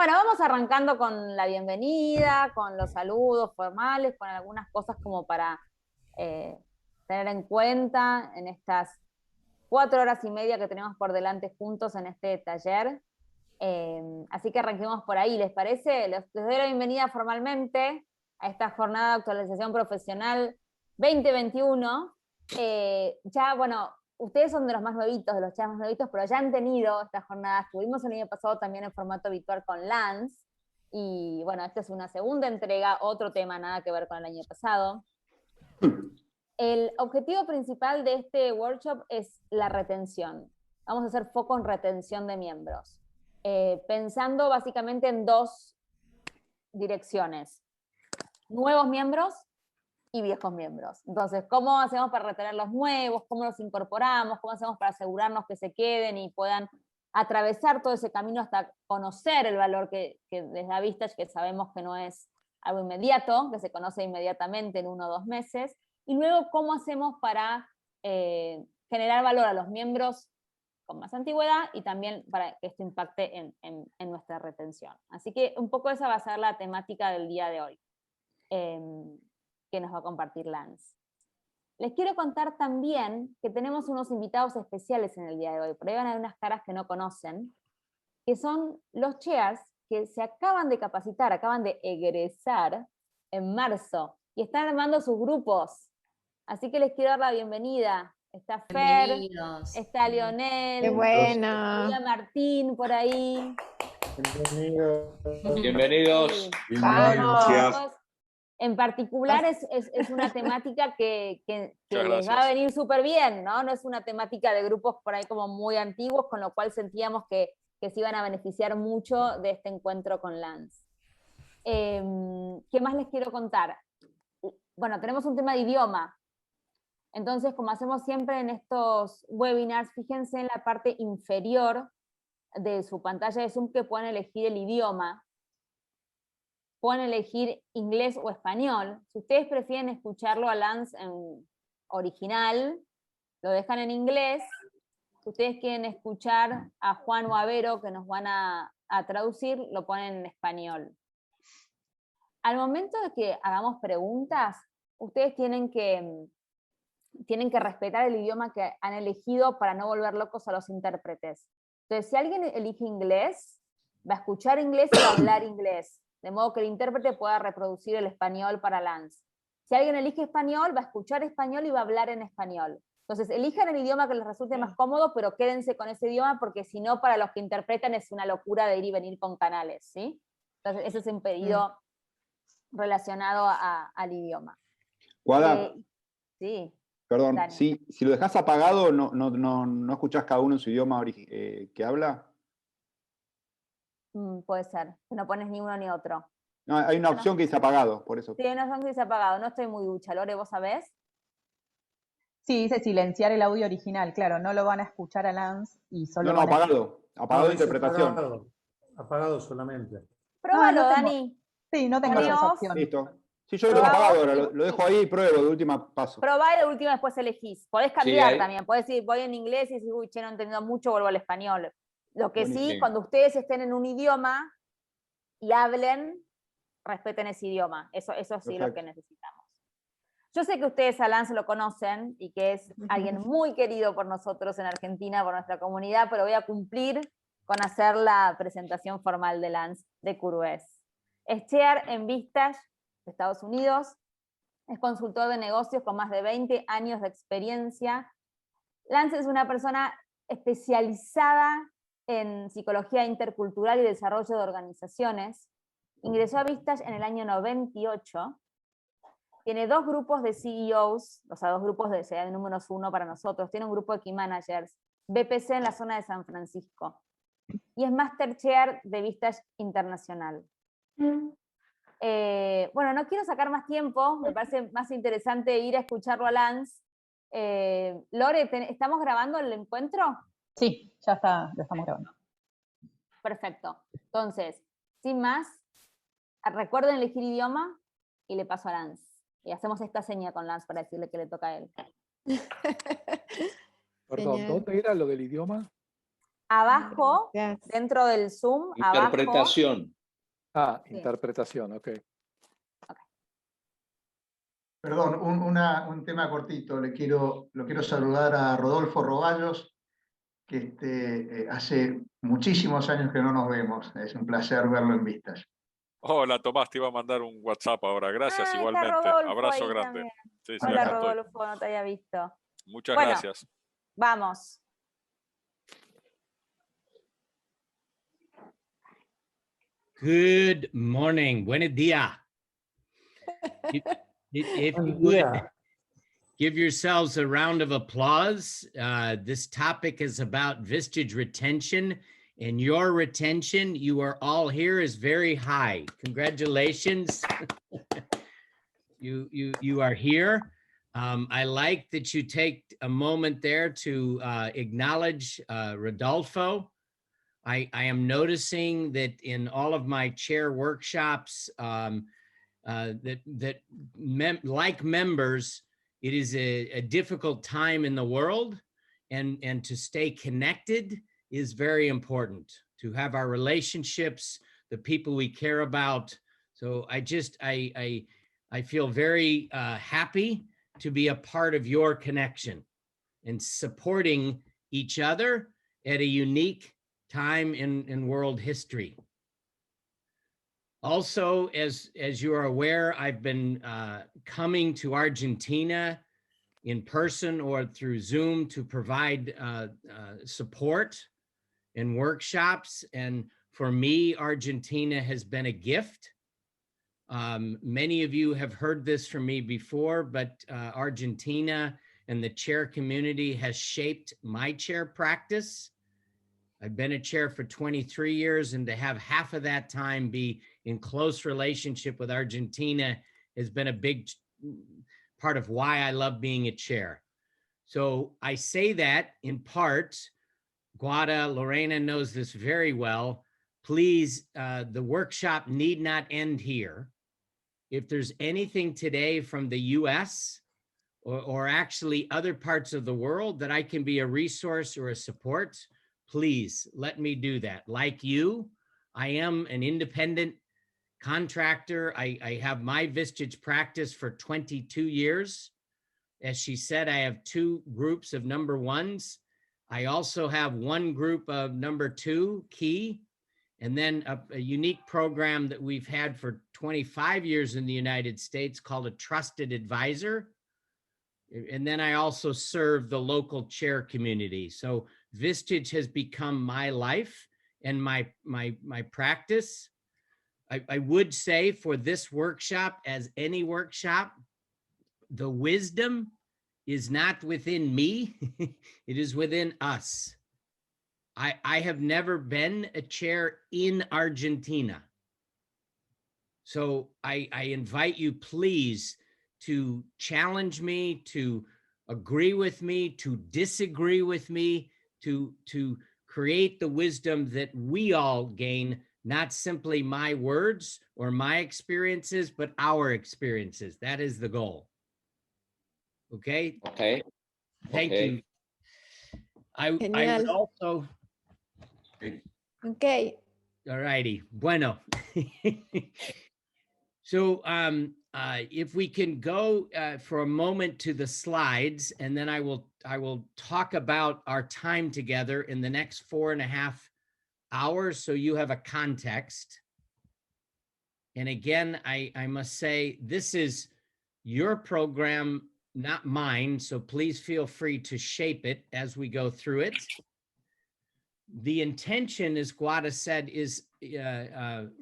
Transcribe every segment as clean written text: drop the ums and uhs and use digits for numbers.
Bueno, vamos arrancando con la bienvenida, con los saludos formales, con algunas cosas como para tener en cuenta en estas 4 horas y media que tenemos por delante juntos en este taller. Así que arranquemos por ahí, ¿les parece? Les doy la bienvenida formalmente a esta jornada de actualización profesional 2021. Ya, bueno, ustedes son de los más nuevitos, de los chicos más nuevitos, pero ya han tenido estas jornadas. Tuvimos el año pasado también en formato virtual con Lance, y bueno, esta es una segunda entrega, otro tema nada que ver con el año pasado. El objetivo principal de este workshop es la retención. Vamos a hacer foco en retención de miembros, pensando básicamente en 2 direcciones: nuevos miembros y viejos miembros. Entonces, ¿cómo hacemos para retener los nuevos? ¿Cómo los incorporamos? ¿Cómo hacemos para asegurarnos que se queden y puedan atravesar todo ese camino hasta conocer el valor que les da Vistage, que sabemos que no es algo inmediato, que se conoce inmediatamente en 1 o 2 meses? Y luego, ¿cómo hacemos para generar valor a los miembros con más antigüedad y también para que esto impacte en nuestra retención? Así que un poco esa va a ser la temática del día de hoy, que nos va a compartir Lance. Les quiero contar también que tenemos unos invitados especiales en el día de hoy. Por ahí van a ver unas caras que no conocen, que son los chairs que se acaban de capacitar, acaban de egresar en marzo y están armando sus grupos. Así que les quiero dar la bienvenida. Está Fer, está Lionel, ¡Qué bueno! está Martín por ahí. Bienvenidos. Vamos. En particular es una temática que les va a venir súper bien, ¿no? No es una temática de grupos por ahí como muy antiguos, con lo cual sentíamos que se iban a beneficiar mucho de este encuentro con Lance. ¿Qué más les quiero contar? Bueno, tenemos un tema de idioma. Entonces, como hacemos siempre en estos webinars, fíjense en la parte inferior de su pantalla de Zoom que pueden elegir el idioma. Pueden elegir inglés o español. Si ustedes prefieren escucharlo a Lance en original, lo dejan en inglés. Si ustedes quieren escuchar a Juan o a Vero, que nos van a traducir, lo ponen en español. Al momento de que hagamos preguntas, ustedes tienen que respetar el idioma que han elegido para no volver locos a los intérpretes. Entonces, si alguien elige inglés, va a escuchar inglés y va a hablar inglés, de modo que el intérprete pueda reproducir el español para Lance. Si alguien elige español, va a escuchar español y va a hablar en español. Entonces, elijan el idioma que les resulte más cómodo, pero quédense con ese idioma, porque si no, para los que interpretan es una locura de ir y venir con canales, ¿sí? Entonces, ese es un pedido relacionado al idioma. Guada, sí. perdón, Dani. si lo dejas apagado, ¿no escuchás cada uno en su idioma que habla? Puede ser, que no pones ni uno ni otro. No, hay una opción que dice apagado, por eso. Sí, hay una opción que dice apagado, no estoy muy ducha. Lore, ¿vos sabés? Sí, dice silenciar el audio original, claro, no lo van a escuchar a Lance y solo No, apagado. Apagado de interpretación. Apagado solamente. Próbalo, Dani. Sí, no tengo esa opción. Listo. Sí, yo lo tengo apagado ahora, lo dejo ahí y pruebo de última paso. Probá y de última después elegís. Podés cambiar Sí, también, podés decir, voy en inglés y decir, uy, che, no he entendido mucho, vuelvo al español. Lo que Buenísimo. sí, cuando ustedes estén en un idioma y hablen, respeten ese idioma. Eso sí es lo que necesitamos. Yo sé que ustedes a Lance lo conocen y que es alguien muy querido por nosotros en Argentina, por nuestra comunidad, pero voy a cumplir con hacer la presentación formal de Lance Descourouez. Es chair en Vistage, de Estados Unidos, es consultor de negocios con más de 20 años de experiencia. Lance es una persona especializada en psicología intercultural y desarrollo de organizaciones. Ingresó a Vistage en el año 98. Tiene 2 grupos de CEOs, o sea, 2 grupos de números 1 para nosotros. Tiene un grupo de Key Managers, BPC en la zona de San Francisco. Y es Master Chair de Vistage Internacional. Bueno, no quiero sacar más tiempo, me parece más interesante ir a escucharlo a Lance. Lore, ¿estamos grabando el encuentro? Sí, lo estamos grabando. Perfecto. Entonces, sin más, recuerden elegir idioma y le paso a Lance. Y hacemos esta seña con Lance para decirle que le toca a él. Perdón, ¿dónde era lo del idioma? Abajo, Gracias. dentro del Zoom, Interpretación. Ah, Sí. interpretación, ok. Perdón, un tema cortito. Lo quiero saludar a Rodolfo Roballos, que hace muchísimos años que no nos vemos. Es un placer verlo en Vistas. Hola Tomás, te iba a mandar un WhatsApp ahora. Gracias Está igualmente. Rodolfo Abrazo ahí grande. también. Sí, Hola acá estoy. Rodolfo, no te había visto. Muchas Bueno, gracias. vamos. Good morning. Buenos días. If you would give yourselves a round of applause. This topic is about Vistage retention, and your retention, you are all here, is very high. Congratulations. You are here. I like that you take a moment there to acknowledge Rodolfo. I am noticing that in all of my chair workshops, like members, it is a difficult time in the world, and to stay connected is very important, to have our relationships, the people we care about. So I feel very happy to be a part of your connection and supporting each other at a unique time in world history. Also, as you are aware, I've been coming to Argentina in person or through Zoom to provide support and workshops. And for me, Argentina has been a gift. Many of you have heard this from me before, but Argentina and the chair community has shaped my chair practice. I've been a chair for 23 years, and to have half of that time be in close relationship with Argentina has been a big part of why I love being a chair. So I say that in part, Guada, Lorena knows this very well. Please, the workshop need not end here. If there's anything today from the US or actually other parts of the world that I can be a resource or a support, please let me do that. Like you, I am an independent contractor. I have my Vistage practice for 22 years. As she said, I have 2 groups of number ones. I also have 1 group of number 2 key, and then a unique program that we've had for 25 years in the United States called a trusted advisor. And then I also serve the local chair community. So Vistage has become my life and my practice. I would say for this workshop, as any workshop, the wisdom is not within me, it is within us. I have never been a chair in Argentina. So I invite you, please, to challenge me, to agree with me, to disagree with me, to create the wisdom that we all gain, not simply my words or my experiences, but our experiences. That is the goal. Okay? Okay. Thank Okay. you. I would Genial. also, Okay. all righty, bueno. So if we can go for a moment to the slides, and then I will talk about our time together in the next 4.5 hours, so you have a context. And again, I must say, this is your program, not mine, so please feel free to shape it as we go through it. The intention, as Guada said, is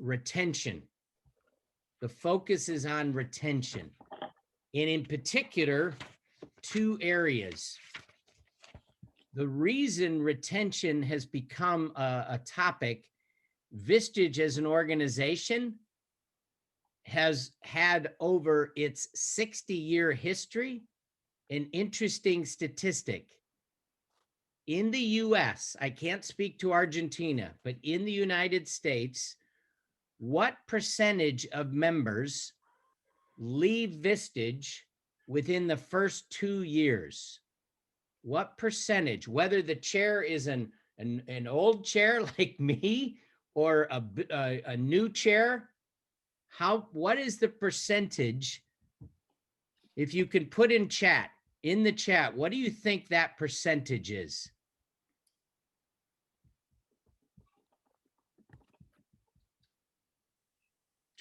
retention. The focus is on retention, and in particular, 2 areas. The reason retention has become a topic, Vistage as an organization has had over its 60-year history an interesting statistic. In the US, I can't speak to Argentina, but in the United States, what percentage of members leave Vistage within the first 2 years? What percentage, whether the chair is an An old chair like me or a new chair? What is the percentage? If you can put in the chat, what do you think that percentage is?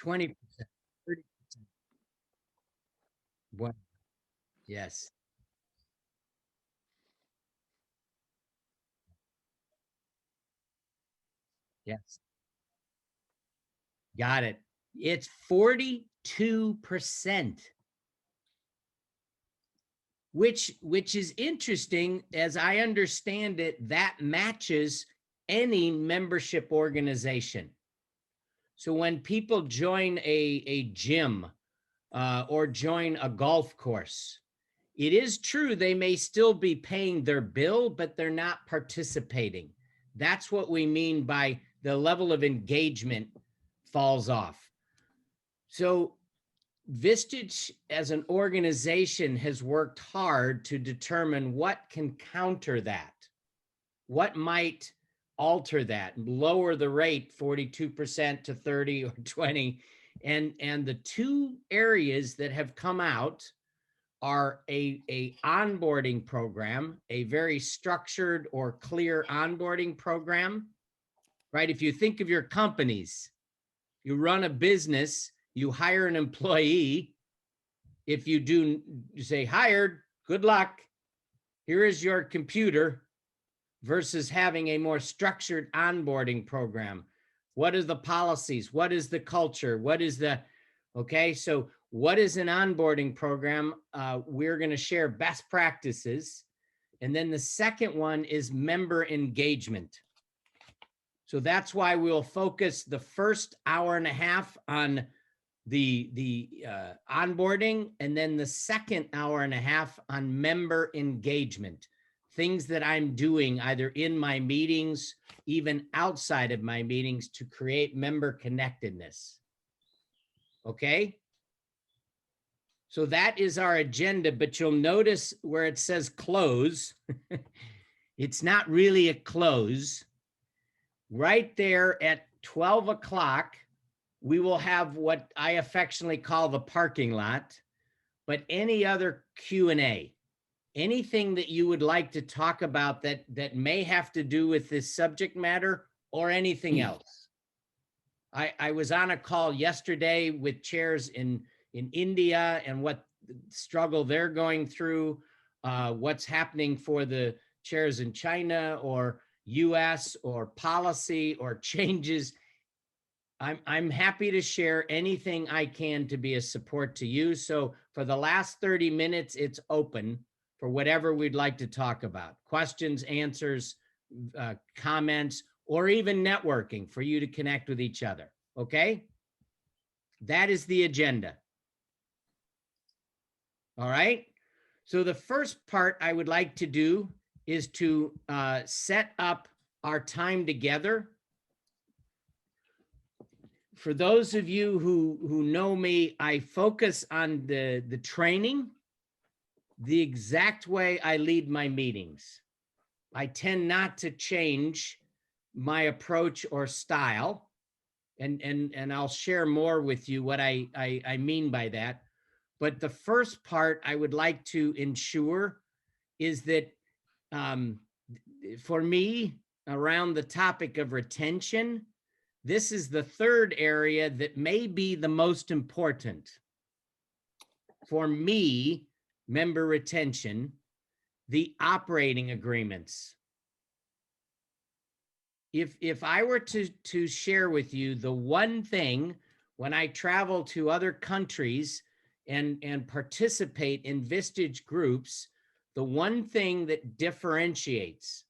%20, 30%. What? Yes. Yes. Got it. It's 42%. Which is interesting. As I understand it, that matches any membership organization. So when people join a gym or join a golf course, it is true they may still be paying their bill, but they're not participating. That's what we mean by the level of engagement falls off. So Vistage as an organization has worked hard to determine what can counter that, what might alter that, lower the rate 42% to 30 or 20. And the two areas that have come out are a onboarding program, a very structured or clear onboarding program, right? If you think of your companies, you run a business, you hire an employee. If you say hired, good luck, here is your computer, versus having a more structured onboarding program. What are the policies? What is the culture? What is okay, so what is an onboarding program? We're going to share best practices. And then the second one is member engagement. So that's why we'll focus the first hour and a half on the onboarding, and then the second hour and a half on member engagement. Things that I'm doing either in my meetings, even outside of my meetings, to create member connectedness. Okay? So that is our agenda, but you'll notice where it says close, it's not really a close. Right there at 12 o'clock, we will have what I affectionately call the parking lot, but any other Q&A, anything that you would like to talk about that may have to do with this subject matter or anything else. I was on a call yesterday with chairs in India and what struggle they're going through, what's happening for the chairs in China or US or policy or changes. I'm happy to share anything I can to be a support to you. So for the last 30 minutes, it's open for whatever we'd like to talk about. Questions, answers, comments, or even networking for you to connect with each other. Okay? That is the agenda. All right? So the first part I would like to do is to set up our time together. For those of you who know me, I focus on the training, the exact way I lead my meetings. I tend not to change my approach or style, and I'll share more with you what I mean by that. But the first part I would like to ensure is that for me, around the topic of retention, this is the third area that may be the most important. For me, member retention, the operating agreements. If I were to share with you the one thing when I travel to other countries and participate in Vistage groups, the one thing that differentiates,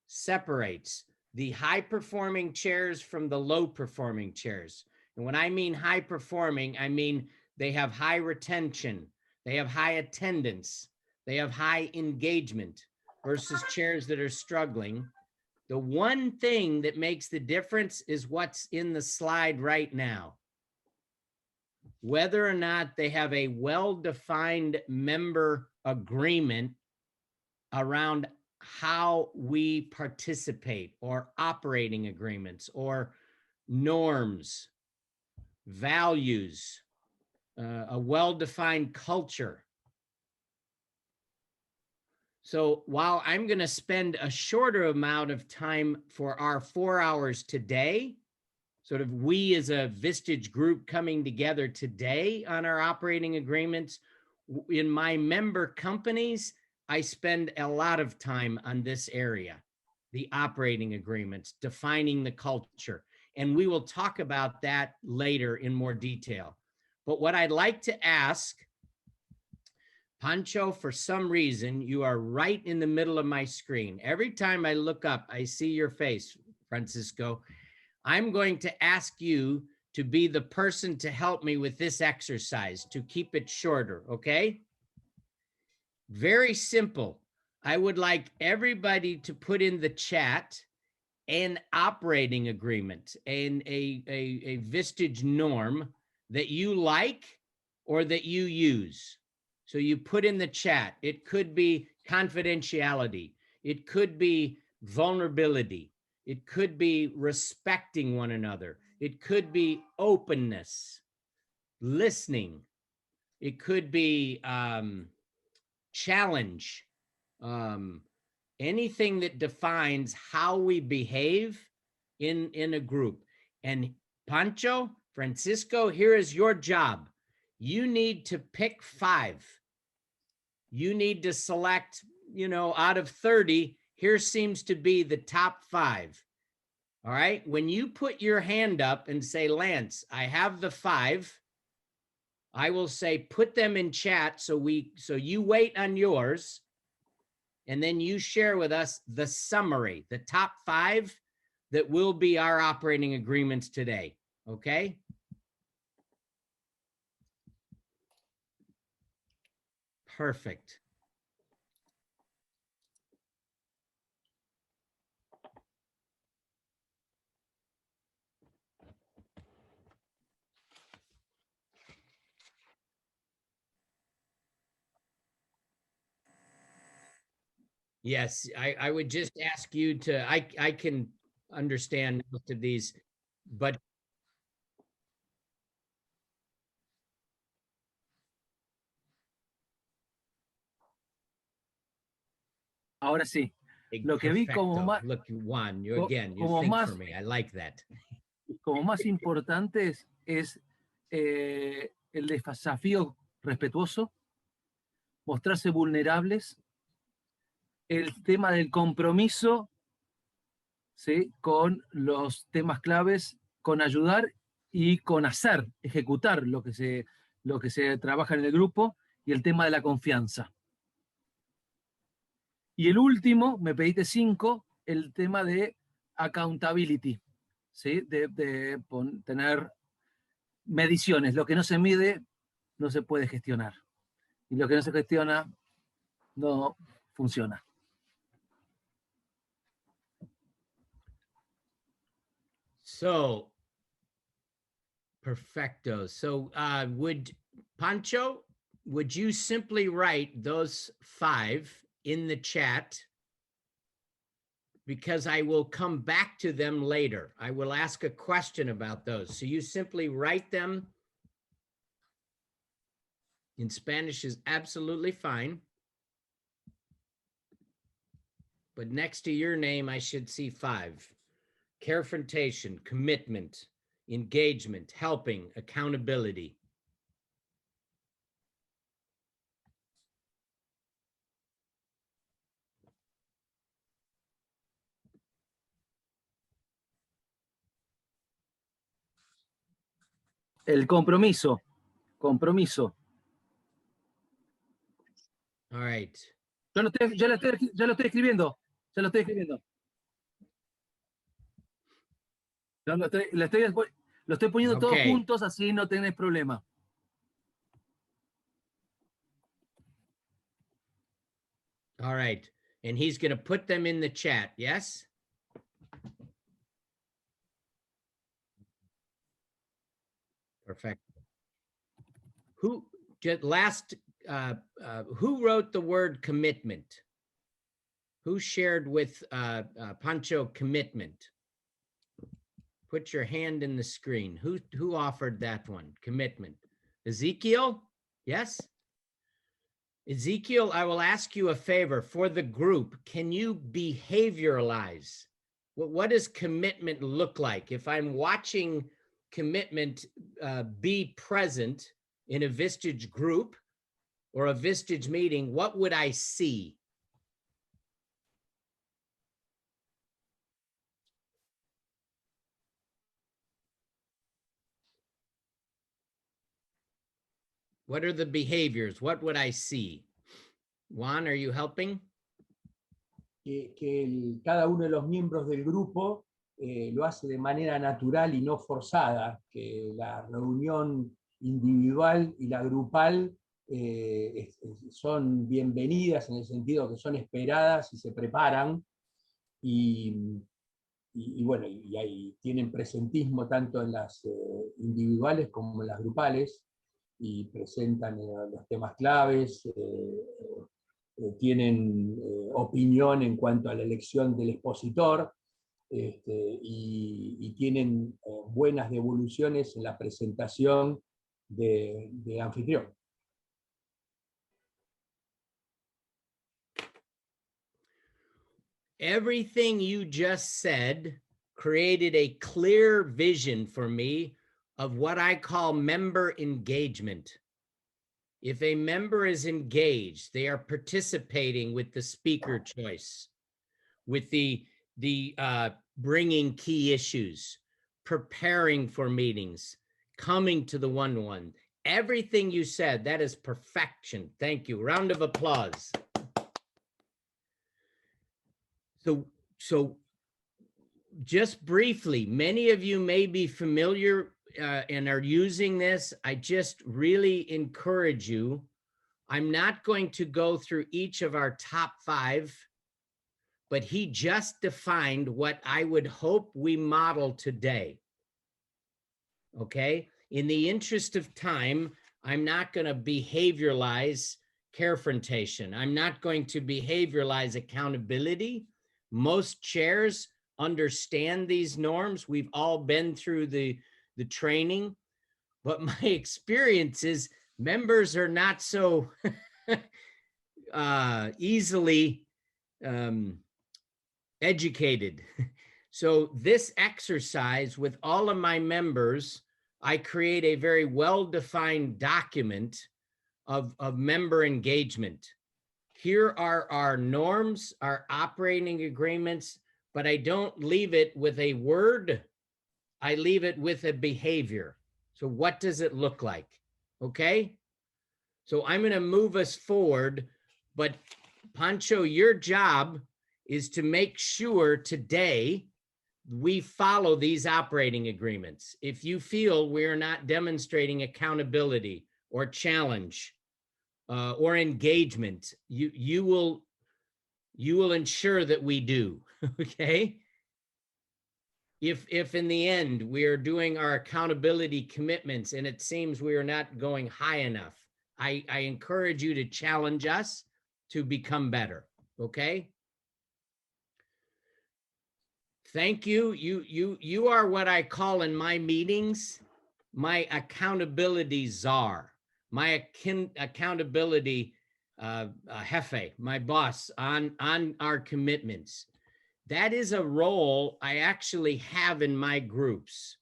separates the high-performing chairs from the low-performing chairs. And when I mean high-performing, I mean they have high retention, they have high attendance, they have high engagement versus chairs that are struggling. The one thing that makes the difference is what's in the slide right now. Whether or not they have a well-defined member agreement around how we participate, or operating agreements, or norms, values, a well-defined culture. So while I'm going to spend a shorter amount of time for our 4 hours today, sort of we as a Vistage group coming together today on our operating agreements, in my member companies, I spend a lot of time on this area, the operating agreements, defining the culture. And we will talk about that later in more detail. But what I'd like to ask, Pancho, for some reason, you are right in the middle of my screen. Every time I look up, I see your face, Francisco. I'm going to ask you to be the person to help me with this exercise, to keep it shorter, okay? Very simple. I would like everybody to put in the chat an operating agreement, and a Vistage norm that you like or that you use. So you put in the chat. It could be confidentiality. It could be vulnerability. It could be respecting one another. It could be openness, listening. It could be challenge, anything that defines how we behave in a group. And Pancho, Francisco, here is your job. You need to pick 5. You need to select, out of 30, here seems to be the top 5. All right. When you put your hand up and say, Lance, I have the 5, I will say, put them in chat. So you wait on yours, and then you share with us the summary, the top 5 that will be our operating agreements today. Okay. Perfect. Yes, I would just ask you to, I can understand most of these, but Ahora sí, lo que vi como más, look, Juan, you think más, for me. I like that. Como más importantes es el desafío respetuoso, mostrarse vulnerables, el tema del compromiso, ¿sí?, con los temas claves, con ayudar y con hacer, ejecutar lo que se trabaja en el grupo, y el tema de la confianza. Y el último, me pediste 5, el tema de accountability, ¿sí? De tener mediciones. Lo que no se mide no se puede gestionar. Y lo que no se gestiona no funciona. So, perfecto. So, Pancho, would you simply write those 5 in the chat? Because I will come back to them later. I will ask a question about those. So you simply write them. In Spanish is absolutely fine. But next to your name, I should see 5. Confrontation, commitment, engagement, helping, accountability. El compromiso. Compromiso. All right. Ya lo estoy escribiendo. Ya lo estoy escribiendo. Lo estoy poniendo todos juntos, así no tenés problema. All right. And he's going to put them in the chat, yes? Perfect. Who wrote the word commitment? Who shared with Pancho commitment? Put your hand in the screen. Who offered that one? Commitment. Ezekiel? Yes? Ezekiel, I will ask you a favor. For the group, can you behavioralize? What does commitment look like? If I'm watching commitment be present in a Vistage group or a Vistage meeting, what would I see? What are the behaviors? What would I see? Juan, are you helping? Cada uno de los miembros del grupo lo hace de manera natural y no forzada, que la reunión individual y la grupal son bienvenidas en el sentido que son esperadas y se preparan, y bueno, y ahí tienen presentismo tanto en las individuales como en las grupales, y presentan los temas claves, tienen opinión en cuanto a la elección del expositor, y tienen buenas devoluciones en la presentación de anfitrión. Everything you just said created a clear vision for me of what I call member engagement. If a member is engaged, they are participating with the speaker choice, with the bringing key issues, preparing for meetings, coming to the one-on-one. Everything you said, that is perfection. Thank you. Round of applause. So just briefly, many of you may be familiar and are using this. I just really encourage you. I'm not going to go through each of our top 5, but he just defined what I would hope we model today. Okay? In the interest of time, I'm not going to behavioralize carefrontation. I'm not going to behavioralize accountability. Most chairs understand these norms. We've all been through the training, but my experience is members are not so easily educated. So this exercise with all of my members, I create a very well-defined document of member engagement. Here are our norms, our operating agreements, but I don't leave it with a word. I leave it with a behavior. So what does it look like? Okay? So I'm going to move us forward, but Pancho, your job is to make sure today we follow these operating agreements. If you feel we're not demonstrating accountability or challenge or engagement, you will ensure that we do, okay? If in the end we are doing our accountability commitments and it seems we are not going high enough, I encourage you to challenge us to become better, okay? Thank you. You are what I call in my meetings, my accountability czar, my accountability jefe, my boss on our commitments. That is a role I actually have in my groups,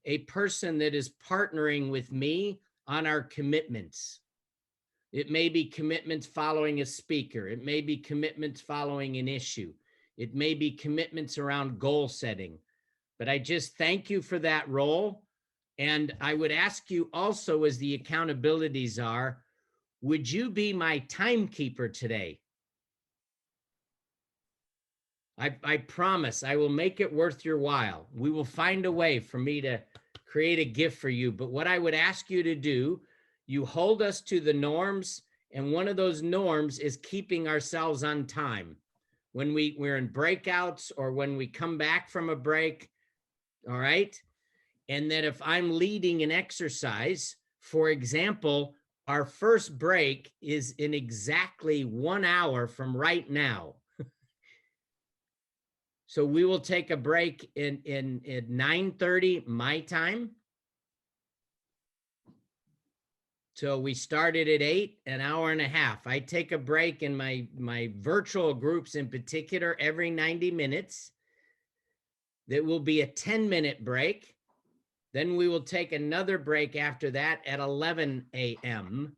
a person that is partnering with me on our commitments. It may be commitments following a speaker. It may be commitments following an issue. It may be commitments around goal setting. But I just thank you for that role. And I would ask you also, as the accountability czar, would you be my timekeeper today? I promise I will make it worth your while. We will find a way for me to create a gift for you. But what I would ask you to do, you hold us to the norms, and one of those norms is keeping ourselves on time. When we're in breakouts or when we come back from a break, all right? And that if I'm leading an exercise, for example, our first break is in exactly 1 hour from right now. So we will take a break in at 9:30 my time. So we started at 8, an hour and a half. I take a break in my virtual groups in particular every 90 minutes. That will be a 10-minute break. Then we will take another break after that at 11 a.m.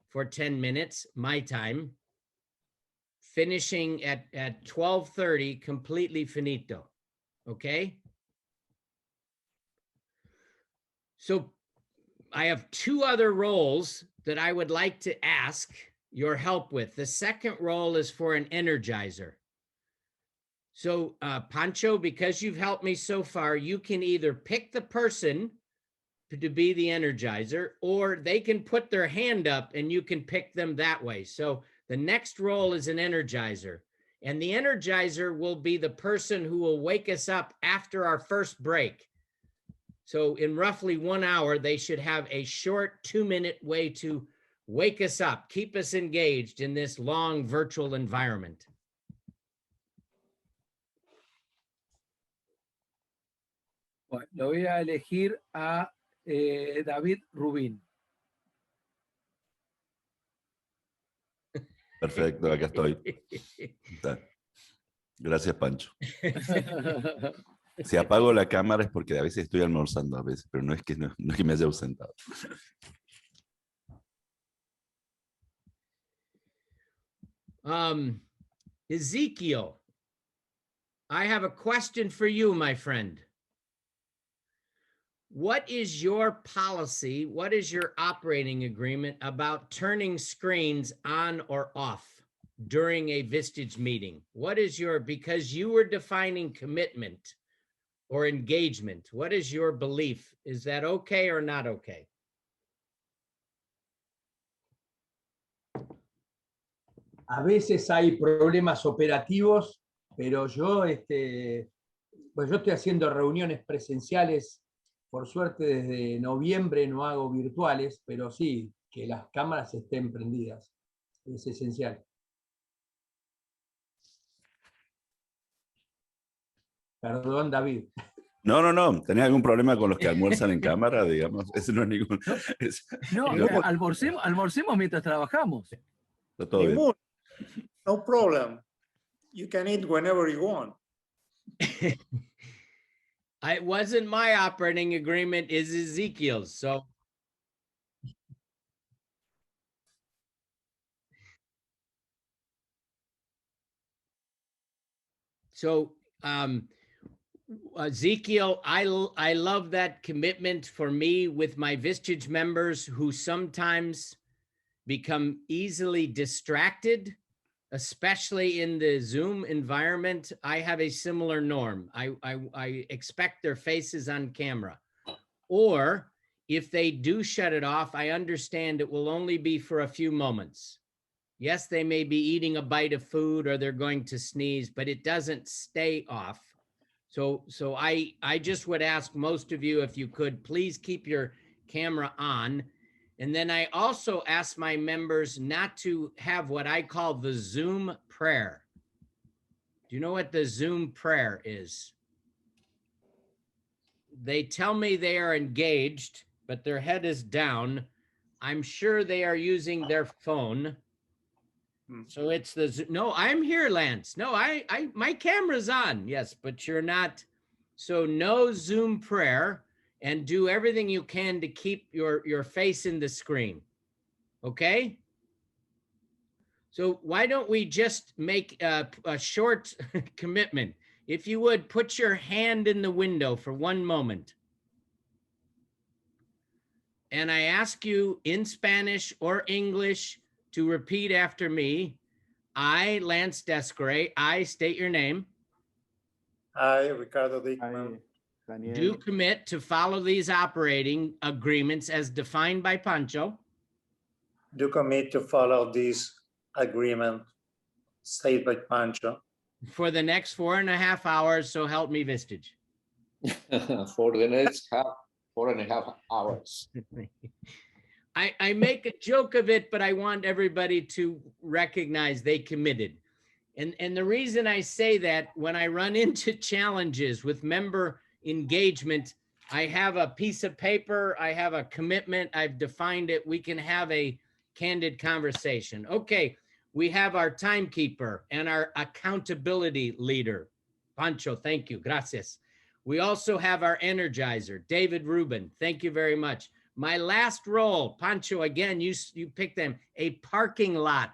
for 10 minutes, my time, finishing at 12:30, completely finito, okay? So I have 2 other roles that I would like to ask your help with. The second role is for an energizer. So, Pancho, because you've helped me so far, you can either pick the person to be the energizer, or they can put their hand up and you can pick them that way. So the next role is an energizer. And the energizer will be the person who will wake us up after our first break. So in roughly 1 hour, they should have a short 2-minute way to wake us up, keep us engaged in this long virtual environment. Bueno, lo voy a elegir a David Rubín. Perfecto, acá estoy. Gracias, Pancho. Si apago la cámara es porque a veces estoy almorzando, a veces, pero no es que me haya ausentado. Ezekiel, I have a question for you, my friend. What is your policy? What is your operating agreement about turning screens on or off during a Vistage meeting? What is your, because you were defining commitment or engagement, what is your belief? Is that okay or not okay? A veces hay problemas operativos, pero yo, pues yo estoy haciendo reuniones presenciales. Por suerte, desde noviembre no hago virtuales, pero sí, que las cámaras estén prendidas. Es esencial. Perdón, David. No. ¿Tenés algún problema con los que almuerzan en cámara, digamos? Ese no es ningún... Almorcemos mientras trabajamos. Está todo bien. No problem. You can eat whenever you want. It wasn't my operating agreement, is Ezekiel's. So Ezekiel, I love that commitment for me with my Vistage members who sometimes become easily distracted, especially in the Zoom environment. I have a similar norm. I expect their faces on camera. Or if they do shut it off, I understand it will only be for a few moments. Yes, they may be eating a bite of food or they're going to sneeze, but it doesn't stay off. So I just would ask most of you, if you could, please keep your camera on. And then I also ask my members not to have what I call the Zoom prayer. Do you know what the Zoom prayer is? They tell me they are engaged, but their head is down. I'm sure they are using their phone. So it's the, no, I'm here, Lance. No, my camera's on. Yes, but you're not. So no Zoom prayer. And do everything you can to keep your face in the screen. Okay? So why don't we just make a short commitment? If you would, put your hand in the window for 1 moment. And I ask you in Spanish or English to repeat after me. I, Lance Descourouez, I state your name. I, Ricardo Dickman. Do commit to follow these operating agreements as defined by Pancho. Do commit to follow this agreement stated by Pancho. For the next 4.5 hours, so help me Vistage. For the next 4.5 hours. I make a joke of it, but I want everybody to recognize they committed. And the reason I say that, when I run into challenges with member engagement, I have a piece of paper, I have a commitment, I've defined it. We can have a candid conversation. Okay, we have our timekeeper and our accountability leader. Pancho, thank you, gracias. We also have our energizer, David Rubin, thank you very much. My last role, Pancho, again, you picked them, a parking lot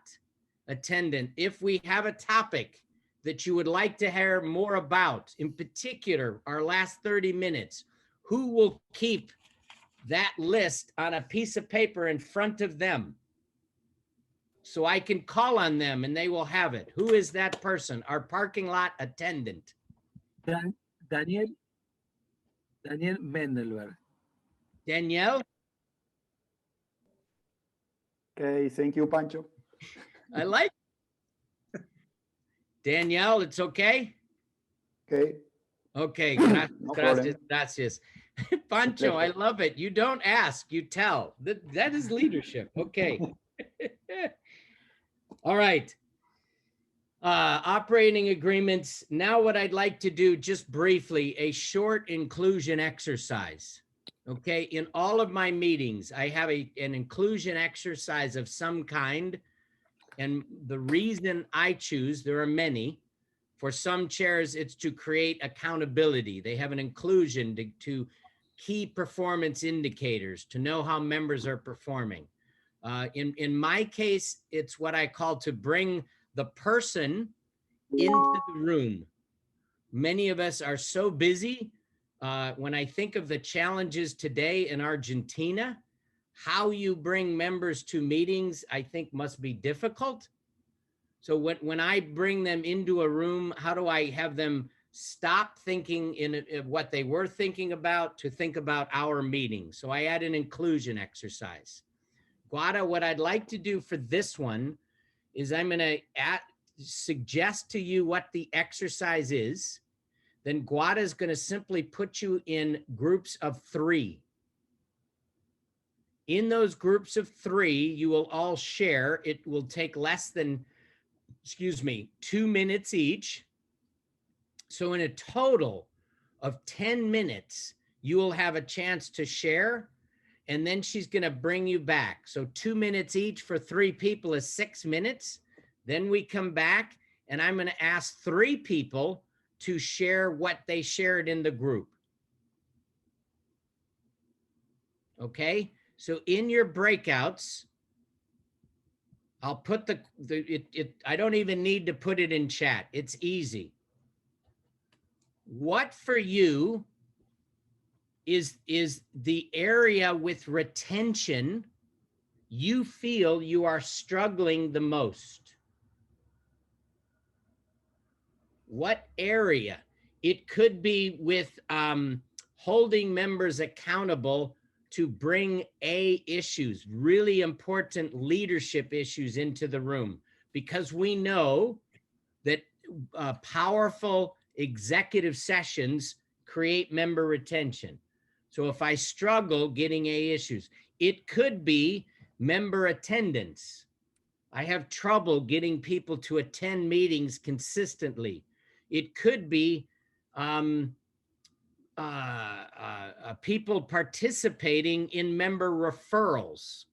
attendant. If we have a topic that you would like to hear more about, in particular, our last 30 minutes, who will keep that list on a piece of paper in front of them so I can call on them and they will have it? Who is that person? Our parking lot attendant. Daniel Mendelberg. Danielle? Okay, thank you, Pancho. I like Danielle, it's okay? Okay. Okay, No gracias, problem. gracias. Pancho, I love it. You don't ask, you tell. That is leadership. Okay. All right. Operating agreements. Now what I'd like to do, just briefly, a short inclusion exercise. Okay, in all of my meetings, I have an inclusion exercise of some kind. And the reason I choose, there are many. For some chairs, it's to create accountability. They have an inclusion to key performance indicators, to know how members are performing. In my case, it's what I call to bring the person into the room. Many of us are so busy. When I think of the challenges today in Argentina, how you bring members to meetings, I think must be difficult. So when I bring them into a room, how do I have them stop thinking in what they were thinking about to think about our meeting? So I add an inclusion exercise. Guada, what I'd like to do for this one is I'm going to suggest to you what the exercise is. Then Guada is going to simply put you in groups of 3. In those groups of 3, you will all share. It will take less than 2 minutes each. So in a total of 10 minutes, you will have a chance to share, and then she's going to bring you back. So 2 minutes each for 3 people is 6 minutes. Then we come back, and I'm going to ask 3 people to share what they shared in the group. Okay? So in your breakouts, I'll put I don't even need to put it in chat. It's easy. What for you is the area with retention you feel you are struggling the most? What area? It could be with holding members accountable to bring issues, really important leadership issues into the room, because we know that powerful executive sessions create member retention. So if I struggle getting issues, it could be member attendance. I have trouble getting people to attend meetings consistently. It could be people participating in member referrals.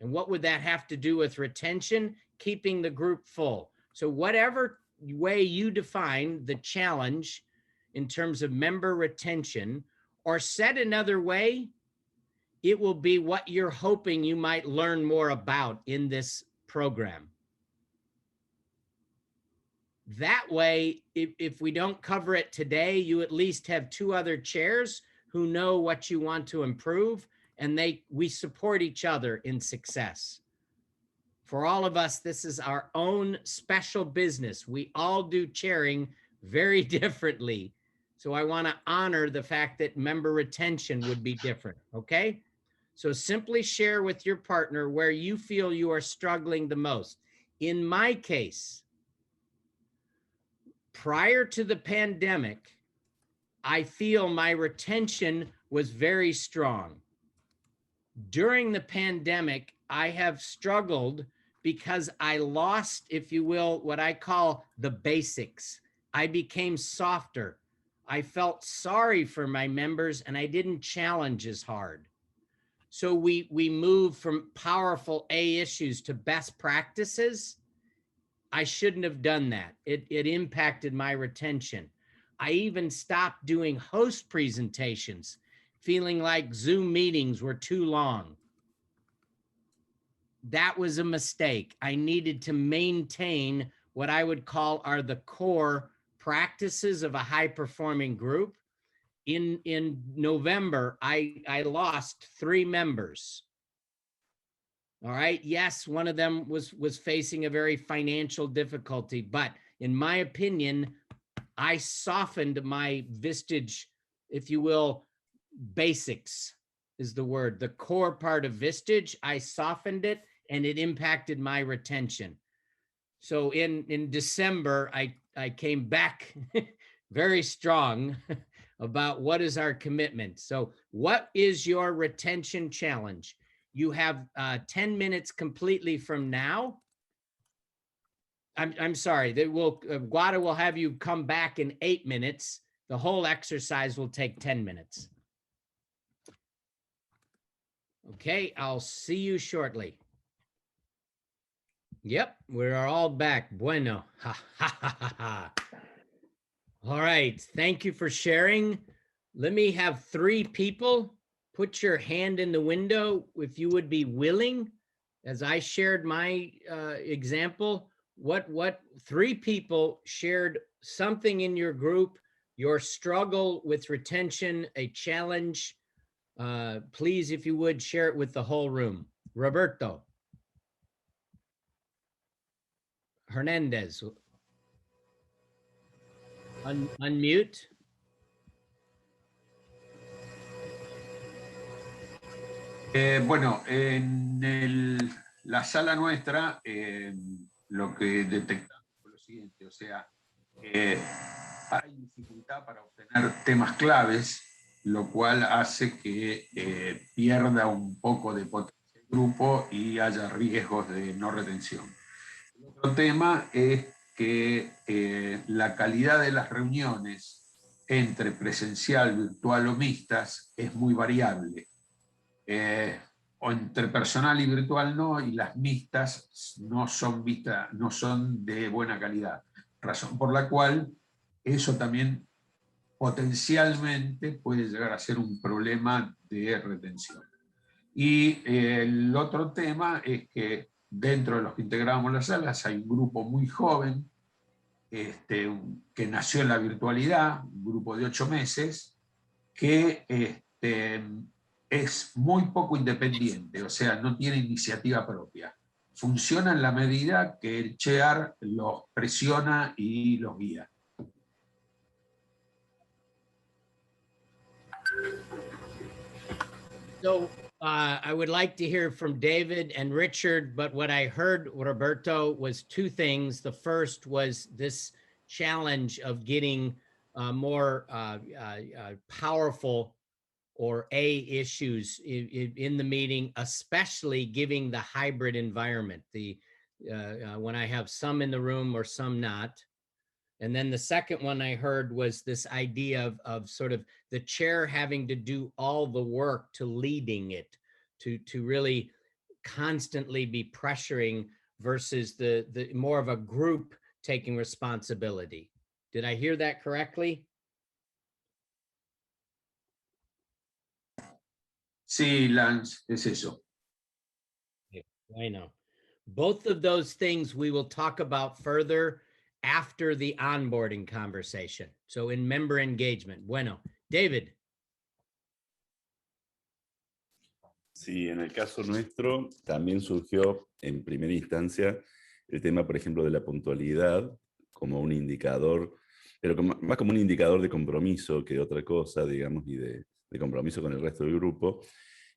And what would that have to do with retention? Keeping the group full. So whatever way you define the challenge in terms of member retention, or said another way, it will be what you're hoping you might learn more about in this program. That way, if we don't cover it today, you at least have 2 other chairs who know what you want to improve, and we support each other in success. For all of us, this is our own special business. We all do chairing very differently. So I want to honor the fact that member retention would be different, okay? So simply share with your partner where you feel you are struggling the most. In my case, prior to the pandemic, I feel my retention was very strong. During the pandemic, I have struggled because I lost, if you will, what I call the basics. I became softer. I felt sorry for my members and I didn't challenge as hard. So we moved from powerful A issues to best practices. I shouldn't have done that. It impacted my retention. I even stopped doing host presentations, feeling like Zoom meetings were too long. That was a mistake. I needed to maintain what I would call are the core practices of a high-performing group. In November, I lost 3 members. All right. Yes, one of them was facing a very financial difficulty, but in my opinion, I softened my Vistage, if you will, basics is the word, the core part of Vistage. I softened it and it impacted my retention. So in December, I came back very strong about what is our commitment. So what is your retention challenge? You have 10 minutes completely from now. I'm sorry, that will Guada will have you come back in 8 minutes. The whole exercise will take 10 minutes. Okay, I'll see you shortly. Yep, we are all back. Bueno. Ha, ha, ha, ha, ha. All right, thank you for sharing. Let me have 3 people put your hand in the window if you would be willing. As I shared my example, what 3 people shared something in your group, your struggle with retention, a challenge. Please, if you would, share it with the whole room. Roberto. Hernandez. Unmute. Bueno, en la sala nuestra lo que detectamos fue lo siguiente, o sea, hay dificultad para obtener temas claves, lo cual hace que pierda un poco de potencia el grupo y haya riesgos de no retención. El otro tema es que la calidad de las reuniones entre presencial, virtual o mixtas es muy variable. O entre personal y virtual no, y las mixtas no son de buena calidad. Razón por la cual eso también potencialmente puede llegar a ser un problema de retención. Y el otro tema es que dentro de los que integramos las salas hay un grupo muy joven que nació en la virtualidad, un grupo de 8 meses, que es muy poco independiente, o sea, no tiene iniciativa propia. Funciona en la medida que el chair los presiona y los guía. So I would like to hear from David and Richard, but what I heard, Roberto, was 2 things. The first was this challenge of getting more powerful or A issues in the meeting, especially giving the hybrid environment, when I have some in the room or some not. And then the second one I heard was this idea of sort of the chair having to do all the work to leading it, to really constantly be pressuring versus the more of a group taking responsibility. Did I hear that correctly? Sí, Lance, es eso. I know. Both of those things we will talk about further after the onboarding conversation. So in member engagement. Bueno, David. Sí, en el caso nuestro también surgió en primera instancia el tema, por ejemplo, de la puntualidad como un indicador, pero más como un indicador de compromiso que de otra cosa, digamos, y de compromiso con el resto del grupo.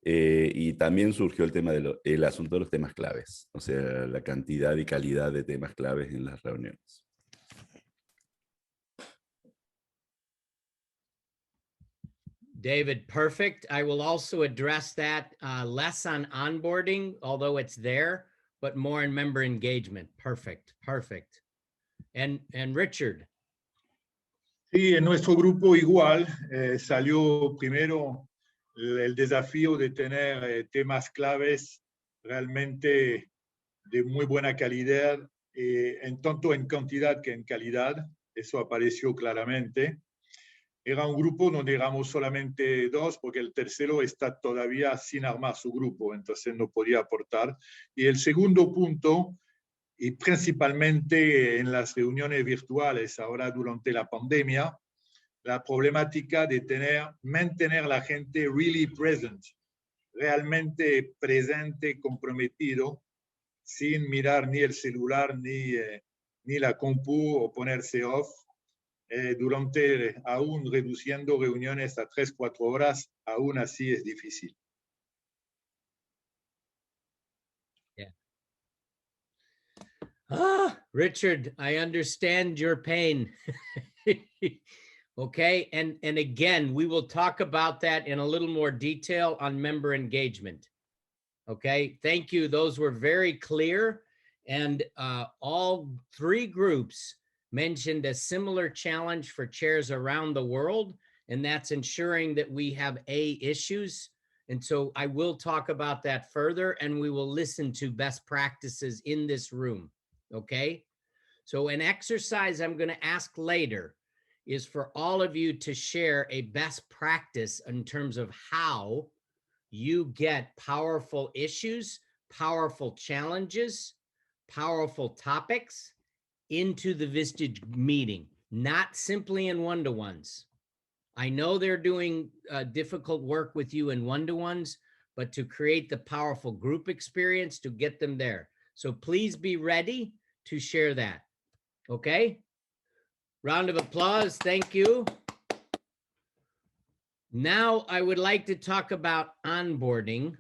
Y también surgió el tema el asunto de los temas claves, o sea, la cantidad y calidad de temas claves en las reuniones. David, perfect. I will also address that less on onboarding, although it's there, but more in member engagement. Perfect, perfect. And Richard. Sí, en nuestro grupo igual salió primero el desafío de tener temas claves realmente de muy buena calidad, en tanto en cantidad que en calidad. Eso apareció claramente. Era un grupo donde éramos solamente dos, porque el tercero está todavía sin armar su grupo, entonces no podía aportar. Y el segundo punto, y principalmente en las reuniones virtuales ahora durante la pandemia, la problemática de mantener la gente really present, realmente presente, comprometido, sin mirar ni el celular ni la compu o ponerse off. Durante, aún reduciendo reuniones a 3-4 horas, aún así es difícil. Yeah. Richard, I understand your pain. Okay, and again, we will talk about that in a little more detail on member engagement. Okay, thank you. Those were very clear, and all three groups mentioned a similar challenge for chairs around the world, and that's ensuring that we have issues. And so I will talk about that further, and we will listen to best practices in this room. Okay, so an exercise I'm going to ask later is for all of you to share a best practice in terms of how you get powerful issues, powerful challenges, powerful topics into the Vistage meeting, not simply in one-to-ones. I know they're doing difficult work with you in one-to-ones, but to create the powerful group experience to get them there. So please be ready to share that. Okay? Round of applause. Thank you. Now I would like to talk about onboarding.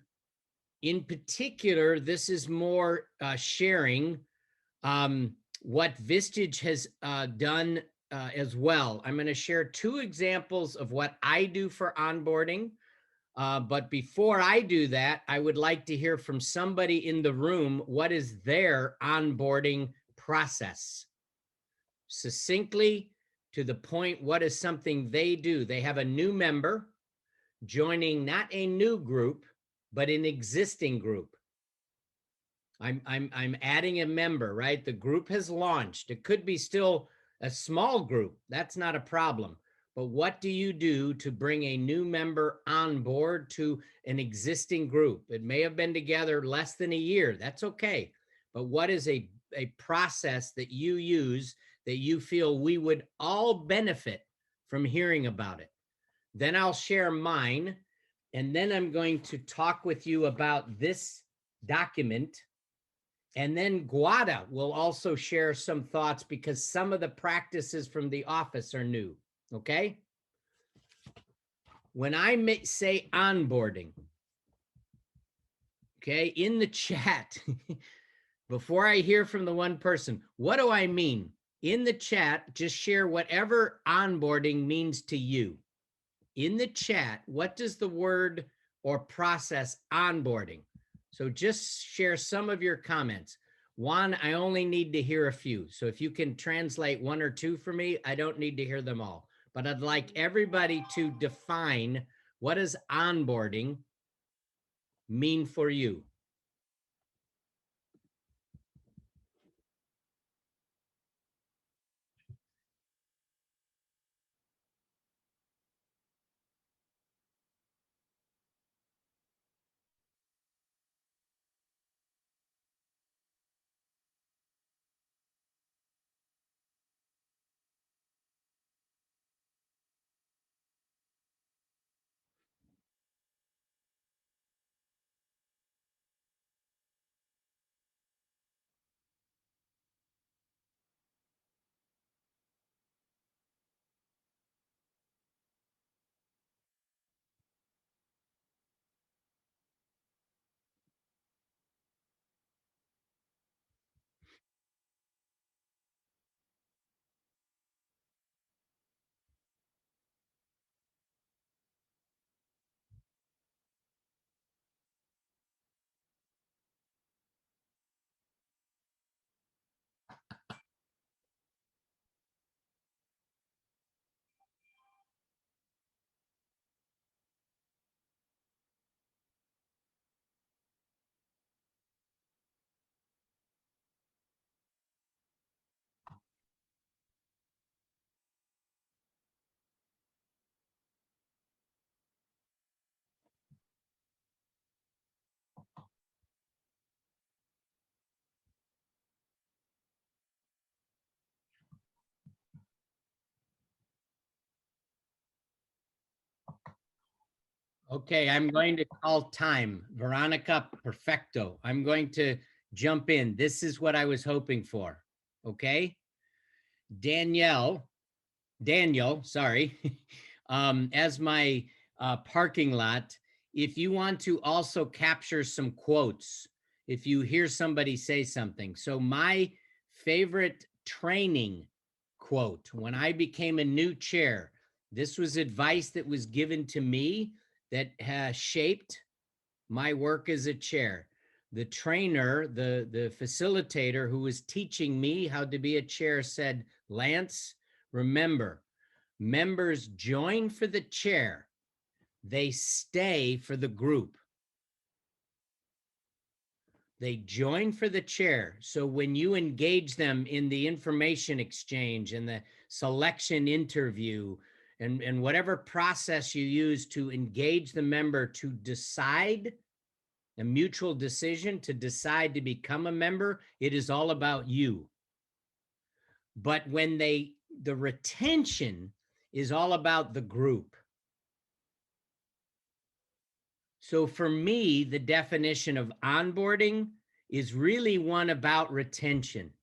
In particular, this is more sharing what Vistage has done as well. I'm going to share two examples of what I do for onboarding. But before I do that, I would like to hear from somebody in the room, what is their onboarding process? Succinctly, to the point, what is something they do? They have a new member joining not a new group, but an existing group. I'm adding a member, right? The group has launched. It could be still a small group. That's not a problem. But what do you do to bring a new member on board to an existing group? It may have been together less than a year. That's okay. But what is a process that you use that you feel we would all benefit from hearing about it? Then I'll share mine. And then I'm going to talk with you about this document. And then Guada will also share some thoughts because some of the practices from the office are new. Okay? When I say onboarding, okay, in the chat, before I hear from the one person, what do I mean? In the chat, just share whatever onboarding means to you. In the chat, what does the word or process onboarding? So just share some of your comments. Juan, I only need to hear a few. So if you can translate one or two for me, I don't need to hear them all. But I'd like everybody to define, what does onboarding mean for you? Okay, I'm going to call time. Veronica, perfecto. I'm going to jump in. This is what I was hoping for. Okay. Daniel, sorry, as my parking lot, if you want to also capture some quotes, if you hear somebody say something. So my favorite training quote, when I became a new chair, this was advice that was given to me that has shaped my work as a chair. The trainer, the facilitator who was teaching me how to be a chair said, Lance, remember, members join for the chair. They stay for the group. They join for the chair. So when you engage them in the information exchange and the selection interview and whatever process you use to engage the member to decide, a mutual decision to decide to become a member, it is all about you. But when the retention is all about the group. So for me, the definition of onboarding is really one about retention.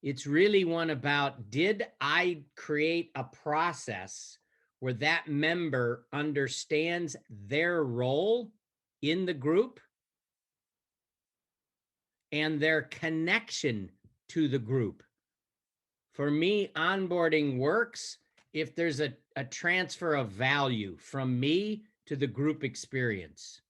It's really one about, did I create a process where that member understands their role in the group and their connection to the group? For me, onboarding works if there's a transfer of value from me to the group experience.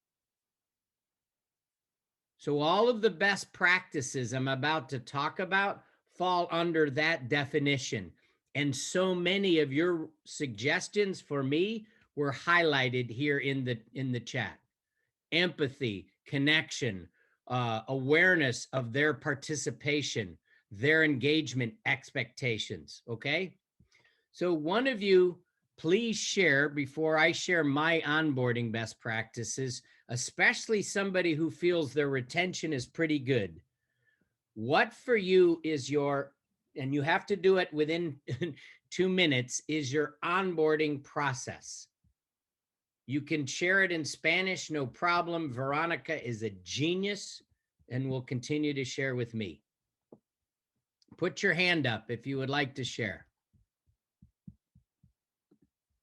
So all of the best practices I'm about to talk about fall under that definition. And so many of your suggestions for me were highlighted here in the chat. Empathy, connection, awareness of their participation, their engagement expectations, okay? So one of you, please share, before I share my onboarding best practices, especially somebody who feels their retention is pretty good. What for you is your, and you have to do it within 2 minutes, is your onboarding process? You can share it in Spanish, no problem. Veronica is a genius and will continue to share with me. Put your hand up if you would like to share.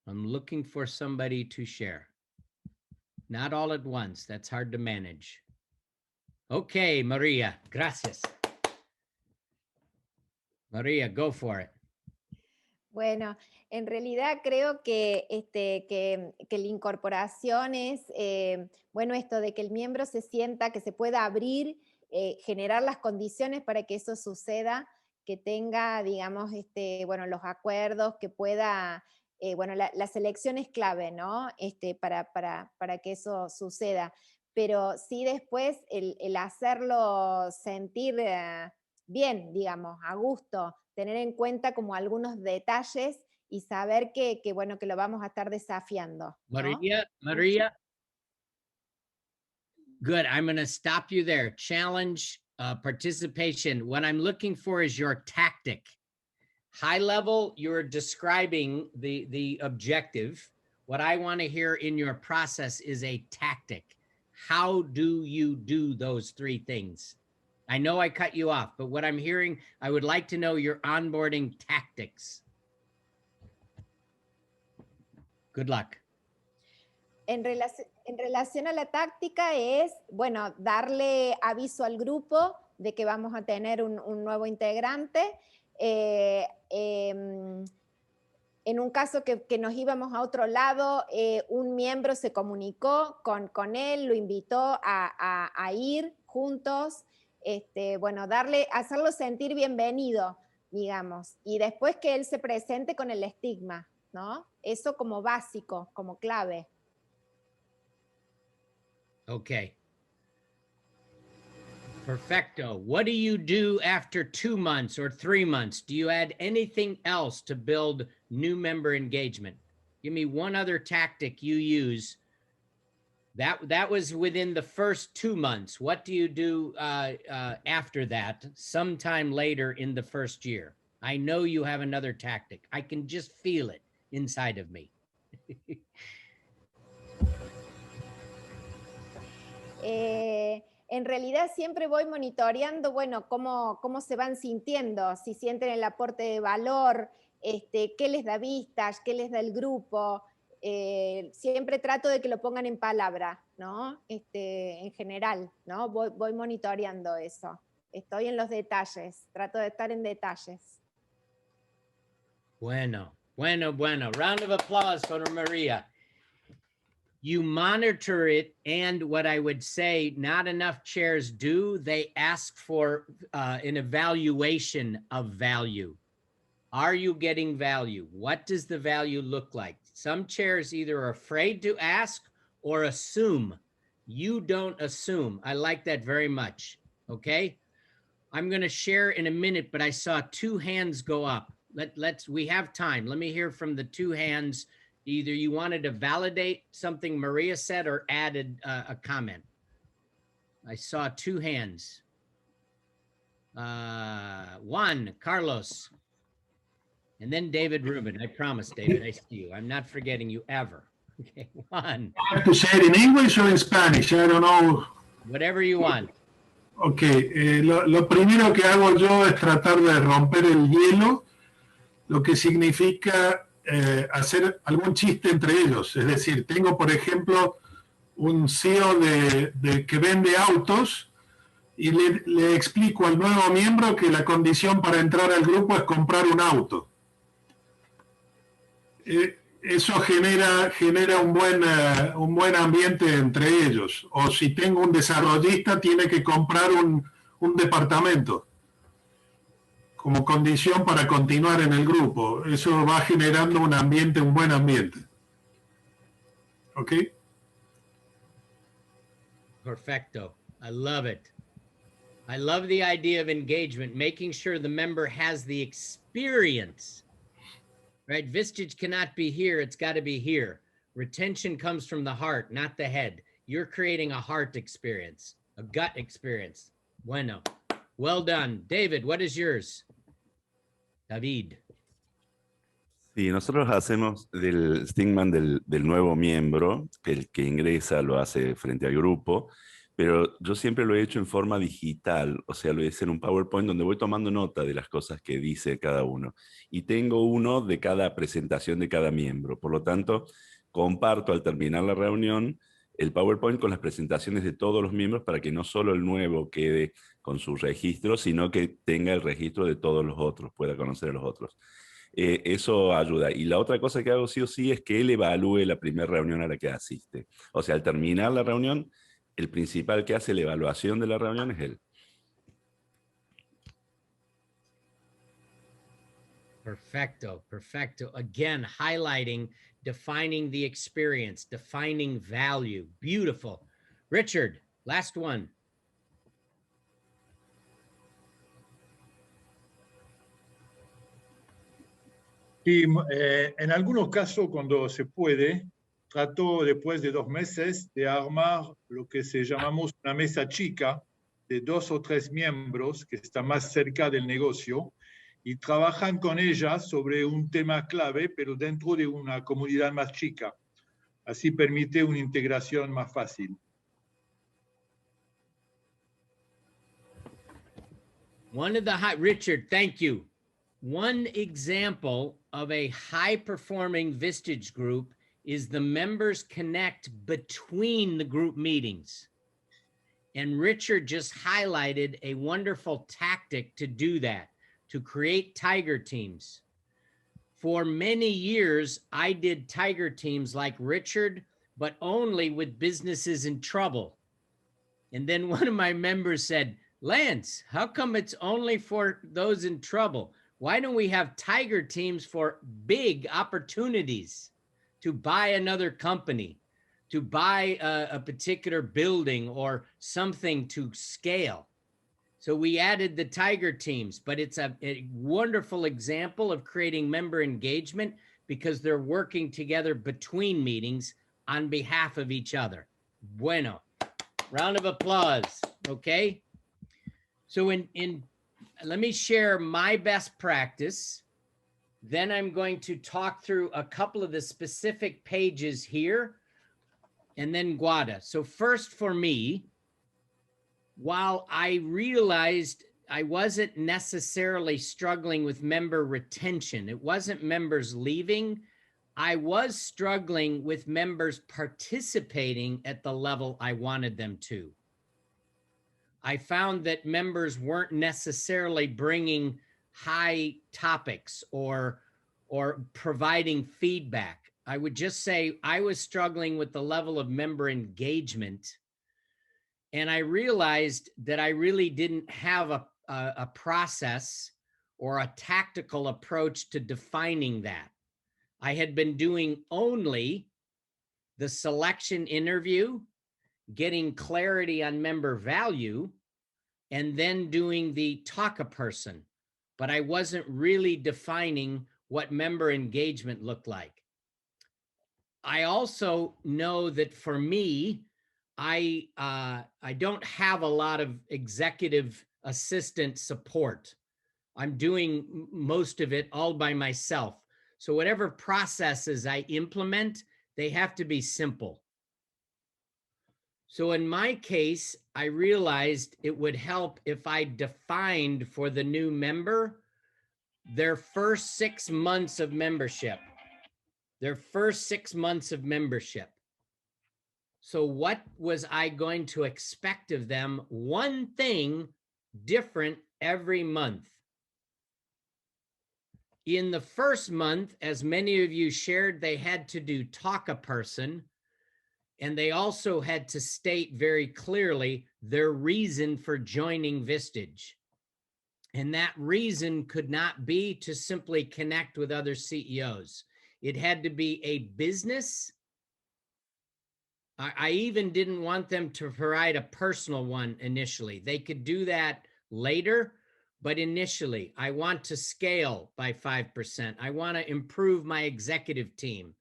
I'm looking for somebody to share. Not all at once. That's hard to manage. Okay, Maria, gracias. Maria, go for it. Bueno, en realidad creo que, que la incorporación es, bueno, esto de que el miembro se sienta, que se pueda abrir, generar las condiciones para que eso suceda, que tenga, digamos, bueno, los acuerdos, que pueda, bueno, la selección es clave, ¿no? Para que eso suceda. Pero sí después el hacerlo sentir bien, digamos, a gusto, tener en cuenta como algunos detalles y saber que bueno, que lo vamos a estar desafiando, ¿no? Maria, good. I'm going to stop you there. Challenge, participation. What I'm looking for is your tactic. High level, you're describing the objective. What I want to hear in your process is a tactic. How do you do those 3 things? I know I cut you off, but what I'm hearing, I would like to know your onboarding tactics. Good luck. En relación a la táctica es, bueno, darle aviso al grupo de que vamos a tener un nuevo integrante. En un caso que nos íbamos a otro lado, un miembro se comunicó con él, lo invitó a ir juntos. Bueno, hacerlo sentir bienvenido, digamos, y después que él se presente con el estigma, ¿no? Eso como básico, como clave. Okay. Perfecto. What do you do after 2 months or 3 months? Do you add anything else to build new member engagement? Give me one other tactic you use. That was within the first 2 months. What do you do after that, sometime later in the first year? I know you have another tactic. I can just feel it inside of me. En realidad siempre voy monitoreando, bueno, cómo se van sintiendo, si sienten el aporte de valor, qué les da Vistage, qué les da el grupo. Siempre trato de que lo pongan en palabra, ¿no? En general, ¿no? Voy monitoreando eso. Estoy en los detalles, trato de estar en detalles. Bueno. Round of applause for Maria. You monitor it, and what I would say, not enough chairs do. They ask for an evaluation of value. Are you getting value? What does the value look like? Some chairs either are afraid to ask or assume. You don't assume. I like that very much, okay? I'm going to share in a minute, but I saw 2 hands go up. We have time. Let me hear from the 2 hands. Either you wanted to validate something Maria said or added a comment. I saw 2 hands. Juan, Carlos, and then David Rubin. I promise, David, I see you. I'm not forgetting you ever. Okay, Juan. I have to say it in English or in Spanish? I don't know. Whatever you want. Ok, lo primero que hago yo es tratar de romper el hielo, lo que significa hacer algún chiste entre ellos. Es decir, tengo, por ejemplo, un CEO que vende autos y le explico al nuevo miembro que la condición para entrar al grupo es comprar un auto. Eso genera un buen ambiente entre ellos. O si tengo un desarrollista, tiene que comprar un departamento como condición para continuar en el grupo. Eso va generando un buen ambiente. ¿Ok? Perfecto. I love it. I love the idea of engagement, making sure the member has the experience. Right? Vistage cannot be here. It's got to be here. Retention comes from the heart, not the head. You're creating a heart experience, a gut experience. Bueno. Well done. David, what is yours? David. Sí, nosotros hacemos del Stingman del nuevo miembro, que el que ingresa lo hace frente al grupo, pero yo siempre lo he hecho en forma digital, o sea, lo hice en un PowerPoint donde voy tomando nota de las cosas que dice cada uno. Y tengo uno de cada presentación de cada miembro. Por lo tanto, comparto al terminar la reunión el PowerPoint con las presentaciones de todos los miembros para que no solo el nuevo quede con su registro, sino que tenga el registro de todos los otros, pueda conocer a los otros. Eso ayuda. Y la otra cosa que hago sí o sí es que él evalúe la primera reunión a la que asiste. O sea, al terminar la reunión, el principal que hace la evaluación de la reunión es él. Perfecto, perfecto. Again, highlighting, defining the experience, defining value. Beautiful. Richard, last one. Y en algunos casos, cuando se puede, trato después de 2 meses de armar lo que llamamos una mesa chica de 2 o 3 miembros que están más cerca del negocio y trabajan con ellas sobre un tema clave, pero dentro de una comunidad más chica. Así permite una integración más fácil. Richard, thank you. One example of a high-performing Vistage group is the members connect between the group meetings. And Richard just highlighted a wonderful tactic to do that, to create tiger teams. For many years, I did tiger teams like Richard, but only with businesses in trouble. And then one of my members said, Lance, how come it's only for those in trouble? Why don't we have tiger teams for big opportunities to buy another company, to buy a particular building or something to scale? So we added the tiger teams, but it's a wonderful example of creating member engagement because they're working together between meetings on behalf of each other. Bueno, round of applause, okay? So let me share my best practice. Then I'm going to talk through a couple of the specific pages here and then Guada. So first for me, while I realized I wasn't necessarily struggling with member retention, it wasn't members leaving, I was struggling with members participating at the level I wanted them to. I found that members weren't necessarily bringing high topics or providing feedback. I would just say I was struggling with the level of member engagement. And I realized that I really didn't have a process or a tactical approach to defining that. I had been doing only the selection interview, getting clarity on member value, and then doing the talk a person. But I wasn't really defining what member engagement looked like. I also know that for me, I don't have a lot of executive assistant support. I'm doing most of it all by myself. So whatever processes I implement, they have to be simple. So in my case, I realized it would help if I defined for the new member their first 6 months of membership. Their first 6 months of membership. So what was I going to expect of them? One thing different every month. In the first month, as many of you shared, they had to do talk a person, and they also had to state very clearly their reason for joining Vistage. And that reason could not be to simply connect with other CEOs. It had to be a business. I even didn't want them to provide a personal one initially. They could do that later, but initially, I want to scale by 5%. I want to improve my executive team.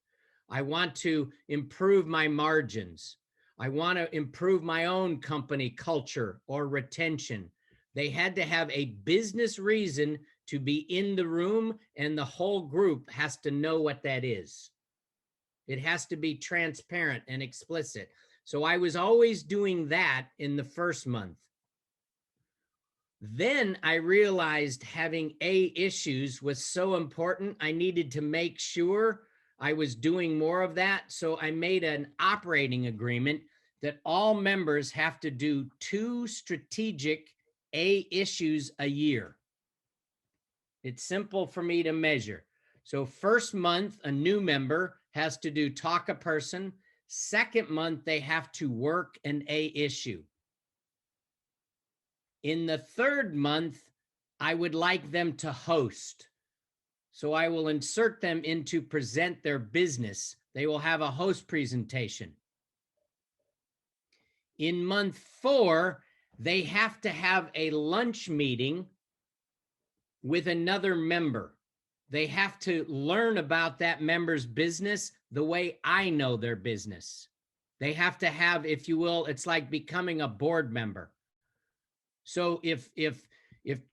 I want to improve my margins. I want to improve my own company culture or retention. They had to have a business reason to be in the room, and the whole group has to know what that is. It has to be transparent and explicit. So I was always doing that in the first month. Then I realized having A issues was so important. I needed to make sure I was doing more of that. So I made an operating agreement that all members have to do 2 strategic A issues a year. It's simple for me to measure. So first month, a new member has to do talk a person. Second month, they have to work an A issue. In the third month, I would like them to host. So I will insert them into present their business. They will have a host presentation. In month 4, they have to have a lunch meeting with another member. They have to learn about that member's business the way I know their business. They have to have, if you will, it's like becoming a board member. So if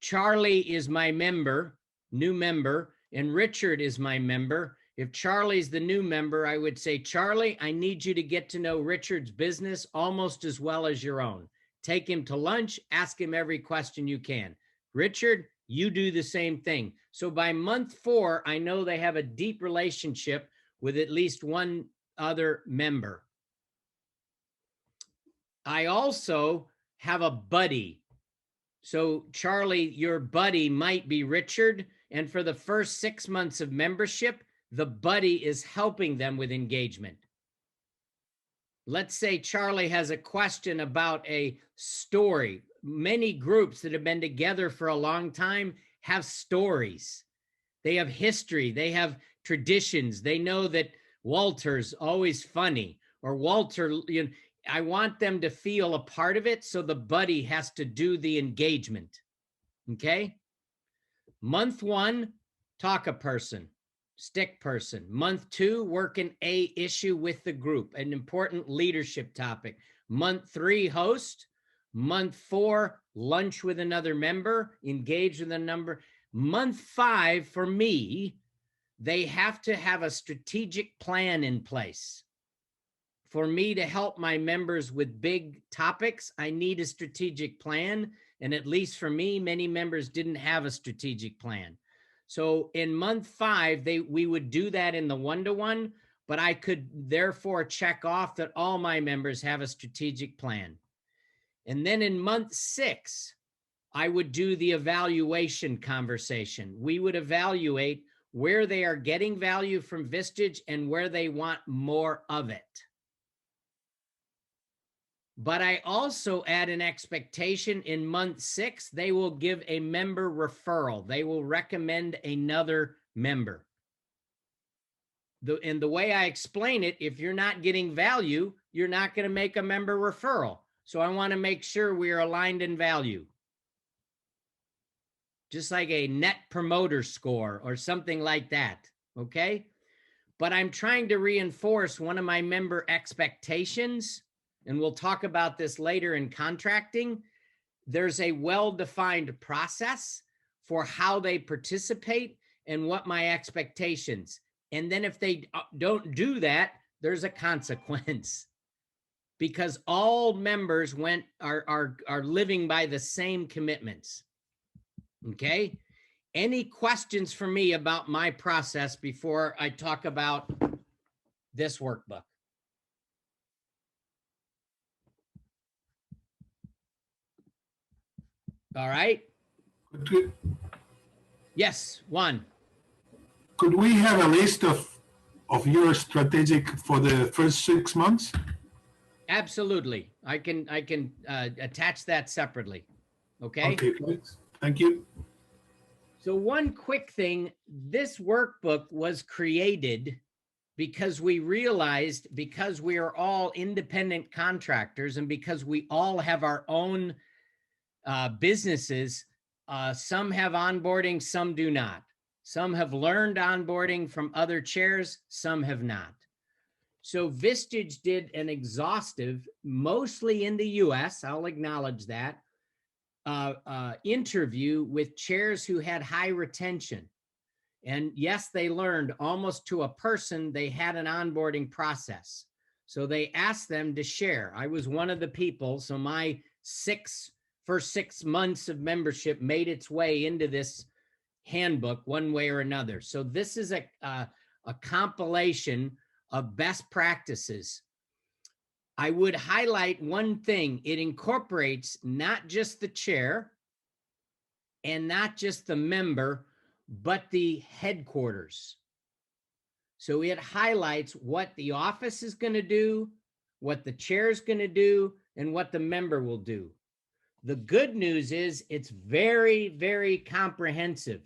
Charlie is my member, new member, and Richard is my member, if Charlie's the new member, I would say, Charlie, I need you to get to know Richard's business almost as well as your own. Take him to lunch, ask him every question you can. Richard, you do the same thing. So by month 4, I know they have a deep relationship with at least one other member. I also have a buddy. So Charlie, your buddy might be Richard. And for the first 6 months of membership, the buddy is helping them with engagement. Let's say Charlie has a question about a story. Many groups that have been together for a long time have stories. They have history. They have traditions. They know that Walter's always funny, or Walter, you know, I want them to feel a part of it. So the buddy has to do the engagement. Okay. Month 1, talk a person, stick person. Month 2, work an A issue with the group, an important leadership topic. Month 3, host. Month 4, lunch with another member, engage with a number. Month 5, for me, they have to have a strategic plan in place For me to help my members with big topics, I need a strategic plan. And at least for me, many members didn't have a strategic plan. So in month 5, we would do that in the one-to-one, but I could therefore check off that all my members have a strategic plan. And then in month 6, I would do the evaluation conversation. We would evaluate where they are getting value from Vistage and where they want more of it. But I also add an expectation in month 6, they will give a member referral. They will recommend another member. And the way I explain it, if you're not getting value, you're not going to make a member referral. So I want to make sure we are aligned in value. Just like a net promoter score or something like that, okay? But I'm trying to reinforce one of my member expectations, and we'll talk about this later in contracting. There's a well-defined process for how they participate and what my expectations. And then if they don't do that, there's a consequence. Because all members are living by the same commitments. Okay? Any questions for me about my process before I talk about this workbook? All right. Yes, one. Could we have a list of your strategic for the first 6 months? Absolutely. I can attach that separately. Okay. Okay, thanks. Thank you. So one quick thing, this workbook was created because we realized, because we are all independent contractors and because we all have our own businesses, some have onboarding, some do not. Some have learned onboarding from other chairs, some have not. So Vistage did an exhaustive, mostly in the US, I'll acknowledge that, interview with chairs who had high retention. And yes, they learned almost to a person, they had an onboarding process. So they asked them to share. I was one of the people, so my first 6 months of membership made its way into this handbook one way or another. So this is a compilation of best practices. I would highlight one thing. It incorporates not just the chair and not just the member, but the headquarters. So it highlights what the office is going to do, what the chair is going to do, and what the member will do. The good news is it's very, very comprehensive.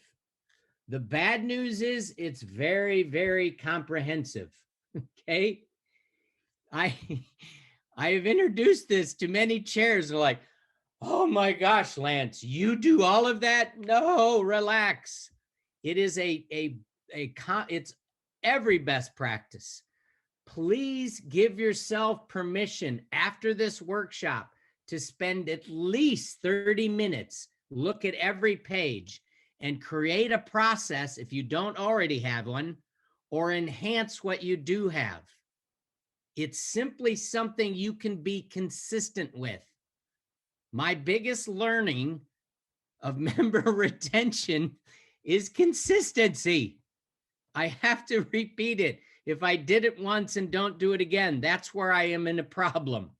The bad news is it's very, very comprehensive. Okay. I have introduced this to many chairs. They're like, oh my gosh, Lance, you do all of that? No, relax. It is it's every best practice. Please give yourself permission after this workshop to spend at least 30 minutes, look at every page and create a process if you don't already have one, or enhance what you do have. It's simply something you can be consistent with. My biggest learning of member retention is consistency. I have to repeat it. If I did it once and don't do it again, that's where I am in a problem.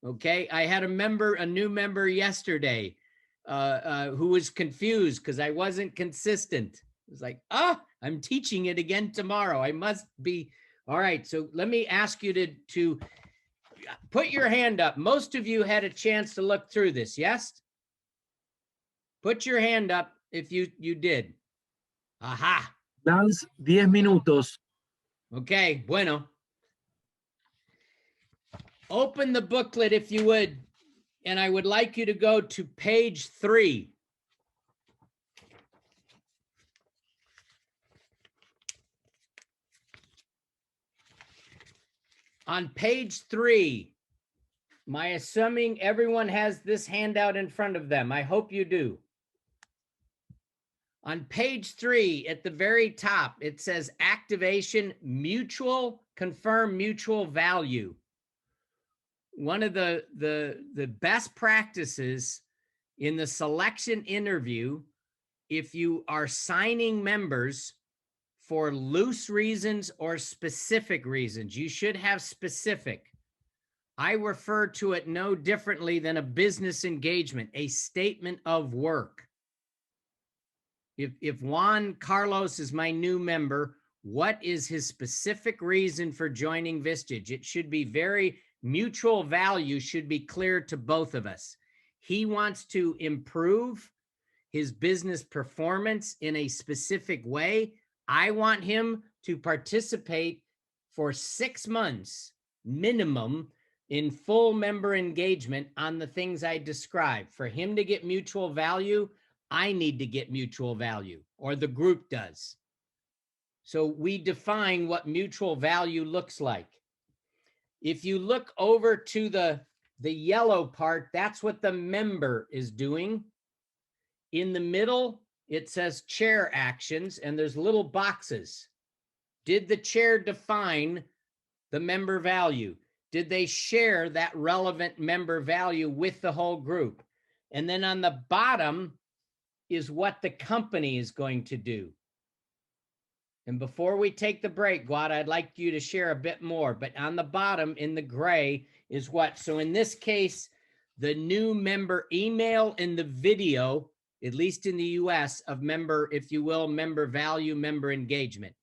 Okay, I had a new member yesterday who was confused because I wasn't consistent. It was like, I'm teaching it again tomorrow. I must be. All right, so let me ask you to put your hand up. Most of you had a chance to look through this, yes? Put your hand up if you did. Aha. Lance, 10 minutos. Okay, bueno. Open the booklet if you would, and I would like you to go to page 3. On page 3, my assuming everyone has this handout in front of them. I hope you do. On page 3, at the very top, it says activation, mutual confirm mutual value. One of the best practices in the selection interview, if you are signing members for loose reasons or specific reasons, you should have specific. I refer to it no differently than a business engagement, a statement of work. If Juan Carlos is my new member, what is his specific reason for joining Vistage? It should be very mutual value, should be clear to both of us. He wants to improve his business performance in a specific way. I want him to participate for 6 months minimum in full member engagement on the things I described. For him to get mutual value, I need to get mutual value, or the group does. So we define what mutual value looks like. If you look over to the yellow part, that's what the member is doing. In the middle, it says chair actions, and there's little boxes. Did the chair define the member value? Did they share that relevant member value with the whole group? And then on the bottom is what the company is going to do. And before we take the break, Guad, I'd like you to share a bit more, but on the bottom in the gray is what? So in this case, the new member email and the video, at least in the US, of member, if you will, member value, member engagement.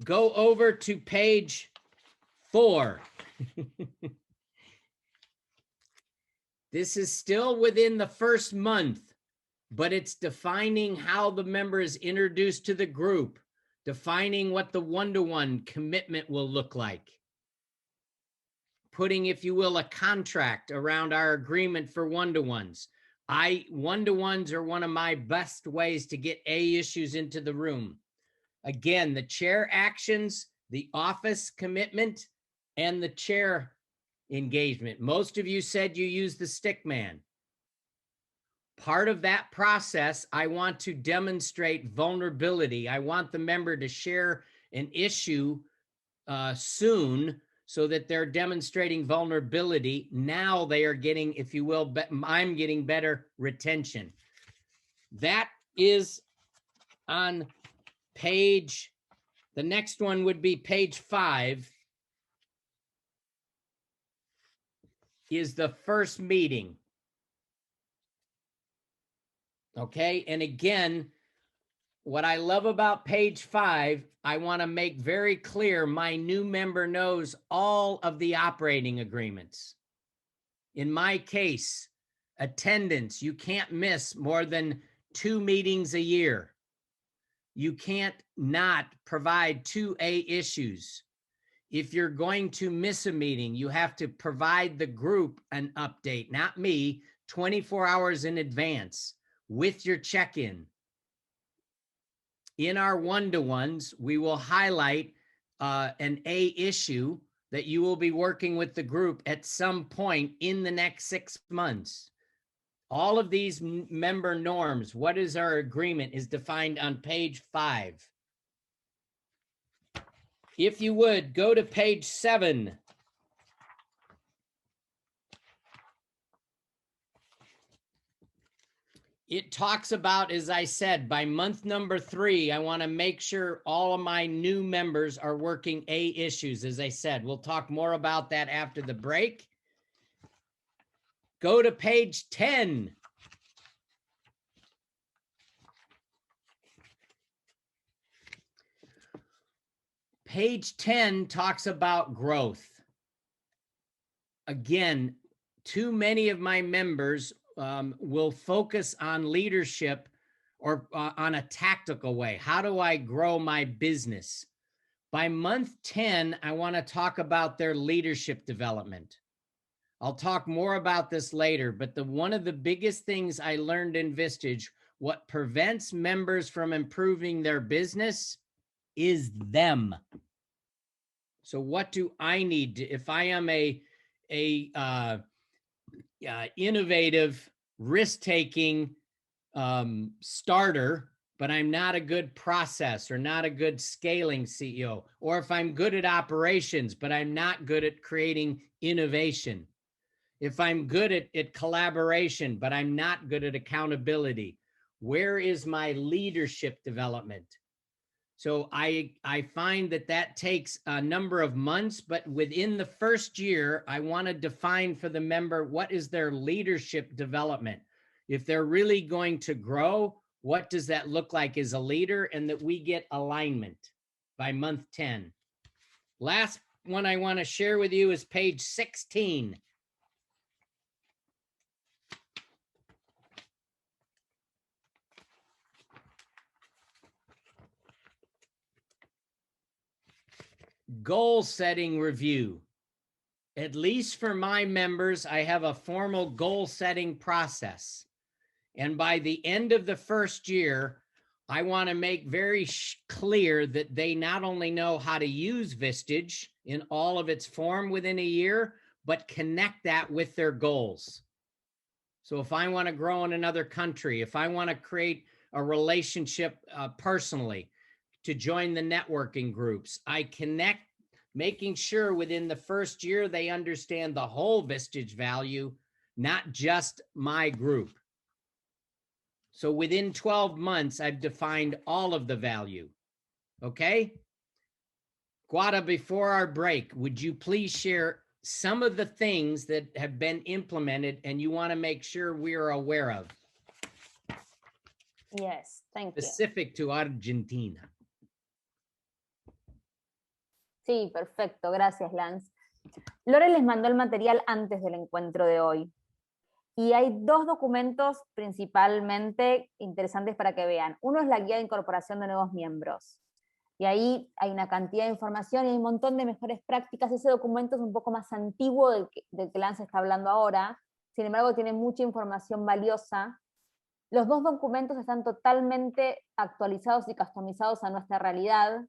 Go over to page 4. This is still within the first month, but it's defining how the member is introduced to the group, defining what the one-to-one commitment will look like, putting, if you will, a contract around our agreement for one-to-ones. One-to-ones are one of my best ways to get A issues into the room. Again, the chair actions, the office commitment, and the chair engagement. Most of you said you use the stick man. Part of that process, I want to demonstrate vulnerability. I want the member to share an issue soon so that they're demonstrating vulnerability. Now they are getting, if you will, I'm getting better retention. That is on page, the next one would be page 5, is the first meeting. Okay, and again, what I love about page 5, I want to make very clear my new member knows all of the operating agreements. In my case, attendance, you can't miss more than 2 meetings a year. You can't not provide 2A issues. If you're going to miss a meeting, you have to provide the group an update, not me, 24 hours in advance with your check-in. In our one-to-ones, we will highlight an A issue that you will be working with the group at some point in the next 6 months. All of these member norms, what is our agreement, is defined on page 5. If you would, go to page 7. It talks about, as I said, by month number 3, I want to make sure all of my new members are working A issues. As I said, we'll talk more about that after the break. Go to page 10. Page 10 talks about growth. Again, too many of my members will focus on leadership or on a tactical way. How do I grow my business? By month 10, I want to talk about their leadership development. I'll talk more about this later, but one of the biggest things I learned in Vistage, what prevents members from improving their business is them. So what do I need to, if I am a innovative, risk-taking starter, but I'm not a good process or not a good scaling CEO, or if I'm good at operations, but I'm not good at creating innovation. If I'm good at collaboration, but I'm not good at accountability, where is my leadership development? So I find that takes a number of months, but within the first year, I want to define for the member, what is their leadership development? If they're really going to grow, what does that look like as a leader, and that we get alignment by month 10. Last one I want to share with you is page 16. Goal setting review. At least for my members, I have a formal goal setting process. And by the end of the first year, I want to make very clear that they not only know how to use Vistage in all of its form within a year, but connect that with their goals. So if I want to grow in another country, if I want to create a relationship personally, to join the networking groups, I connect, making sure within the first year they understand the whole Vistage value, not just my group. So within 12 months, I've defined all of the value. Okay? Guada, before our break, would you please share some of the things that have been implemented and you want to make sure we are aware of? Yes, thank you. Specific to Argentina. Sí, perfecto. Gracias, Lance. Lore les mandó el material antes del encuentro de hoy. Y hay dos documentos principalmente interesantes para que vean. Uno es la guía de incorporación de nuevos miembros. Y ahí hay una cantidad de información y hay un montón de mejores prácticas. Ese documento es un poco más antiguo del que Lance está hablando ahora. Sin embargo, tiene mucha información valiosa. Los dos documentos están totalmente actualizados y customizados a nuestra realidad.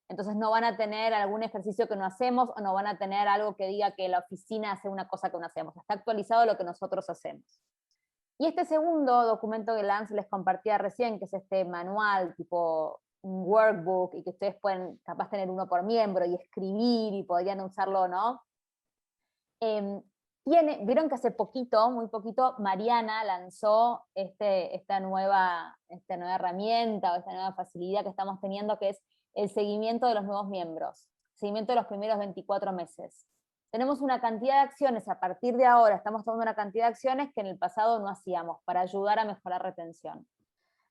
Entonces no van a tener algún ejercicio que no hacemos o no van a tener algo que diga que la oficina hace una cosa que no hacemos. Está actualizado lo que nosotros hacemos. Y este segundo documento que Lance les compartía recién, que es este manual tipo un workbook, y que ustedes pueden capaz tener uno por miembro y escribir y podrían usarlo o no. Vieron que hace poquito, muy poquito, Mariana lanzó esta nueva herramienta o esta nueva facilidad que estamos teniendo, que es el seguimiento de los nuevos miembros, seguimiento de los primeros 24 meses. Tenemos una cantidad de acciones, a partir de ahora estamos tomando una cantidad de acciones que en el pasado no hacíamos para ayudar a mejorar retención.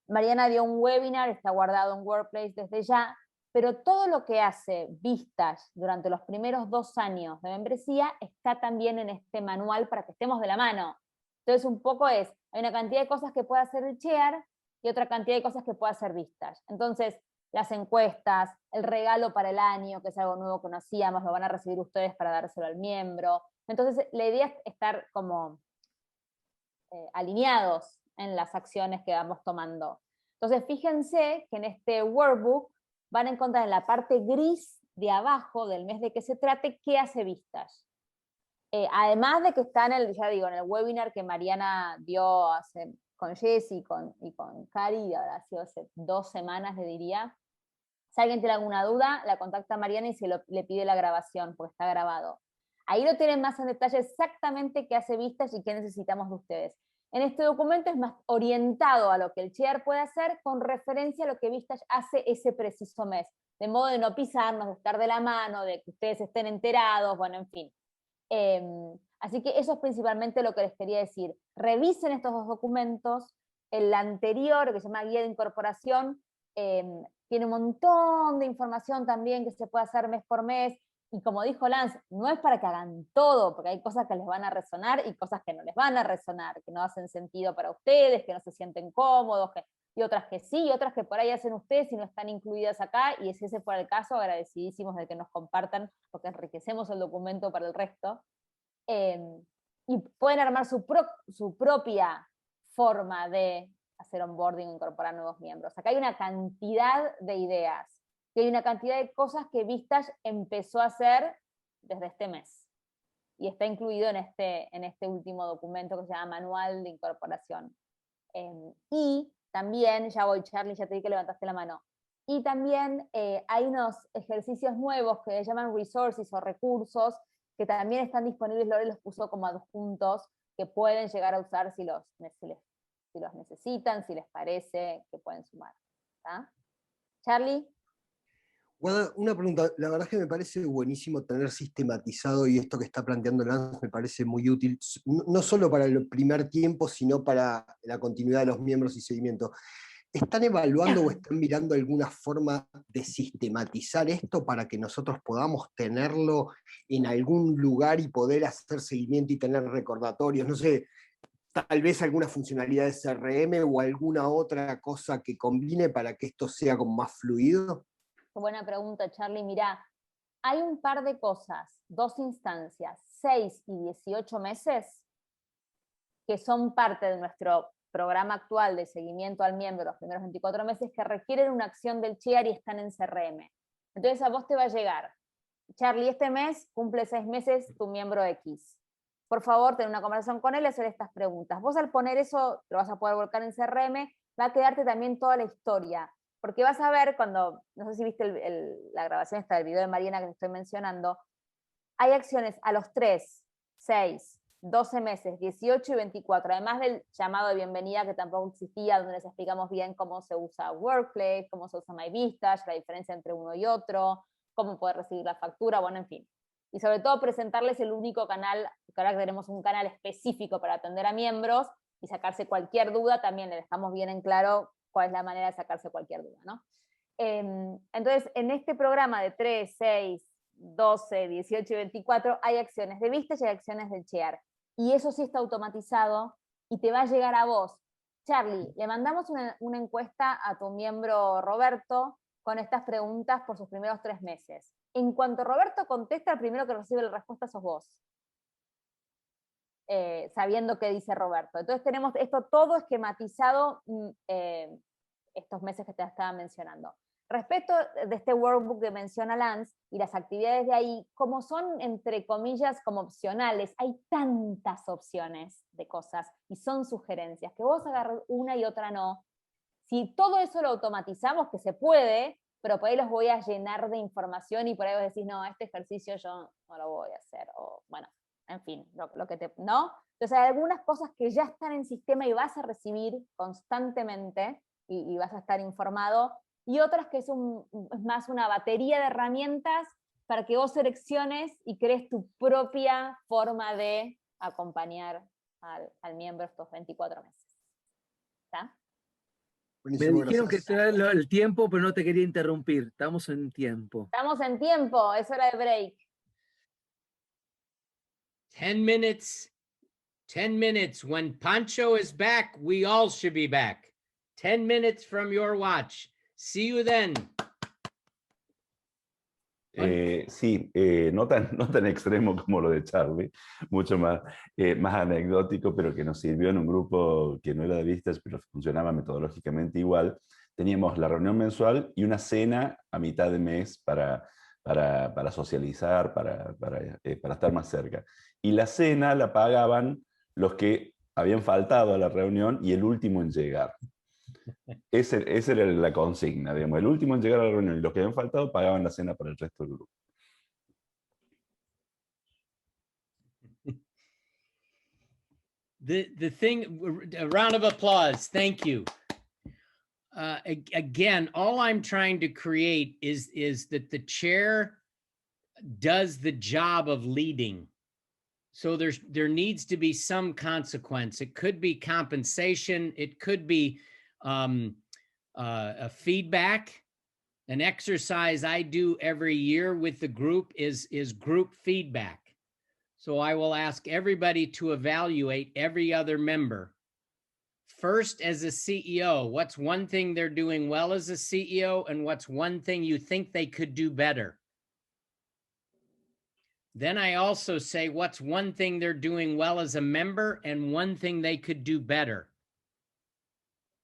Mariana dio un webinar, está guardado en Workplace desde ya, pero todo lo que hace Vistage durante los primeros 2 años de membresía está también en este manual para que estemos de la mano. Entonces un poco hay una cantidad de cosas que puede hacer el chair y otra cantidad de cosas que puede hacer Vistage. Entonces, las encuestas, el regalo para el año, que es algo nuevo que no hacíamos, lo van a recibir ustedes para dárselo al miembro. Entonces, la idea es estar como alineados en las acciones que vamos tomando. Entonces, fíjense que en este workbook van a encontrar en la parte gris de abajo del mes de que se trate, qué hace Vistage. Además de que está en el webinar que Mariana dio con Jessy y con Cari, ahora ha sido hace 2 semanas, le diría. Si alguien tiene alguna duda, la contacta a Mariana y le pide la grabación, porque está grabado. Ahí lo tienen más en detalle exactamente qué hace Vistage y qué necesitamos de ustedes. En este documento es más orientado a lo que el chair puede hacer con referencia a lo que Vistage hace ese preciso mes, de modo de no pisarnos, de estar de la mano, de que ustedes estén enterados, bueno, en fin. Así que eso es principalmente lo que les quería decir. Revisen estos 2 documentos. El anterior, que se llama Guía de Incorporación, tiene un montón de información también que se puede hacer mes por mes, y como dijo Lance, no es para que hagan todo, porque hay cosas que les van a resonar y cosas que no les van a resonar, que no hacen sentido para ustedes, que no se sienten cómodos, y otras que sí, y otras que por ahí hacen ustedes y no están incluidas acá, y si ese fuera el caso, agradecidísimos de que nos compartan, porque enriquecemos el documento para el resto. Y pueden armar su propia forma de hacer onboarding e incorporar nuevos miembros. Acá hay una cantidad de ideas, y hay una cantidad de cosas que Vistage empezó a hacer desde este mes. Y está incluido en este último documento que se llama Manual de Incorporación. Y también, ya voy Charlie, ya te di que levantaste la mano, y también hay unos ejercicios nuevos que se llaman resources o recursos, que también están disponibles, Lore los puso como adjuntos, que pueden llegar a usar si los necesitan, si les parece que pueden sumar. ¿Está? Charlie. Guada, una pregunta, la verdad es que me parece buenísimo tener sistematizado, y esto que está planteando Lance me parece muy útil, no solo para el primer tiempo, sino para la continuidad de los miembros y seguimiento. ¿Están evaluando o están mirando alguna forma de sistematizar esto para que nosotros podamos tenerlo en algún lugar y poder hacer seguimiento y tener recordatorios? No sé, tal vez alguna funcionalidad de CRM o alguna otra cosa que combine para que esto sea como más fluido. Qué buena pregunta, Charlie. Mirá, hay un par de cosas, 2 instancias, 6 y 18 meses, que son parte de nuestro programa actual de seguimiento al miembro los primeros 24 meses, que requieren una acción del chair y están en CRM. Entonces a vos te va a llegar, Charlie, este mes cumple 6 meses tu miembro X. Por favor, ten una conversación con él y hacer estas preguntas. Vos al poner eso, lo vas a poder volcar en CRM, va a quedarte también toda la historia. Porque vas a ver cuando, no sé si viste la grabación esta del video de Mariana que te estoy mencionando, hay acciones a los 3, 6, 12 meses, 18 y 24, además del llamado de bienvenida que tampoco existía, donde les explicamos bien cómo se usa Workplace, cómo se usa My Vistage, la diferencia entre uno y otro, cómo poder recibir la factura, bueno, en fin. Y sobre todo presentarles el único canal, que ahora tenemos un canal específico para atender a miembros y sacarse cualquier duda, también le dejamos bien en claro cuál es la manera de sacarse cualquier duda, ¿no? Entonces, en este programa de 3, 6, 12, 18 y 24 hay acciones de Vistage y hay acciones del chair. Y eso sí está automatizado y te va a llegar a vos. Charlie, le mandamos una encuesta a tu miembro Roberto con estas preguntas por sus primeros 3 meses. En cuanto Roberto contesta, el primero que recibe la respuesta sos vos. Sabiendo qué dice Roberto. Entonces tenemos esto todo esquematizado estos meses que te estaba mencionando. Respecto de este workbook que menciona Lance y las actividades de ahí, como son entre comillas como opcionales, hay tantas opciones de cosas y son sugerencias, que vos agarras una y otra no. Si todo eso lo automatizamos, que se puede, pero por ahí los voy a llenar de información y por ahí vos decís, no, este ejercicio yo no lo voy a hacer, o bueno, en fin, lo que te, ¿no? Entonces hay algunas cosas que ya están en sistema y vas a recibir constantemente y vas a estar informado, y otras que es más una batería de herramientas para que vos selecciones y crees tu propia forma de acompañar al miembro estos 24 meses. ¿Está? Me dijeron que te da el tiempo, pero no te quería interrumpir. Estamos en tiempo. Estamos en tiempo, es hora de break. 10 minutes. 10 minutes. When Pancho is back, we all should be back. 10 minutes from your watch. See you then. Sí, no tan extremo como lo de Charlie, mucho más anecdótico, pero que nos sirvió en un grupo que no era de Vistage, pero funcionaba metodológicamente igual. Teníamos la reunión mensual y una cena a mitad de mes para socializar, para estar más cerca. Y la cena la pagaban los que habían faltado a la reunión y el último en llegar. Esa era la consigna, digamos. El último en llegar a la reunión y los que habían faltado pagaban la cena para el resto del grupo. The thing, a round of applause. Thank you. Again, all I'm trying to create is that the chair does the job of leading. So there needs to be some consequence. It could be compensation. It could be a feedback. An exercise I do every year with the group is group feedback. So I will ask everybody to evaluate every other member. First, as a CEO, what's one thing they're doing well as a CEO, and what's one thing you think they could do better? Then I also say, what's one thing they're doing well as a member and one thing they could do better?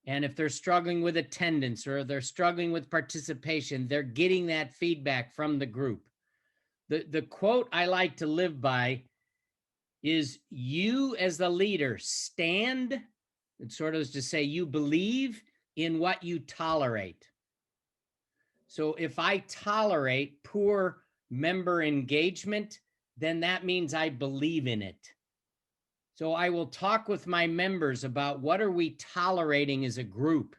And if they're struggling with attendance or they're struggling with participation, they're getting that feedback from the group. The quote I like to live by is, you as the leader stand, it sort of is to say, you believe in what you tolerate. So if I tolerate poor member engagement, then that means I believe in it. So I will talk with my members about what are we tolerating as a group.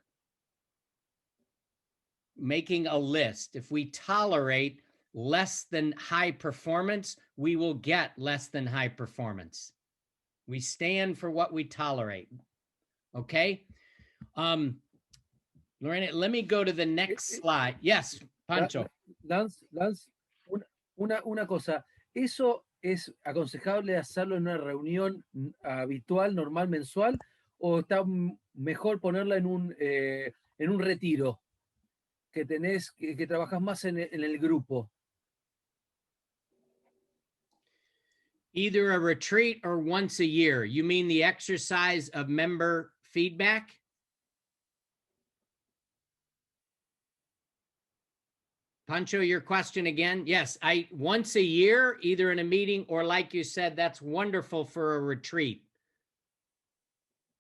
Making a list. If we tolerate less than high performance, we will get less than high performance. We stand for what we tolerate. Okay? Lorena, let me go to the next slide. Yes, Pancho. Lance, una cosa. ¿Eso es aconsejable hacerlo en una reunión habitual, normal, mensual? ¿O está mejor ponerla en un retiro? Que tenés, que trabajas más en el grupo. Either a retreat or once a year. You mean the exercise of member feedback? Pancho, your question again? Yes, once a year, either in a meeting or like you said, that's wonderful for a retreat.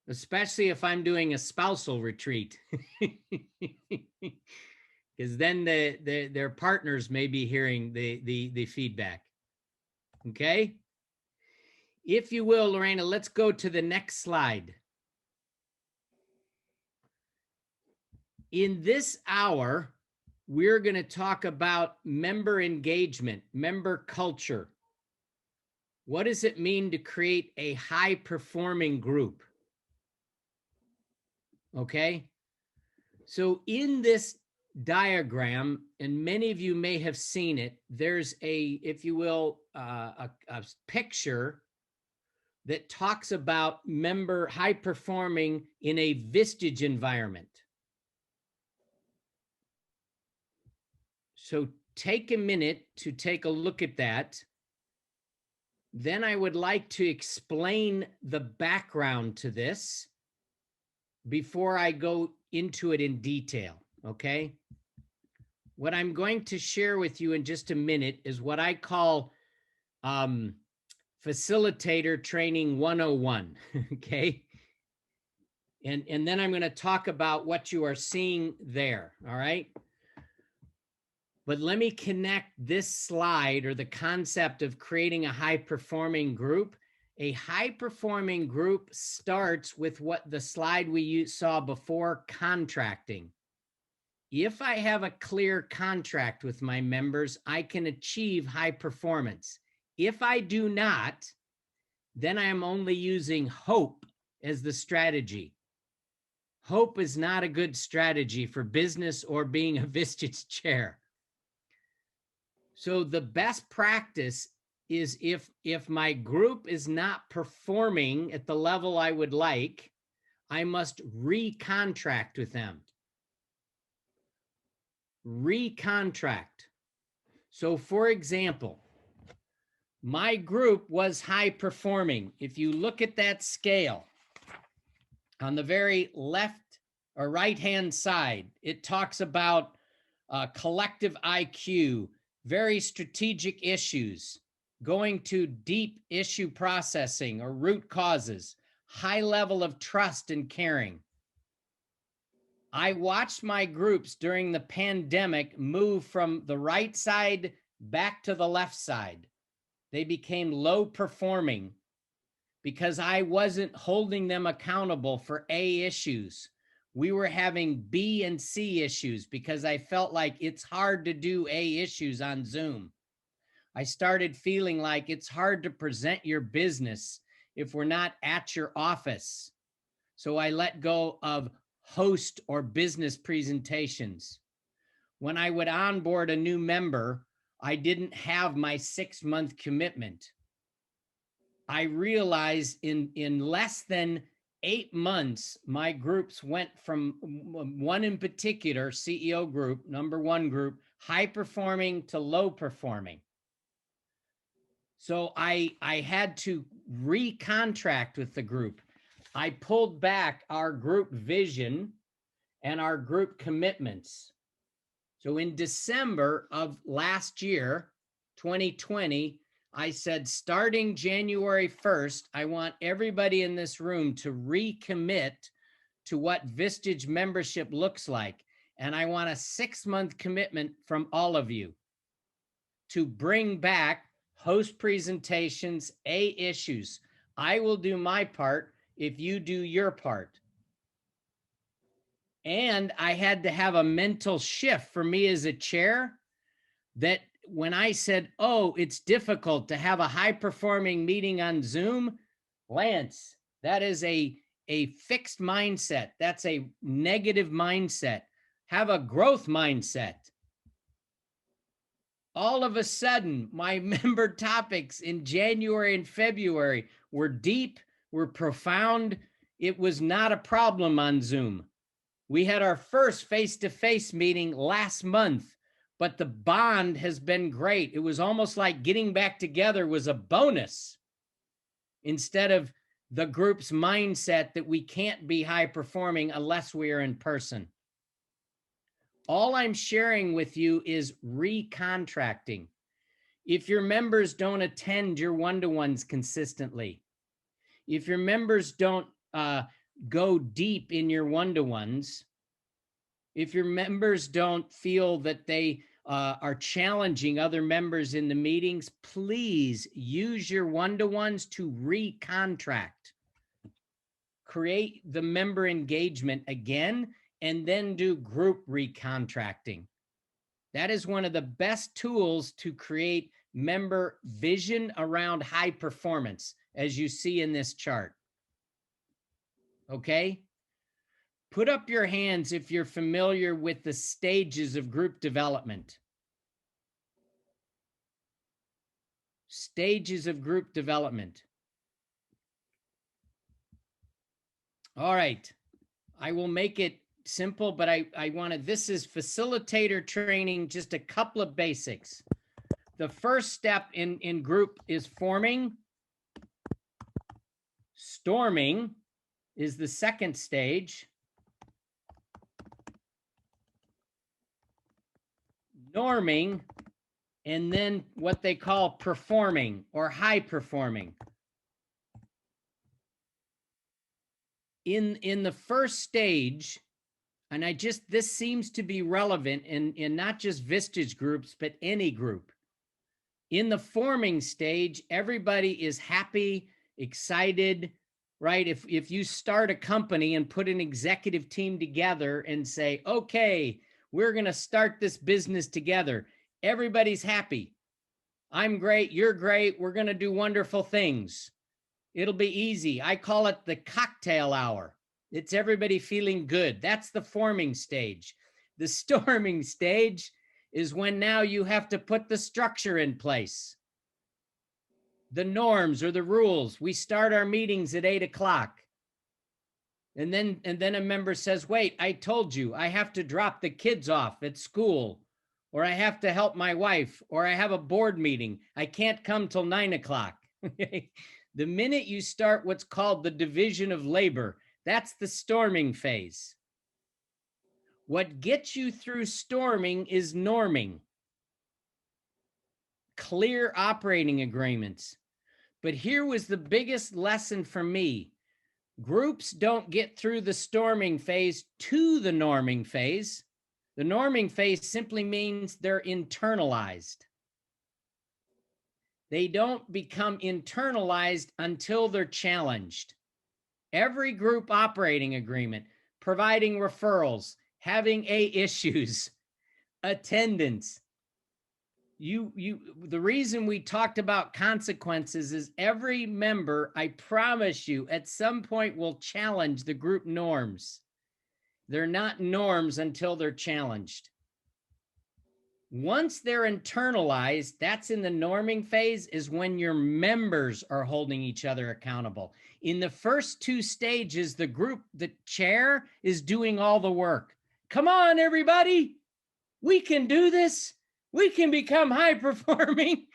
Especially if I'm doing a spousal retreat. Because then their partners may be hearing the feedback. Okay? If you will, Lorena, let's go to the next slide. In this hour, we're going to talk about member engagement, member culture. What does it mean to create a high-performing group? Okay? So in this diagram, and many of you may have seen it, there's a, if you will, a picture that talks about member high performing in a Vistage environment. So take a minute to take a look at that. Then I would like to explain the background to this before I go into it in detail, okay? What I'm going to share with you in just a minute is what I call Facilitator Training 101, okay? And then I'm going to talk about what you are seeing there, all right? But let me connect this slide or the concept of creating a high-performing group. A high-performing group starts with what the slide we saw before, contracting. If I have a clear contract with my members, I can achieve high performance. If I do not, then I am only using hope as the strategy. Hope is not a good strategy for business or being a Vistage chair. So the best practice is if my group is not performing at the level I would like, I must recontract with them. Recontract. So for example, my group was high performing. If you look at that scale on the very left or right-hand side, it talks about collective IQ, very strategic issues, going to deep issue processing or root causes, high level of trust and caring. I watched my groups during the pandemic move from the right side back to the left side. They became low performing because I wasn't holding them accountable for A issues. We were having B and C issues because I felt like it's hard to do A issues on Zoom. I started feeling like it's hard to present your business if we're not at your office. So I let go of host or business presentations. When I would onboard a new member, I didn't have my 6-month commitment. I realized in less than 8 months, my groups went from one in particular, CEO group, #1 group, high performing to low performing. So I had to recontract with the group. I pulled back our group vision and our group commitments. So in December of last year, 2020, I said, starting January 1st, I want everybody in this room to recommit to what Vistage membership looks like. And I want a 6-month commitment from all of you to bring back host presentations, A issues. I will do my part if you do your part. And I had to have a mental shift for me as a chair that when I said, oh, it's difficult to have a high-performing meeting on Zoom, Lance, that is a fixed mindset. That's a negative mindset. Have a growth mindset. All of a sudden, my member topics in January and February were deep, were profound. It was not a problem on Zoom. We had our first face-to-face meeting last month, but the bond has been great. It was almost like getting back together was a bonus instead of the group's mindset that we can't be high-performing unless we are in person. All I'm sharing with you is recontracting. If your members don't attend your one-to-ones consistently, if your members don't go deep in your one-to-ones, if your members don't feel that they are challenging other members in the meetings, please use your one-to-ones to recontract. Create the member engagement again, and then do group recontracting. That is one of the best tools to create member vision around high performance, as you see in this chart. Okay? Put up your hands if you're familiar with the stages of group development. Stages of group development. All right. I will make it simple, but I wanted, this is facilitator training, just a couple of basics. The first step in group is forming. Storming is the second stage. Norming, and then what they call performing or high performing. In the first stage, and this seems to be relevant in not just Vistage groups, but any group. In the forming stage, everybody is happy, excited, right? If you start a company and put an executive team together and say, okay, we're going to start this business together, everybody's happy. I'm great, you're great, we're going to do wonderful things. It'll be easy. I call it the cocktail hour. It's everybody feeling good. That's the forming stage. The storming stage is when now you have to put the structure in place. The norms or the rules. We start our meetings at 8 o'clock. And then a member says, wait, I told you I have to drop the kids off at school, or I have to help my wife, or I have a board meeting. I can't come till 9 o'clock. The minute you start what's called the division of labor, that's the storming phase. What gets you through storming is norming. Clear operating agreements. But here was the biggest lesson for me. Groups don't get through the storming phase to the norming phase. The norming phase simply means they're internalized. They don't become internalized until they're challenged. Every group operating agreement, providing referrals, having A issues, attendance. The reason we talked about consequences is every member, I promise you, at some point will challenge the group norms. They're not norms until they're challenged. Once they're internalized, that's in the norming phase, is when your members are holding each other accountable. In the first two stages, the group, the chair is doing all the work. Come on, everybody. We can do this. We can become high performing.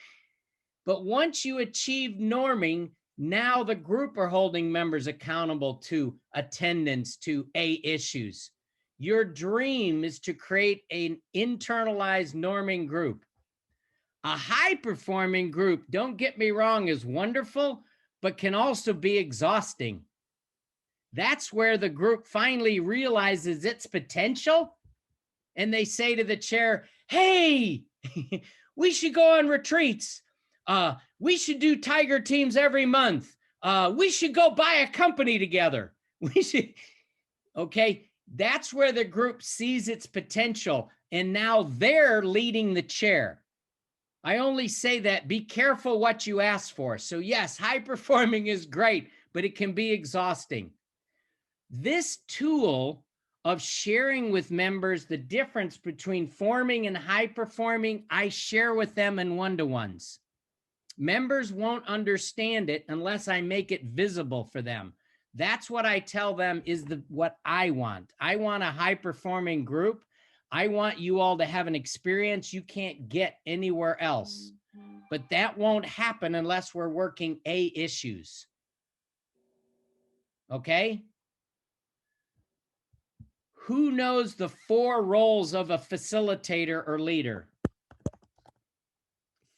But once you achieve norming, now the group are holding members accountable to attendance, to A issues. Your dream is to create an internalized norming group. A high-performing group, don't get me wrong, is wonderful, but can also be exhausting. That's where the group finally realizes its potential. And they say to the chair, hey, we should go on retreats. We should do tiger teams every month. We should go buy a company together. We should, okay, that's where the group sees its potential. And now they're leading the chair. I only say that, be careful what you ask for. So yes, high performing is great, but it can be exhausting. This tool of sharing with members the difference between forming and high performing, I share with them in one-to-ones. Members won't understand it unless I make it visible for them. That's what I tell them is what I want. I want a high performing group. I want you all to have an experience you can't get anywhere else. But that won't happen unless we're working A issues. Okay? Who knows the 4 roles of a facilitator or leader?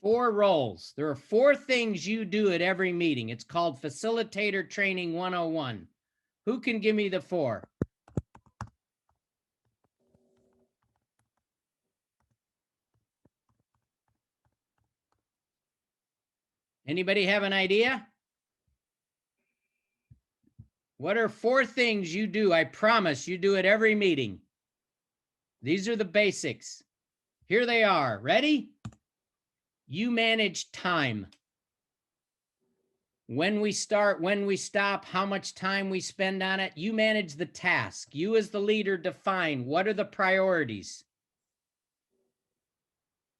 4 roles. There are 4 things you do at every meeting. It's called Facilitator Training 101. Who can give me the 4? Anybody have an idea? What are 4 things you do? I promise you do at every meeting. These are the basics. Here they are. Ready? You manage time. When we start, when we stop, how much time we spend on it. You manage the task. You as the leader define what are the priorities.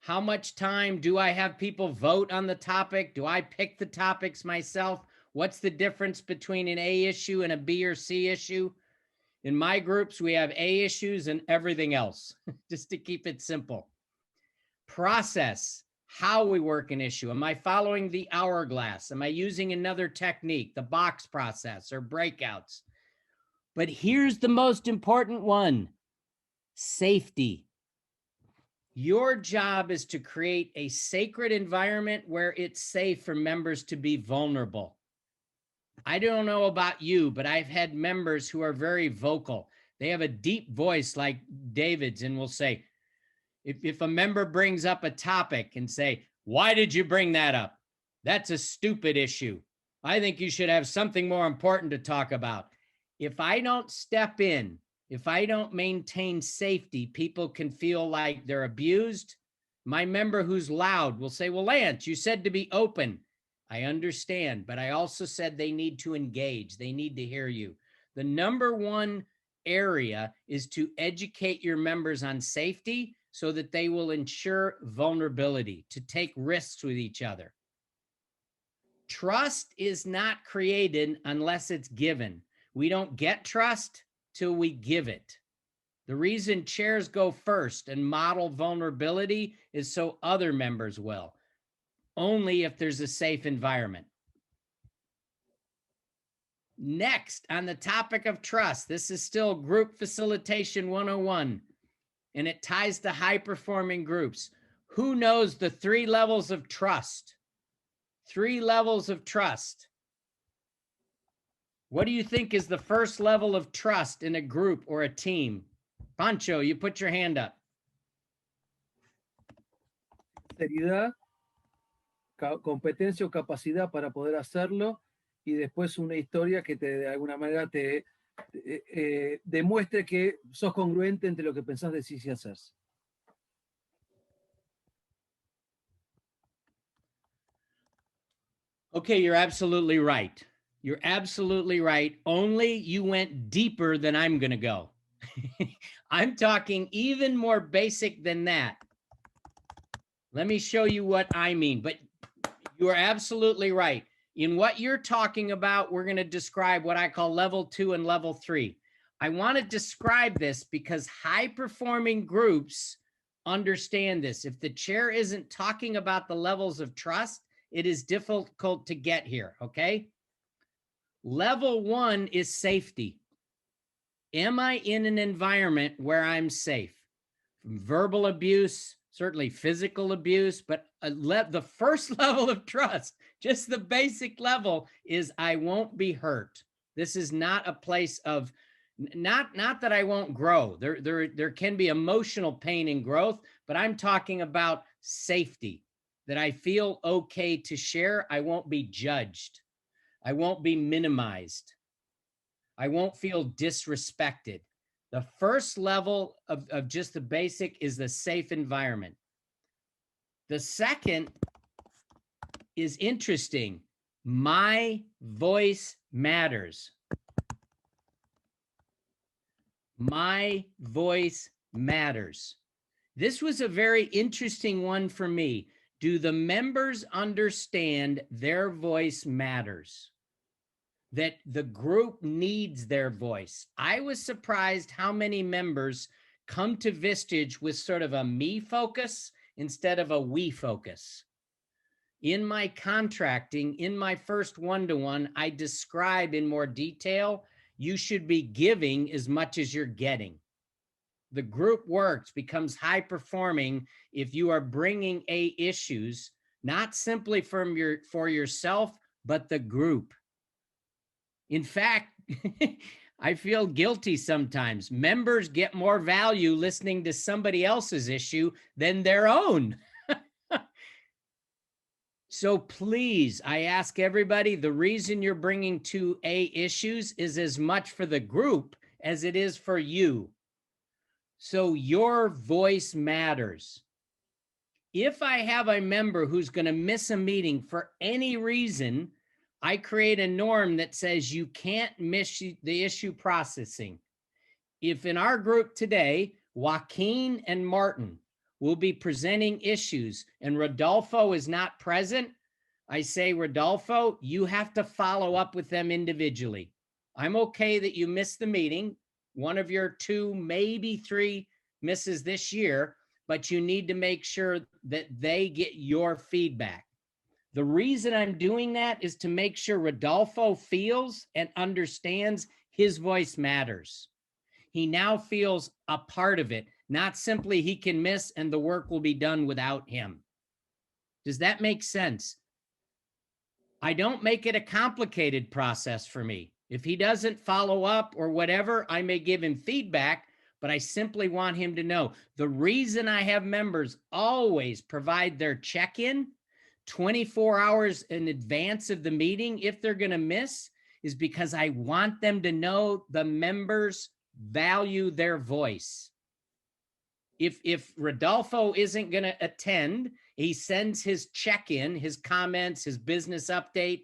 How much time do I have people vote on the topic? Do I pick the topics myself? What's the difference between an A issue and a B or C issue? In my groups, we have A issues and everything else, just to keep it simple. Process, how we work an issue. Am I following the hourglass? Am I using another technique, the box process or breakouts? But here's the most important one, safety. Your job is to create a sacred environment where it's safe for members to be vulnerable. I don't know about you, but I've had members who are very vocal. They have a deep voice like David's and will say, if a member brings up a topic and say, why did you bring that up? That's a stupid issue. I think you should have something more important to talk about. If I don't step in, if I don't maintain safety, people can feel like they're abused. My member who's loud will say, well, Lance, you said to be open. I understand, but I also said they need to engage. They need to hear you. The number one area is to educate your members on safety so that they will ensure vulnerability, to take risks with each other. Trust is not created unless it's given. We don't get trust till we give it. The reason chairs go first and model vulnerability is so other members will, only if there's a safe environment. Next, on the topic of trust, this is still Group Facilitation 101, and it ties to high-performing groups. Who knows the 3 levels of trust? 3 levels of trust. What do you think is the first level of trust in a group or a team? Pancho, you put your hand up. Seriedad, competencia o capacidad para poder hacerlo, y después una historia que de alguna manera te demuestre que sos congruente entre lo que pensás, decís y haces. Okay, you're absolutely right. You're absolutely right. Only you went deeper than I'm going to go. I'm talking even more basic than that. Let me show you what I mean, but you are absolutely right. In what you're talking about, we're going to describe what I call level 2 and level 3. I want to describe this because high-performing groups understand this. If the chair isn't talking about the levels of trust, it is difficult to get here, okay? Level 1 is safety. Am I in an environment where I'm safe? From verbal abuse, certainly physical abuse, but the first level of trust, just the basic level, is I won't be hurt. This is not a place of, not that I won't grow. There can be emotional pain in growth, but I'm talking about safety, that I feel okay to share. I won't be judged. I won't be minimized. I won't feel disrespected. The first level of just the basic is the safe environment. The second is interesting. My voice matters. My voice matters. This was a very interesting one for me. Do the members understand their voice matters? That the group needs their voice? I was surprised how many members come to Vistage with sort of a me focus instead of a we focus. In my contracting, in my first one-to-one, I describe in more detail, you should be giving as much as you're getting. The group works, becomes high performing if you are bringing issues, not simply for yourself, but the group. In fact, I feel guilty sometimes. Members get more value listening to somebody else's issue than their own. So please, I ask everybody, the reason you're bringing 2A issues is as much for the group as it is for you. So your voice matters. If I have a member who's going to miss a meeting for any reason, I create a norm that says you can't miss the issue processing. If in our group today, Joaquin and Martin will be presenting issues and Rodolfo is not present, I say, Rodolfo, you have to follow up with them individually. I'm okay that you missed the meeting. One of your 2, maybe 3 misses this year, but you need to make sure that they get your feedback. The reason I'm doing that is to make sure Rodolfo feels and understands his voice matters. He now feels a part of it, not simply he can miss and the work will be done without him. Does that make sense? I don't make it a complicated process for me. If he doesn't follow up or whatever, I may give him feedback, but I simply want him to know. The reason I have members always provide their check-in 24 hours in advance of the meeting if they're going to miss is because I want them to know the members value their voice. If Rodolfo isn't going to attend, he sends his check-in, his comments, his business update.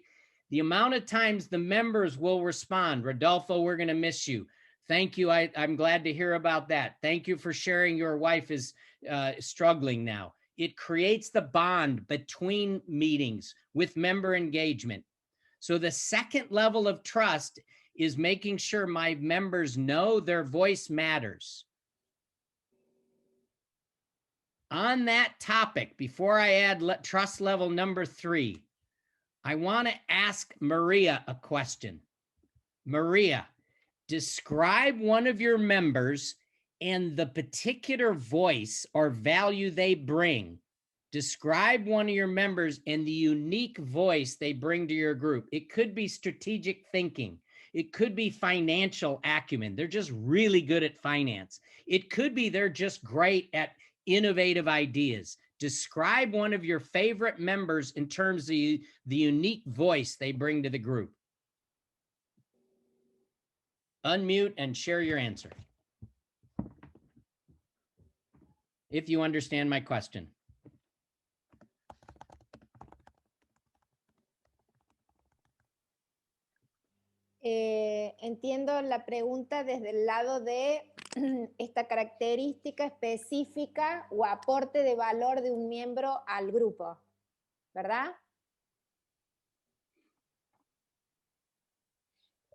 The amount of times the members will respond, Rodolfo, we're going to miss you. Thank you. I'm glad to hear about that. Thank you for sharing your wife is struggling now. It creates the bond between meetings with member engagement. So the second level of trust is making sure my members know their voice matters. On that topic, before I add trust level number 3, I want to ask Maria a question. Maria, describe one of your members and the particular voice or value they bring. Describe one of your members and the unique voice they bring to your group. It could be strategic thinking. It could be financial acumen. They're just really good at finance. It could be they're just great at innovative ideas. Describe one of your favorite members in terms of the unique voice they bring to the group. Unmute and share your answer. If you understand my question. Entiendo la pregunta desde el lado de esta característica específica o aporte de valor de un miembro al grupo, ¿verdad?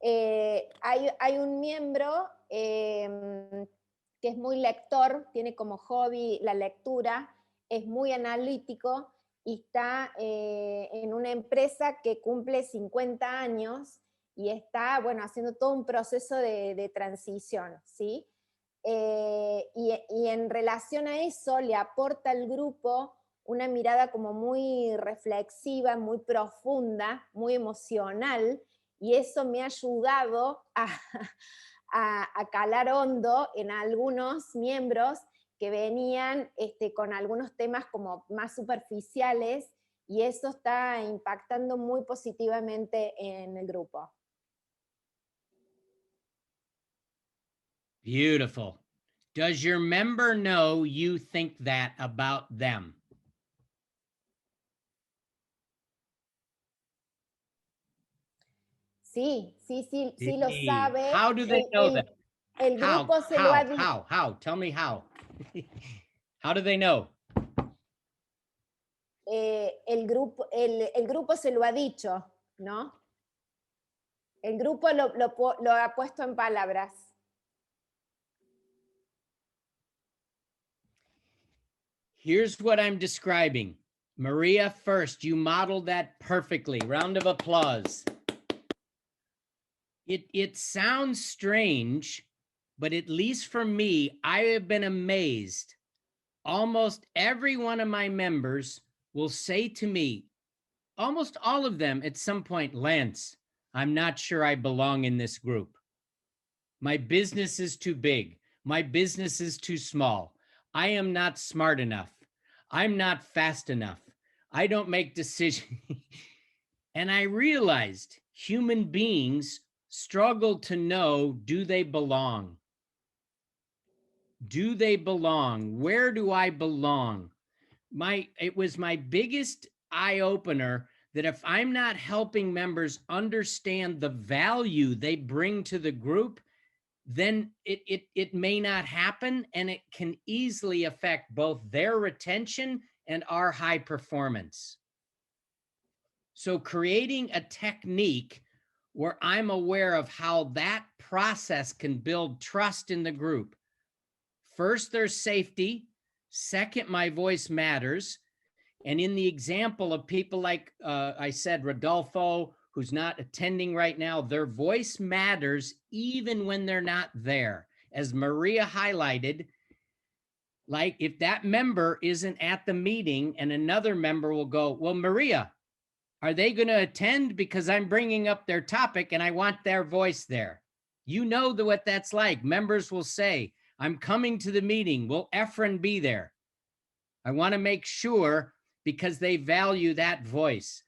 Hay un miembro que es muy lector, tiene como hobby la lectura, es muy analítico y está en una empresa que cumple 50 años y está, bueno, haciendo todo un proceso de transición, ¿sí? Y en relación a eso le aporta al grupo una mirada como muy reflexiva, muy profunda, muy emocional, y eso me ha ayudado a calar hondo en algunos miembros que venían con algunos temas como más superficiales, y eso está impactando muy positivamente en el grupo. Beautiful. Does your member know you think that about them? Sí lo sabe. How do they know that? El grupo se lo ha dicho. How? Tell me how. How do they know? El grupo se lo ha dicho, ¿no? El grupo lo ha puesto en palabras. Here's what I'm describing. Maria, first, you modeled that perfectly. Round of applause. It sounds strange, but at least for me, I have been amazed. Almost every one of my members will say to me, almost all of them at some point, Lance, I'm not sure I belong in this group. My business is too big. My business is too small. I am not smart enough. I'm not fast enough. I don't make decisions. And I realized human beings struggle to know, do they belong? Do they belong? Where do I belong? It was my biggest eye-opener that if I'm not helping members understand the value they bring to the group, then it may not happen, and it can easily affect both their retention and our high performance. So creating a technique where I'm aware of how that process can build trust in the group. First, there's safety. Second, my voice matters. And in the example of people like I said, Rodolfo, who's not attending right now, their voice matters even when they're not there. As Maria highlighted, like if that member isn't at the meeting and another member will go, well, Maria, are they going to attend because I'm bringing up their topic and I want their voice there? You know what that's like. Members will say, I'm coming to the meeting. Will Efren be there? I want to make sure because they value that voice.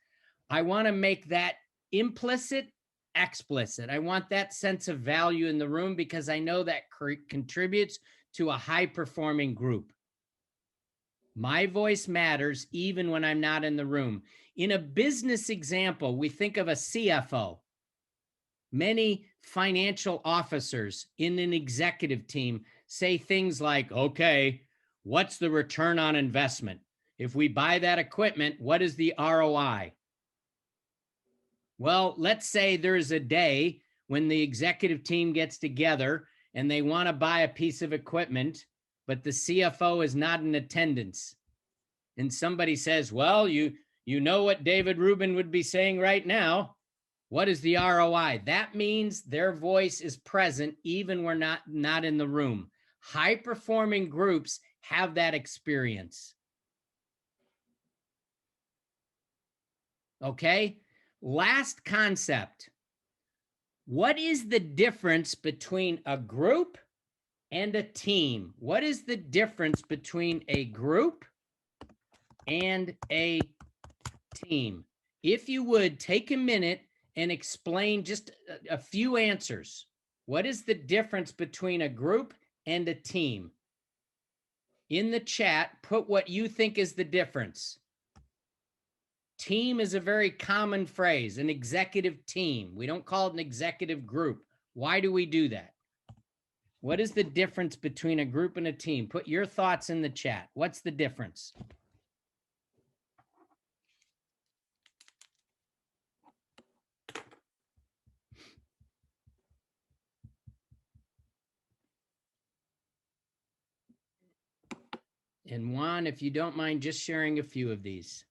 I want to make that implicit, explicit. I want that sense of value in the room because I know that contributes to a high-performing group. My voice matters even when I'm not in the room. In a business example, we think of a CFO. Many financial officers in an executive team say things like, okay, what's the return on investment? If we buy that equipment, what is the ROI? Well, let's say there's a day when the executive team gets together and they want to buy a piece of equipment, but the CFO is not in attendance. And somebody says, well, you know what David Rubin would be saying right now. What is the ROI? That means their voice is present even when we're not in the room. High-performing groups have that experience. Okay? Last concept. What is the difference between a group and a team? What is the difference between a group and a team? If you would take a minute and explain just a few answers. What is the difference between a group and a team? In the chat, put what you think is the difference. Team is a very common phrase, an executive team. We don't call it an executive group. Why do we do that? What is the difference between a group and a team? Put your thoughts in the chat. What's the difference? And Juan, if you don't mind just sharing a few of these.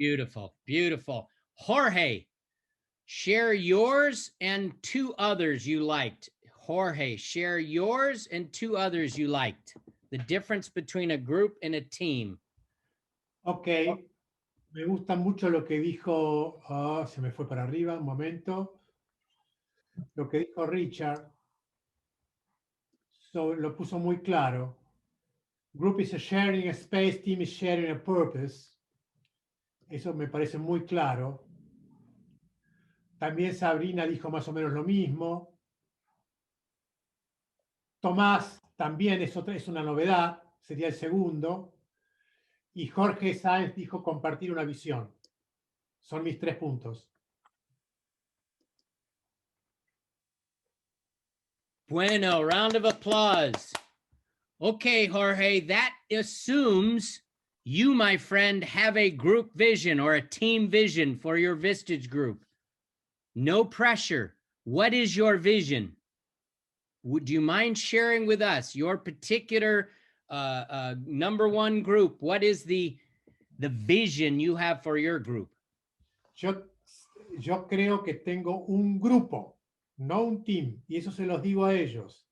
Beautiful, beautiful. Jorge, share yours and 2 others you liked. Jorge, share yours and 2 others you liked. The difference between a group and a team. Ok, me gusta mucho lo que dijo, se me fue para arriba, un momento. Lo que dijo Richard, lo puso muy claro. Group is a sharing a space, team is sharing a purpose. Eso me parece muy claro. También Sabrina dijo más o menos lo mismo. Tomás también es una novedad, sería el segundo. Y Jorge Sáenz dijo compartir una visión. Son mis 3 puntos. Bueno, round of applause. Okay, Jorge, that assumes you, my friend, have a group vision or a team vision for your Vistage group. No pressure. What is your vision? Would you mind sharing with us your particular number 1 group? What is the vision you have for your group? Yo creo que tengo un grupo, no un team, y eso se los digo a ellos.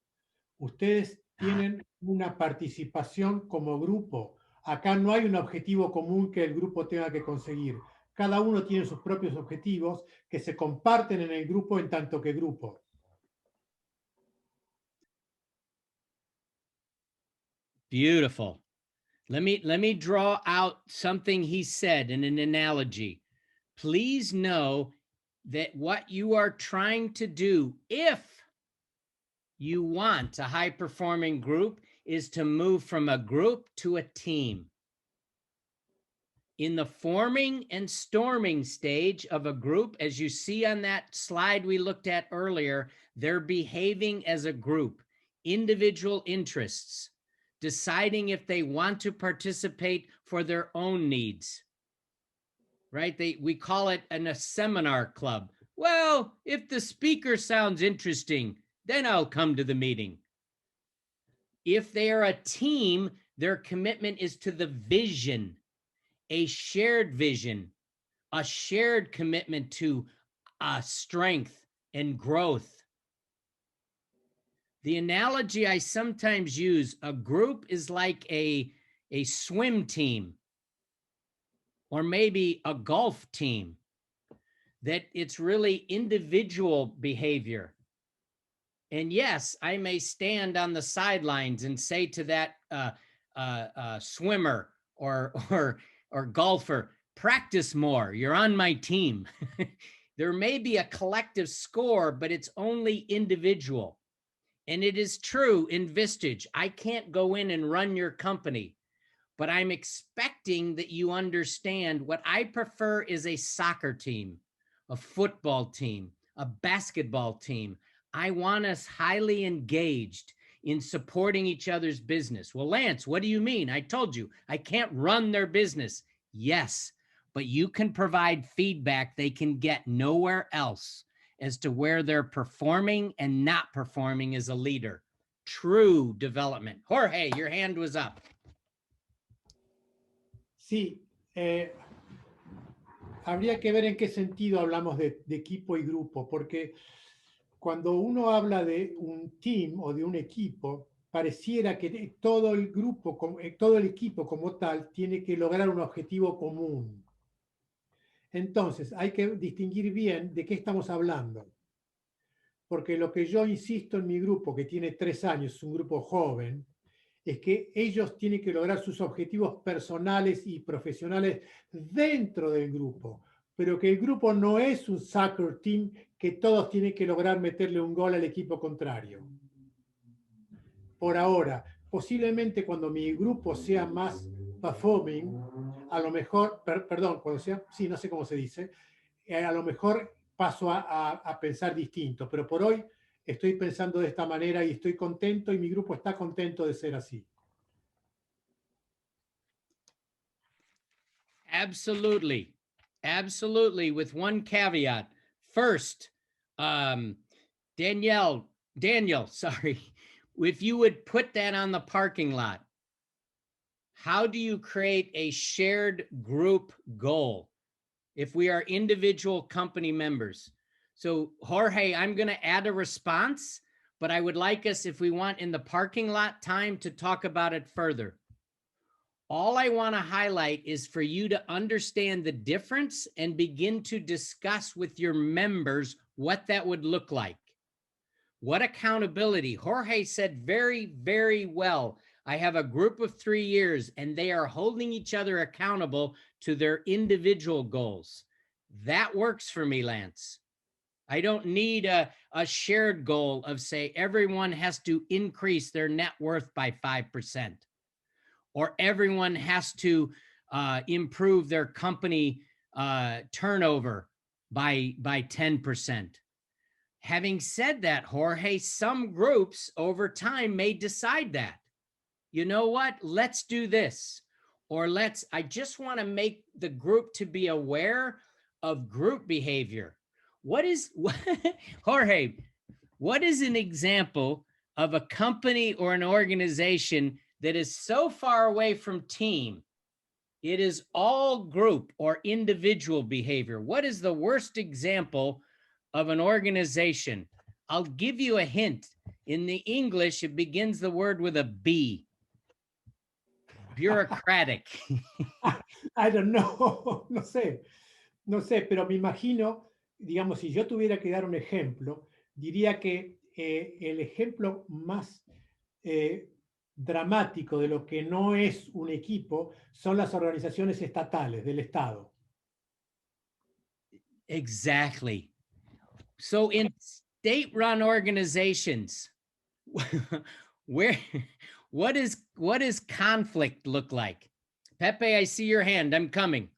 Ustedes tienen una participación como grupo. Acá no hay un objetivo común que el grupo tenga que conseguir. Cada uno tiene sus propios objetivos que se comparten en el grupo en tanto que grupo. Beautiful. Let me draw out something he said in an analogy. Please know that what you are trying to do, if you want a high-performing group, is to move from a group to a team. In the forming and storming stage of a group, as you see on that slide we looked at earlier, they're behaving as a group, individual interests, deciding if they want to participate for their own needs, right? We call it a seminar club. Well, if the speaker sounds interesting, then I'll come to the meeting. If they are a team, their commitment is to the vision, a shared vision, a shared commitment to strength and growth. The analogy I sometimes use, a group is like a swim team or maybe a golf team, that it's really individual behavior. And yes, I may stand on the sidelines and say to that swimmer or golfer, practice more, you're on my team. There may be a collective score, but it's only individual. And it is true in Vistage, I can't go in and run your company, but I'm expecting that you understand what I prefer is a soccer team, a football team, a basketball team. I want us highly engaged in supporting each other's business. Well, Lance, what do you mean? I told you, I can't run their business. Yes, but you can provide feedback they can get nowhere else as to where they're performing and not performing as a leader. True development. Jorge, your hand was up. Sí, habría que ver en qué sentido hablamos de equipo y grupo, porque cuando uno habla de un team o de un equipo, pareciera que todo el grupo, todo el equipo como tal, tiene que lograr un objetivo común. Entonces, hay que distinguir bien de qué estamos hablando. Porque lo que yo insisto en mi grupo, que tiene 3 años, es un grupo joven, es que ellos tienen que lograr sus objetivos personales y profesionales dentro del grupo, pero que el grupo no es un soccer team que todos tienen que lograr meterle un gol al equipo contrario. Por ahora, posiblemente cuando mi grupo sea más performing, a lo mejor, perdón, cuando sea, sí, no sé cómo se dice, a lo mejor paso a pensar distinto, pero por hoy estoy pensando de esta manera y estoy contento y mi grupo está contento de ser así. Absolutely. Absolutely, with one caveat. First, Daniel, sorry, if you would put that on the parking lot, how do you create a shared group goal? if we are individual company members. So Jorge, I'm going to add a response, but I would like us, if we want in the parking lot time, to talk about it further. All I want to highlight is for you to understand the difference and begin to discuss with your members what that would look like. What accountability? Jorge said very, very well. I have a group of 3 years and they are holding each other accountable to their individual goals. That works for me, Lance. I don't need a shared goal of, say, everyone has to increase their net worth by 5%, or everyone has to improve their company turnover by 10%. Having said that, Jorge, some groups over time may decide that, you know what, let's do this, or I just want to make the group to be aware of group behavior. Jorge, what is an example of a company or an organization that is so far away from team, it is all group or individual behavior? What is the worst example of an organization? I'll give you a hint. In the English, it begins the word with a B. Bureaucratic. I don't know, no sé, pero me imagino, digamos, si yo tuviera que dar un ejemplo, diría que el ejemplo más dramático de lo que no es un equipo son las organizaciones estatales del Estado. Exactly. So in state-run organizations, what does conflict look like? Pepe, I see your hand. I'm coming.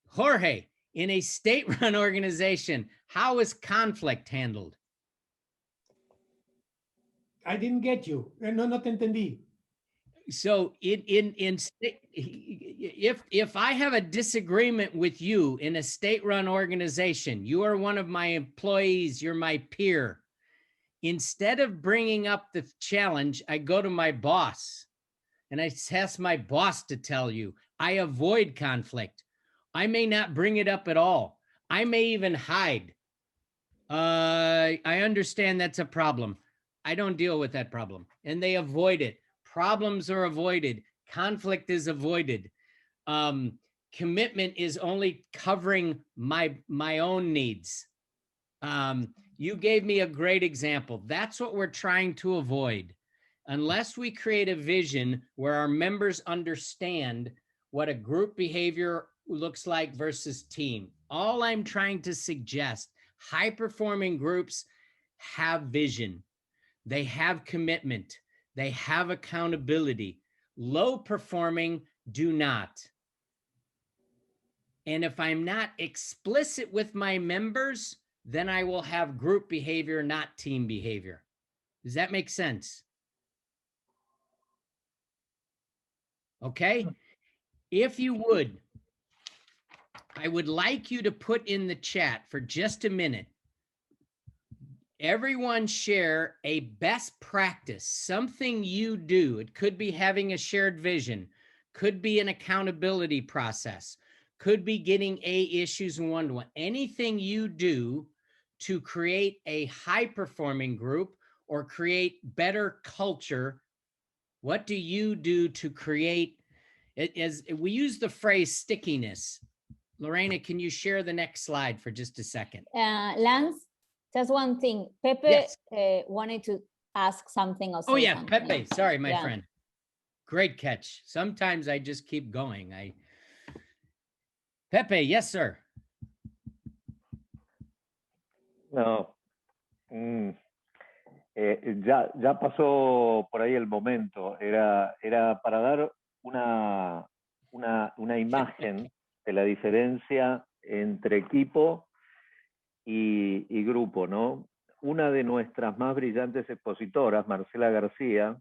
Jorge, in a state-run organization, how is conflict handled? I didn't get you. No te entendí. So if I have a disagreement with you in a state-run organization, you are one of my employees, you're my peer. Instead of bringing up the challenge, I go to my boss and I ask my boss to tell you. I avoid conflict. I may not bring it up at all. I may even hide. I understand that's a problem. I don't deal with that problem. And they avoid it. Problems are avoided. Conflict is avoided. Commitment is only covering my own needs. You gave me a great example. That's what we're trying to avoid. Unless we create a vision where our members understand what a group behavior looks like versus team. All I'm trying to suggest, high-performing groups have vision. They have commitment. They have accountability. Low-performing do not. And if I'm not explicit with my members, then I will have group behavior, not team behavior. Does that make sense? Okay. If you would, I would like you to put in the chat for just a minute. Everyone share a best practice, something you do. It could be having a shared vision, could be an accountability process, could be getting A issues in one-to-one. Anything you do to create a high-performing group or create better culture. What do you do to create it? As we use the phrase stickiness. Lorena, can you share the next slide for just a second? Lance, just one thing. Pepe Yes. Wanted to ask something or say Oh yeah, something. Pepe, sorry, my Yeah. friend. Great catch. Sometimes I just keep going. Pepe, yes, sir. No. Ya pasó por ahí el momento. Era para dar una imagen de la diferencia entre equipo y grupo, ¿no? Una de nuestras más brillantes expositoras, Marcela García,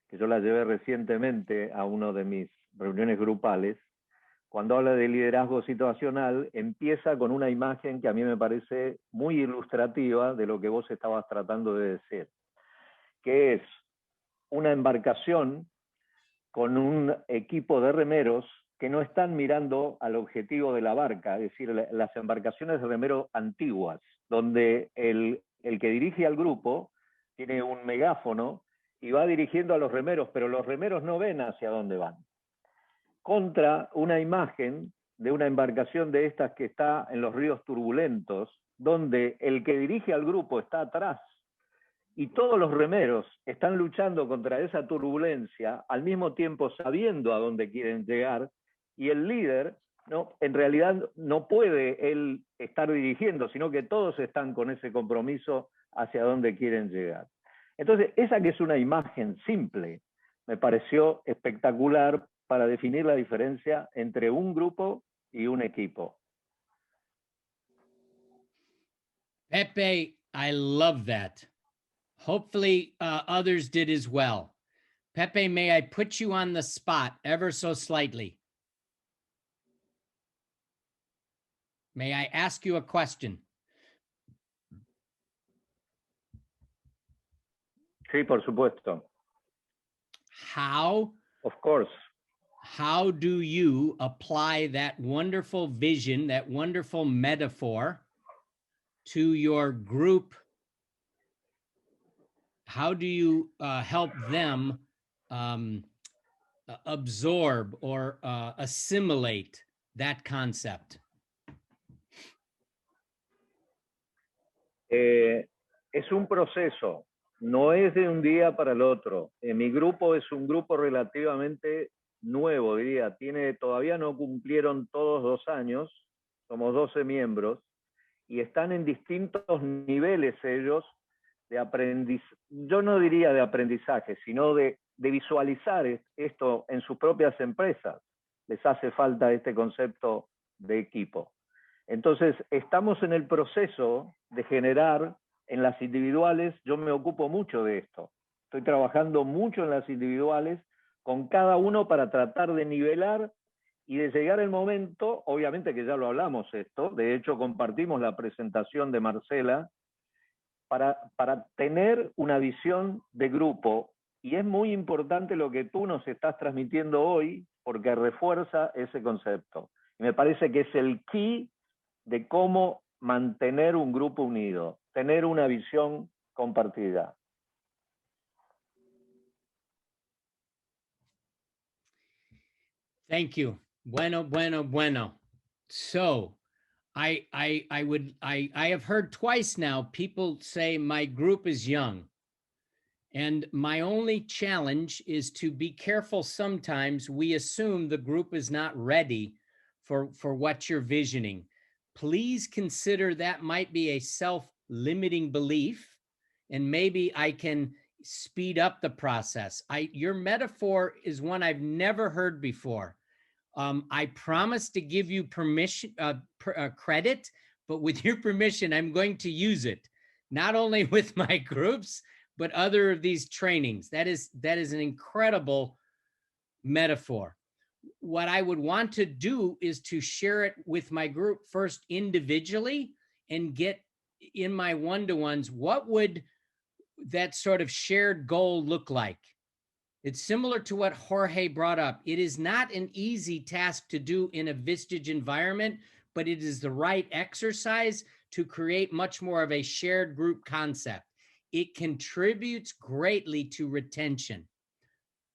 que yo la llevé recientemente a una de mis reuniones grupales, cuando habla de liderazgo situacional, empieza con una imagen que a mí me parece muy ilustrativa de lo que vos estabas tratando de decir, que es una embarcación con un equipo de remeros que no están mirando al objetivo de la barca, es decir, las embarcaciones de remero antiguas, donde el que dirige al grupo tiene un megáfono y va dirigiendo a los remeros, pero los remeros no ven hacia dónde van. Contra una imagen de una embarcación de estas que está en los ríos turbulentos, donde el que dirige al grupo está atrás y todos los remeros están luchando contra esa turbulencia, al mismo tiempo sabiendo a dónde quieren llegar, y el líder, ¿no?, en realidad no puede él estar dirigiendo, sino que todos están con ese compromiso hacia dónde quieren llegar. Entonces, esa que es una imagen simple, me pareció espectacular para definir la diferencia entre un grupo y un equipo. Pepe, I love that. Hopefully others did as well. Pepe, may I put you on the spot ever so slightly? May I ask you a question? Sí, por supuesto. How? Of course. How do you apply that wonderful vision, that wonderful metaphor to your group? How do you help them absorb or assimilate that concept? Es un proceso, no es de un día para el otro. Mi grupo es un grupo relativamente nuevo, diría. Todavía no cumplieron todos 2 años, somos 12 miembros, y están en distintos niveles ellos de aprendizaje, yo no diría de aprendizaje, sino de visualizar esto en sus propias empresas. Les hace falta este concepto de equipo. Entonces, estamos en el proceso de generar en las individuales, yo me ocupo mucho de esto. Estoy trabajando mucho en las individuales con cada uno para tratar de nivelar y de llegar el momento, obviamente que ya lo hablamos esto, de hecho compartimos la presentación de Marcela, para tener una visión de grupo, y es muy importante lo que tú nos estás transmitiendo hoy, porque refuerza ese concepto. Y me parece que es el key de cómo mantener un grupo unido, tener una visión compartida. Thank you. Bueno, bueno, bueno. So, I have heard twice now people say my group is young. And my only challenge is to be careful. Sometimes we assume the group is not ready for what you're visioning. Please consider that might be a self-limiting belief, and maybe I can speed up the process. Your metaphor is one I've never heard before. I promise to give you permission, credit, but with your permission, I'm going to use it, not only with my groups, but other of these trainings. That is an incredible metaphor. What I would want to do is to share it with my group first individually and get in my one-to-ones, what would that sort of shared goal look like? It's similar to what Jorge brought up. It is not an easy task to do in a Vistage environment, but it is the right exercise to create much more of a shared group concept. It contributes greatly to retention.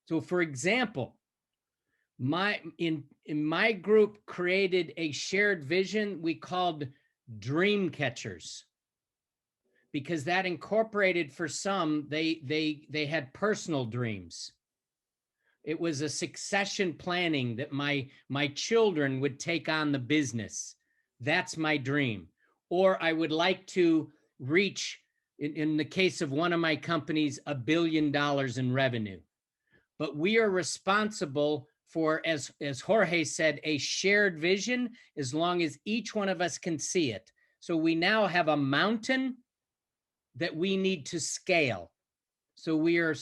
So for example, in my group created a shared vision we called dream catchers, because that incorporated, for some, they had personal dreams. It was a succession planning that my children would take on the business. That's my dream. Or I would like to reach, in the case of one of my companies, $1 billion in revenue. But we are responsible for, as Jorge said, a shared vision, as long as each one of us can see it. So we now have a mountain that we need to scale. So we are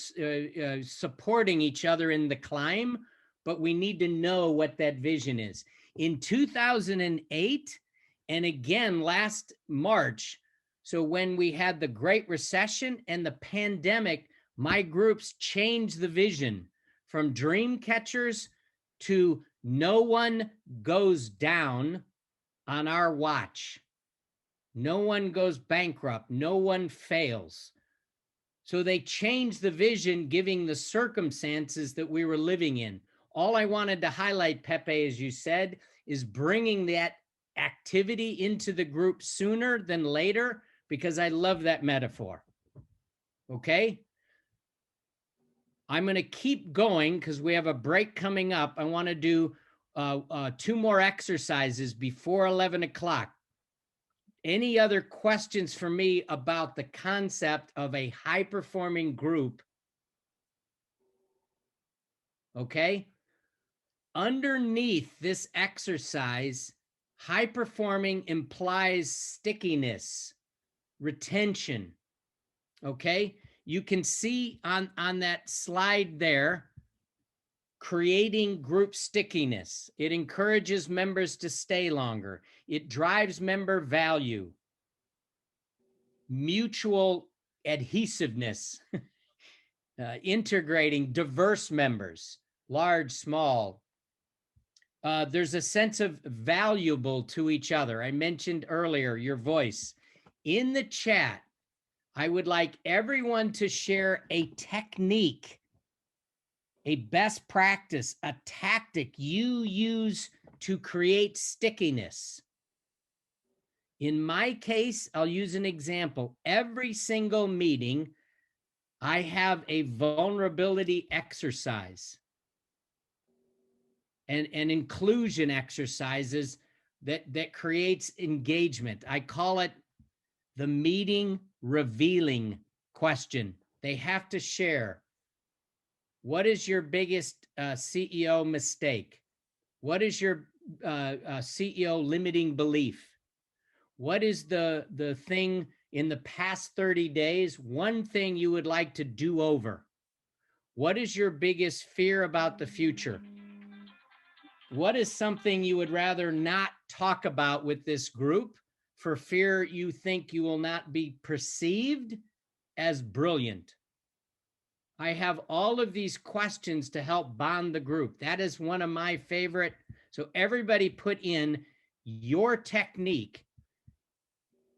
supporting each other in the climb, but we need to know what that vision is. In 2008, and again last March, so when we had the Great Recession and the pandemic, my groups changed the vision from dream catchers to no one goes down on our watch. No one goes bankrupt. No one fails. So they changed the vision, giving the circumstances that we were living in. All I wanted to highlight, Pepe, as you said, is bringing that activity into the group sooner than later, because I love that metaphor. Okay? I'm going to keep going because we have a break coming up. I want to do 2 more exercises before 11 o'clock. Any other questions for me about the concept of a high-performing group? Okay? Underneath this exercise, high-performing implies stickiness, retention. Okay? You can see on that slide there, creating group stickiness. It encourages members to stay longer. It drives member value. Mutual adhesiveness, integrating diverse members, large, small. There's a sense of valuable to each other. I mentioned earlier your voice. In the chat, I would like everyone to share a technique, a best practice, a tactic you use to create stickiness. In my case, I'll use an example. Every single meeting, I have a vulnerability exercise and inclusion exercises that creates engagement. I call it the meeting revealing question. They have to share. What is your biggest CEO mistake? What is your CEO limiting belief? What is the thing in the past 30 days, one thing you would like to do over? What is your biggest fear about the future? What is something you would rather not talk about with this group for fear you think you will not be perceived as brilliant? I have all of these questions to help bond the group. That is one of my favorite. So everybody put in your technique.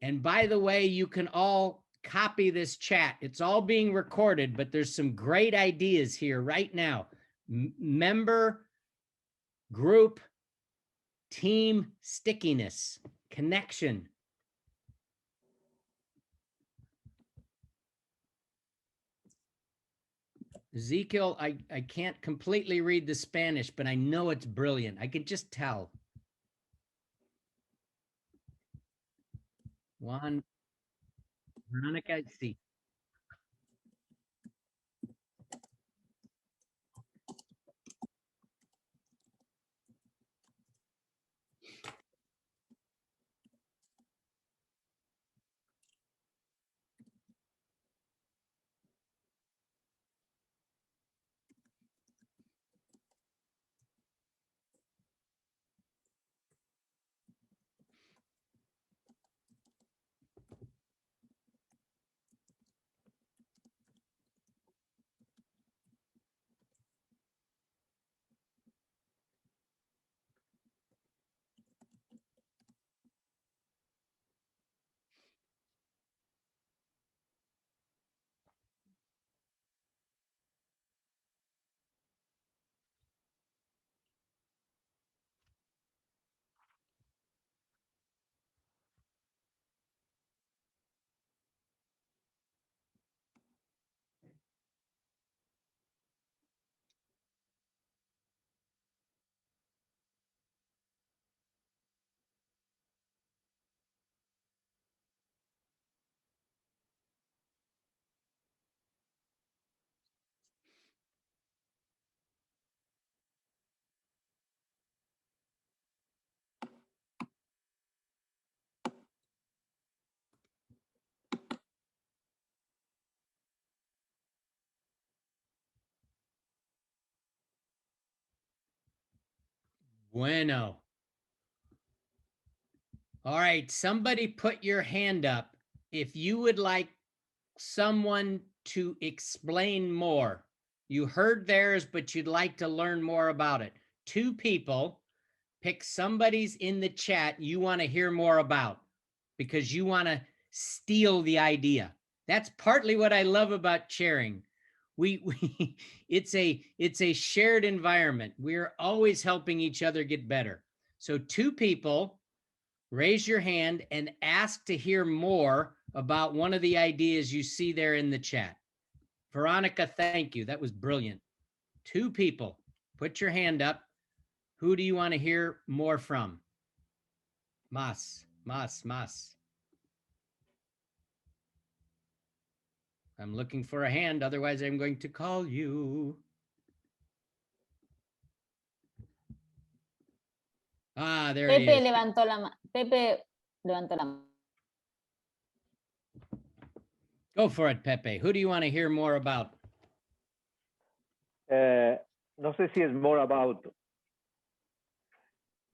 And by the way, you can all copy this chat. It's all being recorded, but there's some great ideas here right now. Member, group, team stickiness, connection. Ezekiel, I can't completely read the Spanish, but I know it's brilliant. I could just tell. Juan, Veronica, sí. Bueno. All right, somebody put your hand up if you would like someone to explain more. You heard theirs, but you'd like to learn more about it. 2 people, pick somebody's in the chat you want to hear more about because you want to steal the idea. That's partly what I love about sharing. It's a shared environment. We're always helping each other get better. So 2 people, raise your hand and ask to hear more about one of the ideas you see there in the chat. Veronica, thank you. That was brilliant. 2 people, put your hand up. Who do you want to hear more from? Mas. I'm looking for a hand, otherwise I'm going to call you. Ah, there he is. Pepe levantó la mano. Go for it, Pepe. Who do you want to hear more about? No sé si es more about,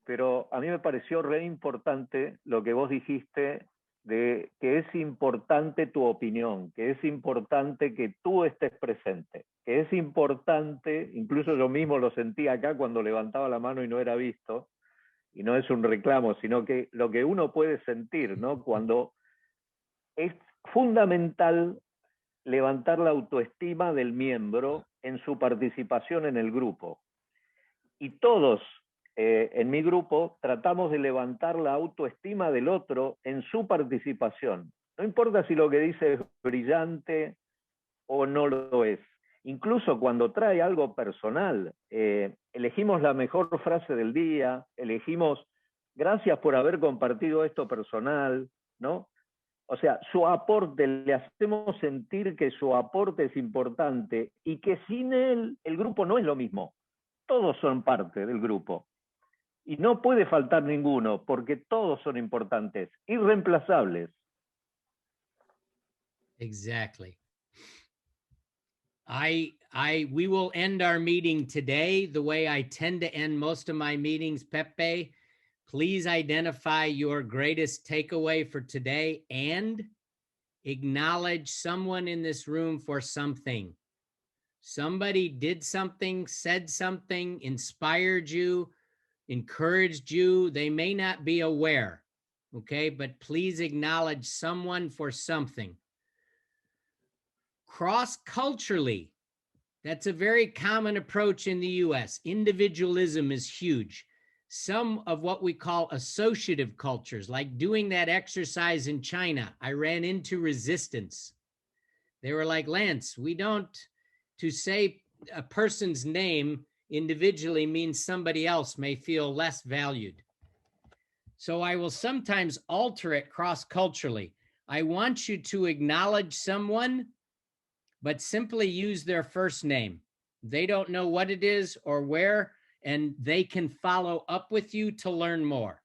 pero a mí me pareció re importante lo que vos dijiste de que es importante tu opinión, que es importante que tú estés presente, que es importante, incluso yo mismo lo sentí acá cuando levantaba la mano y no era visto, y no es un reclamo, sino que lo que uno puede sentir, ¿no? Cuando es fundamental levantar la autoestima del miembro en su participación en el grupo. Y todos en mi grupo tratamos de levantar la autoestima del otro en su participación. No importa si lo que dice es brillante o no lo es. Incluso cuando trae algo personal, elegimos la mejor frase del día, elegimos gracias por haber compartido esto personal, ¿no? O sea, su aporte, le hacemos sentir que su aporte es importante y que sin él el grupo no es lo mismo. Todos son parte del grupo. Y no puede faltar ninguno, porque todos son importantes, irreemplazables. Exactly. We will end our meeting today the way I tend to end most of my meetings. Pepe, please identify your greatest takeaway for today and acknowledge someone in this room for something. Somebody did something, said something, inspired you, encouraged you. They may not be aware, okay? But please acknowledge someone for something. Cross-culturally, that's a very common approach in the US. Individualism is huge. Some of what we call associative cultures, like doing that exercise in China, I ran into resistance. They were like, Lance, we don't, to say a person's name individually means somebody else may feel less valued. So I will sometimes alter it cross-culturally. I want you to acknowledge someone, but simply use their first name. They don't know what it is or where, and they can follow up with you to learn more.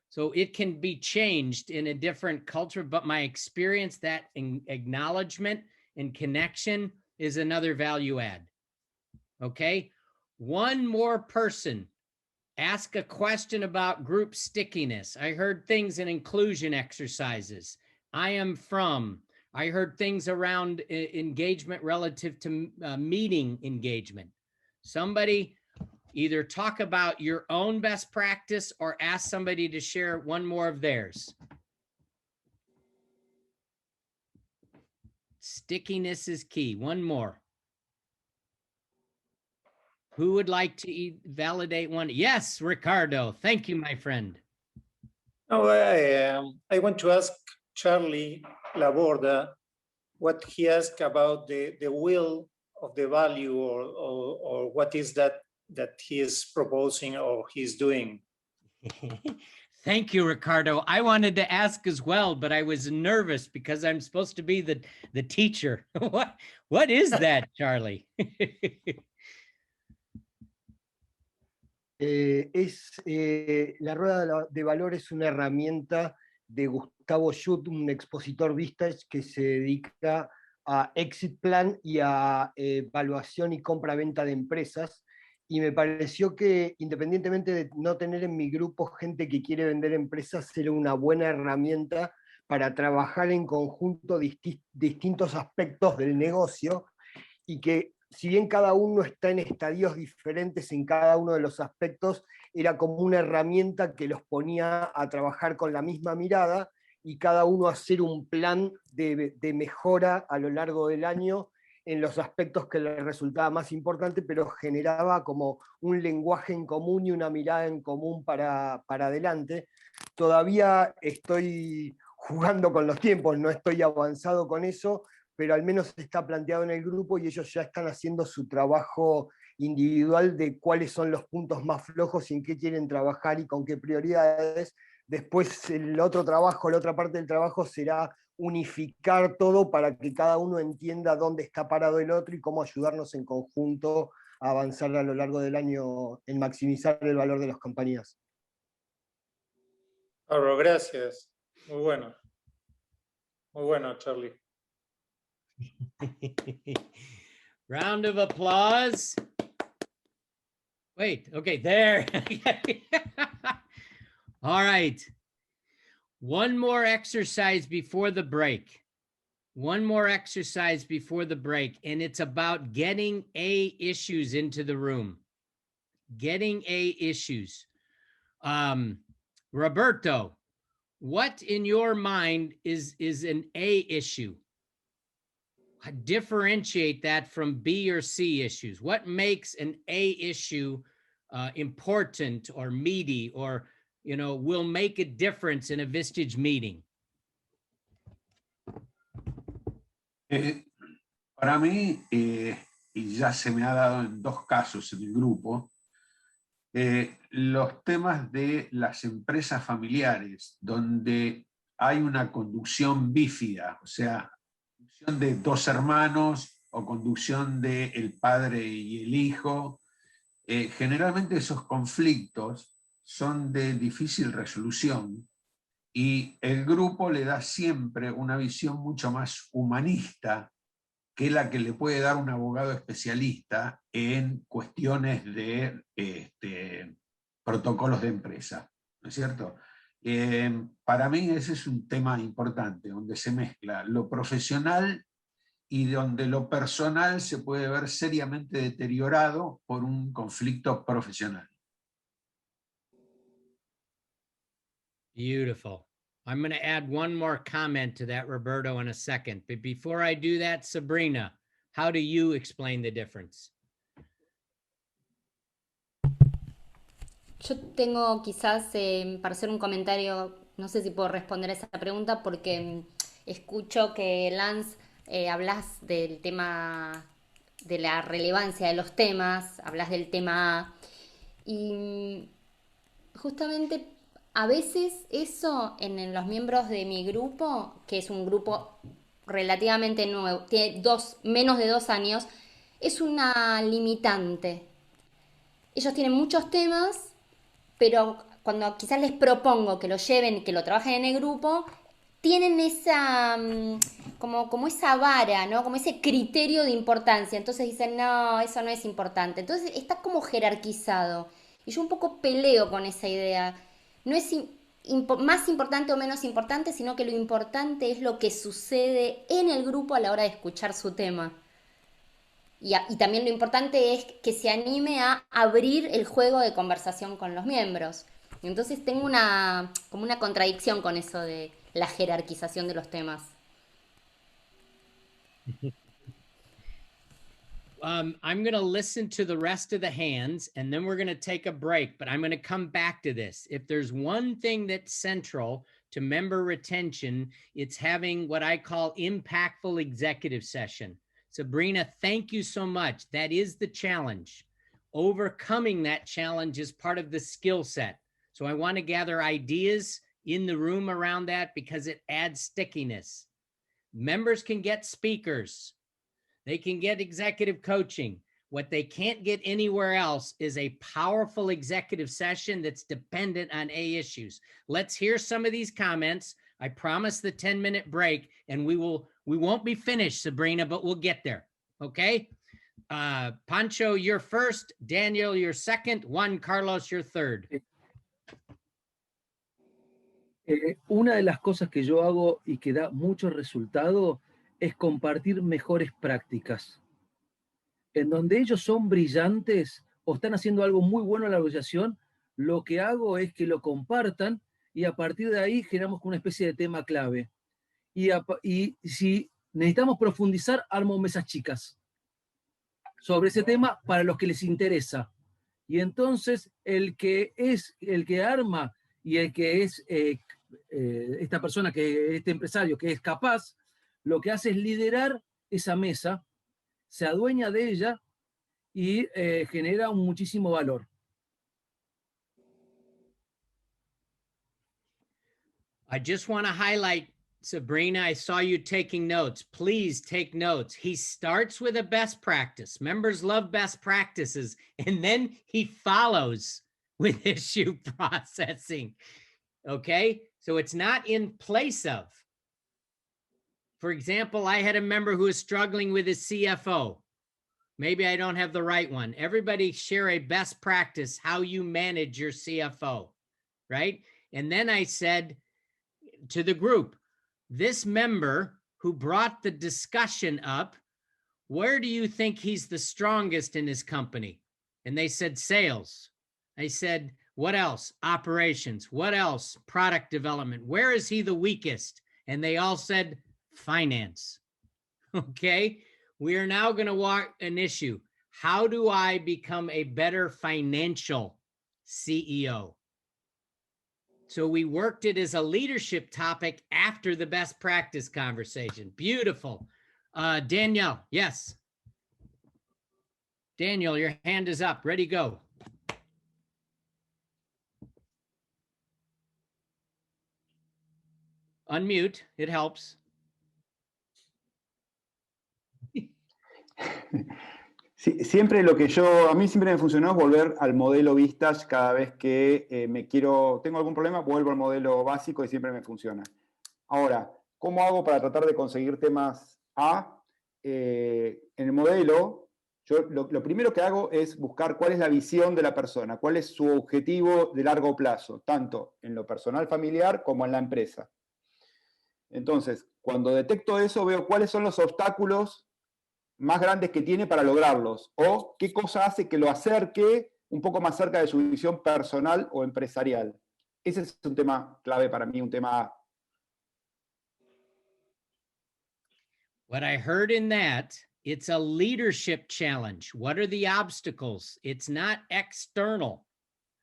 So it can be changed in a different culture, but my experience, that acknowledgement and connection is another value add. Okay? One more person, ask a question about group stickiness. I heard things in inclusion exercises. I am from. I heard things around engagement relative to meeting engagement. Somebody either talk about your own best practice or ask somebody to share one more of theirs. Stickiness is key. One more. Who would like to validate one? Yes, Ricardo. Thank you, my friend. No, I want to ask Charlie Laborda what he asked about the will of the value or what is that he is proposing or he's doing. Thank you, Ricardo. I wanted to ask as well, but I was nervous because I'm supposed to be the teacher. What is that, Charlie? La rueda de valor es una herramienta de Gustavo Schutt, un expositor Vistage que se dedica a exit plan y a evaluación y compra-venta de empresas. Y me pareció que, independientemente de no tener en mi grupo gente que quiere vender empresas, era una buena herramienta para trabajar en conjunto distintos aspectos del negocio y que si bien cada uno está en estadios diferentes en cada uno de los aspectos, era como una herramienta que los ponía a trabajar con la misma mirada y cada uno hacer un plan de mejora a lo largo del año en los aspectos que les resultaba más importante, pero generaba como un lenguaje en común y una mirada en común para adelante. Todavía estoy jugando con los tiempos, no estoy avanzado con eso, pero al menos está planteado en el grupo y ellos ya están haciendo su trabajo individual de cuáles son los puntos más flojos y en qué quieren trabajar y con qué prioridades. Después el otro trabajo, la otra parte del trabajo será unificar todo para que cada uno entienda dónde está parado el otro y cómo ayudarnos en conjunto a avanzar a lo largo del año en maximizar el valor de las compañías. Álvaro, gracias. Muy bueno. Muy bueno, Charlie. Round of applause. Wait, okay, there. All right. One more exercise before the break. One more exercise before the break, and it's about getting A issues into the room. Getting A issues. Roberto, what in your mind is an A issue? Differentiate that from B or C issues. What makes an A issue important or meaty or, you know, will make a difference in a Vistage meeting? Para mí, y ya se me ha dado en 2 casos en el grupo, los temas de las empresas familiares, donde hay una conducción bífida, o sea, conducción de 2 hermanos o conducción de el padre y el hijo. Generalmente esos conflictos son de difícil resolución y el grupo le da siempre una visión mucho más humanista que la que le puede dar un abogado especialista en cuestiones de protocolos de empresa, ¿no es cierto? Para mí ese es un tema importante, donde se mezcla lo profesional y donde lo personal se puede ver seriamente deteriorado por un conflicto profesional. Beautiful. I'm going to add one more comment to that, Roberto, in a second. But before I do that, Sabrina, how do you explain the difference? Yo tengo quizás para hacer un comentario, no sé si puedo responder a esa pregunta porque escucho que Lance hablas del tema, de la relevancia de los temas, hablas del tema A y justamente a veces eso en los miembros de mi grupo, que es un grupo relativamente nuevo, tiene menos de 2 años, es una limitante. Ellos tienen muchos temas, pero cuando quizás les propongo que lo lleven, que lo trabajen en el grupo, tienen esa, como esa vara, ¿no? Como ese criterio de importancia. Entonces dicen, no, eso no es importante. Entonces está como jerarquizado. Y yo un poco peleo con esa idea. No es más importante o menos importante, sino que lo importante es lo que sucede en el grupo a la hora de escuchar su tema. Y también lo importante es que se anime a abrir el juego de conversación con los miembros. Entonces tengo como una contradicción con eso de la jerarquización de los temas. I'm going to listen to the rest of the hands and then we're going to take a break, but I'm going to come back to this. If there's one thing that's central to member retention, it's having what I call impactful executive session. Sabrina, thank you so much. That is the challenge. Overcoming that challenge is part of the skill set. So I want to gather ideas in the room around that because it adds stickiness. Members can get speakers. They can get executive coaching. What they can't get anywhere else is a powerful executive session that's dependent on A issues. Let's hear some of these comments. I promise the 10-minute break, and we won't be finished, Sabrina, but we'll get there. Okay? Pancho, you're first. Daniel, you're second. Juan Carlos, you're third. Una de las cosas que yo hago y que da mucho resultado es compartir mejores prácticas. en donde ellos son brillantes o están haciendo algo muy bueno en la negociación, lo que hago es que lo compartan y a partir de ahí generamos una especie de tema clave. Y si necesitamos profundizar, armo mesas chicas sobre ese tema para los que les interesa. Y entonces el que arma y el que es esta persona, este empresario que es capaz, lo que hace es liderar esa mesa, se adueña de ella y genera muchísimo valor. I just want to highlight, Sabrina, I saw you taking notes. Please take notes. He starts with a best practice. Members love best practices. And then he follows with issue processing. Okay? So it's not in place of. For example, I had a member who was struggling with his CFO. Maybe I don't have the right one. Everybody share a best practice, how you manage your CFO, right? And then I said to the group, this member who brought the discussion up, where do you think he's the strongest in his company? And they said sales. I said, what else? Operations. What else? Product development. Where is he the weakest? And they all said finance. Okay. We are now going to walk an issue. How do I become a better financial CEO? So we worked it as a leadership topic after the best practice conversation. Beautiful. Danielle, yes. Daniel, your hand is up. Ready, go. Unmute, it helps. Sí, siempre a mí siempre me funcionó es volver al modelo Vistage cada vez que tengo algún problema, vuelvo al modelo básico y siempre me funciona. Ahora, ¿cómo hago para tratar de conseguir temas A? En el modelo, yo lo primero que hago es buscar cuál es la visión de la persona, cuál es su objetivo de largo plazo, tanto en lo personal familiar como en la empresa. Entonces, cuando detecto eso, veo cuáles son los obstáculos más grandes que tiene para lograrlos, o qué cosa hace que lo acerque un poco más cerca de su visión personal o empresarial. Ese es un tema clave para mí, un tema A. What I heard in that, it's a leadership challenge. What are the obstacles? It's not external.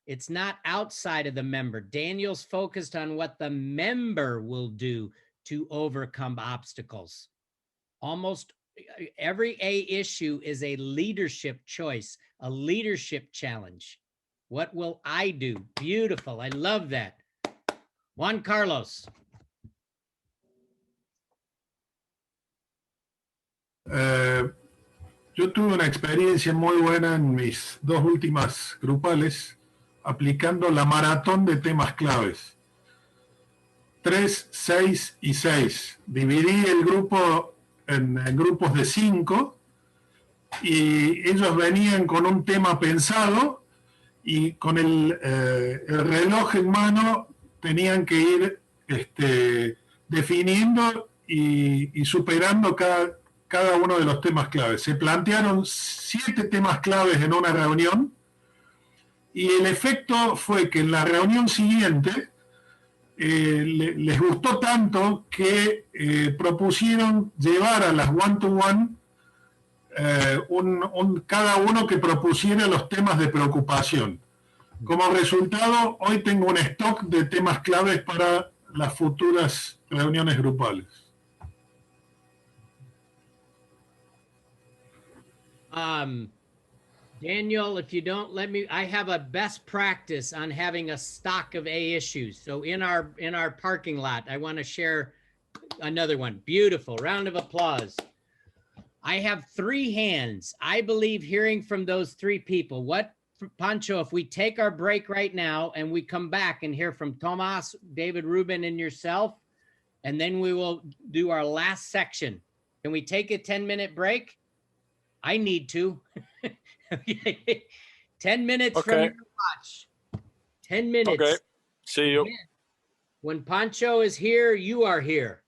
It's not outside of the member. Daniel's focused on what the member will do to overcome obstacles. Almost every A issue is a leadership choice, a leadership challenge. What will I do? Beautiful. I love that. Juan Carlos. Yo tuve una experiencia muy buena en mis 2 últimas grupales aplicando la maratón de temas claves. 3, 6 y 6. Dividí el grupo en grupos de 5 y ellos venían con un tema pensado y con el reloj en mano tenían que ir definiendo y superando cada uno de los temas claves. Se plantearon 7 temas claves en una reunión y el efecto fue que en la reunión siguiente les gustó tanto que propusieron llevar a las one-to-one cada uno que propusiera los temas de preocupación. Como resultado, hoy tengo un stock de temas claves para las futuras reuniones grupales. Daniel, if you don't let me, I have a best practice on having a stock of A issues. So in our parking lot, I want to share another one. Beautiful. Round of applause. I have 3 hands. I believe hearing from those 3 people. What, Pancho, if we take our break right now and we come back and hear from Tomas, David Rubin, and yourself, and then we will do our last section. Can we take a 10-minute break? I need to. 10 minutes from your watch. 10 minutes. Okay. See you. When Pancho is here, you are here.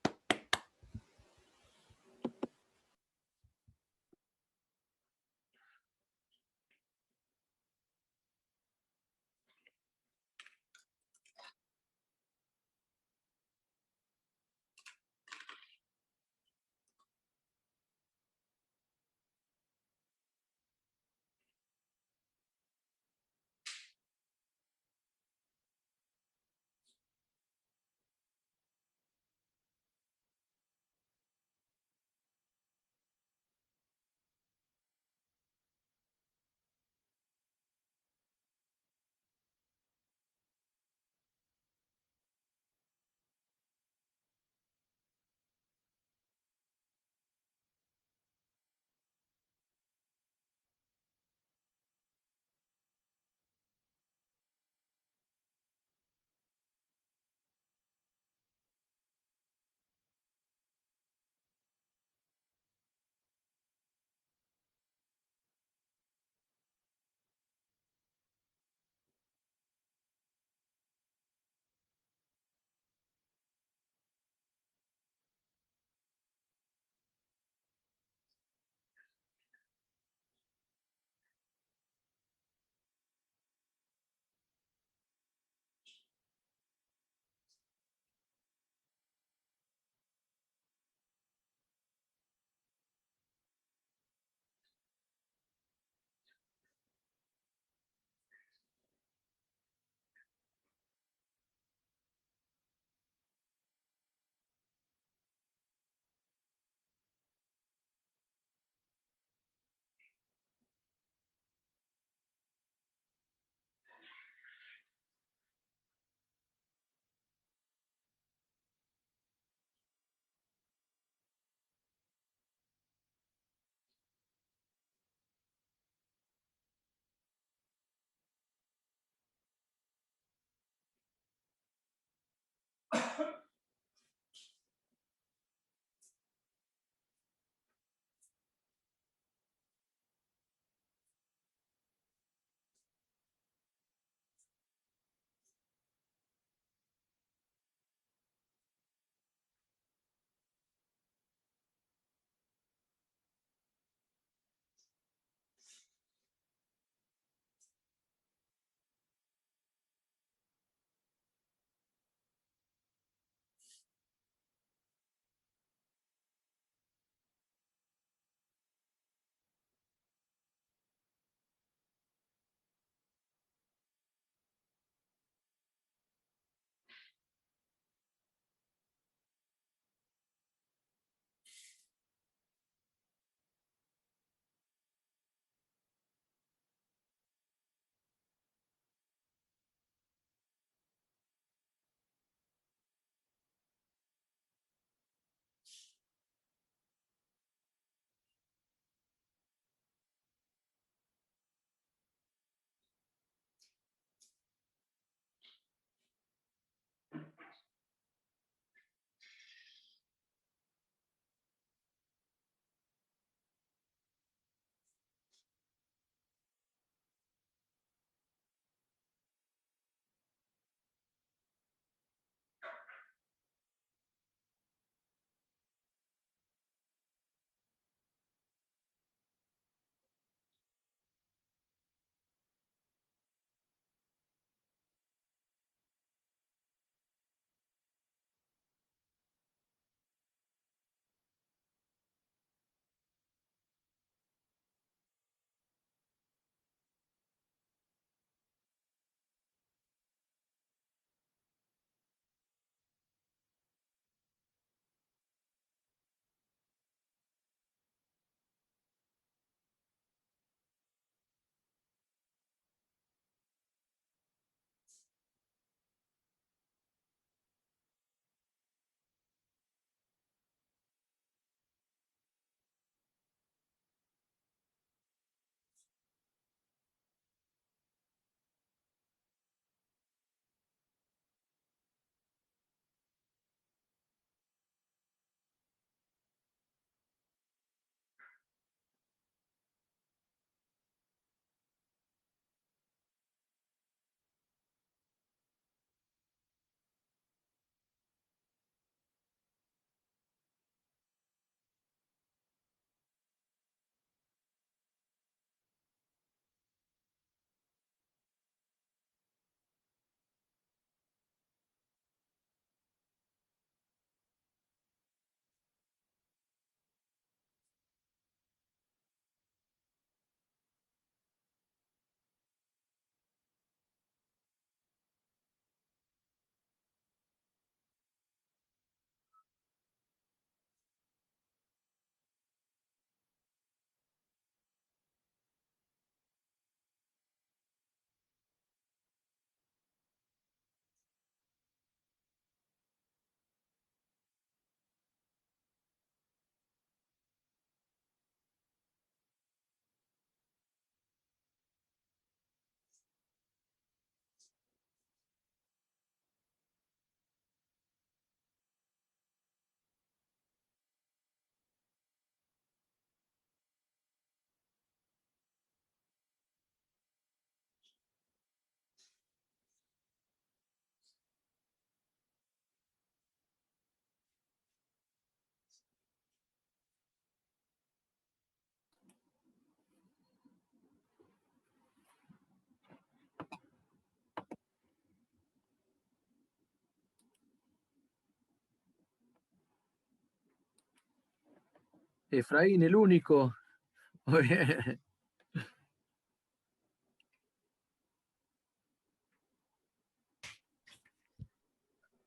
Efraín, el único.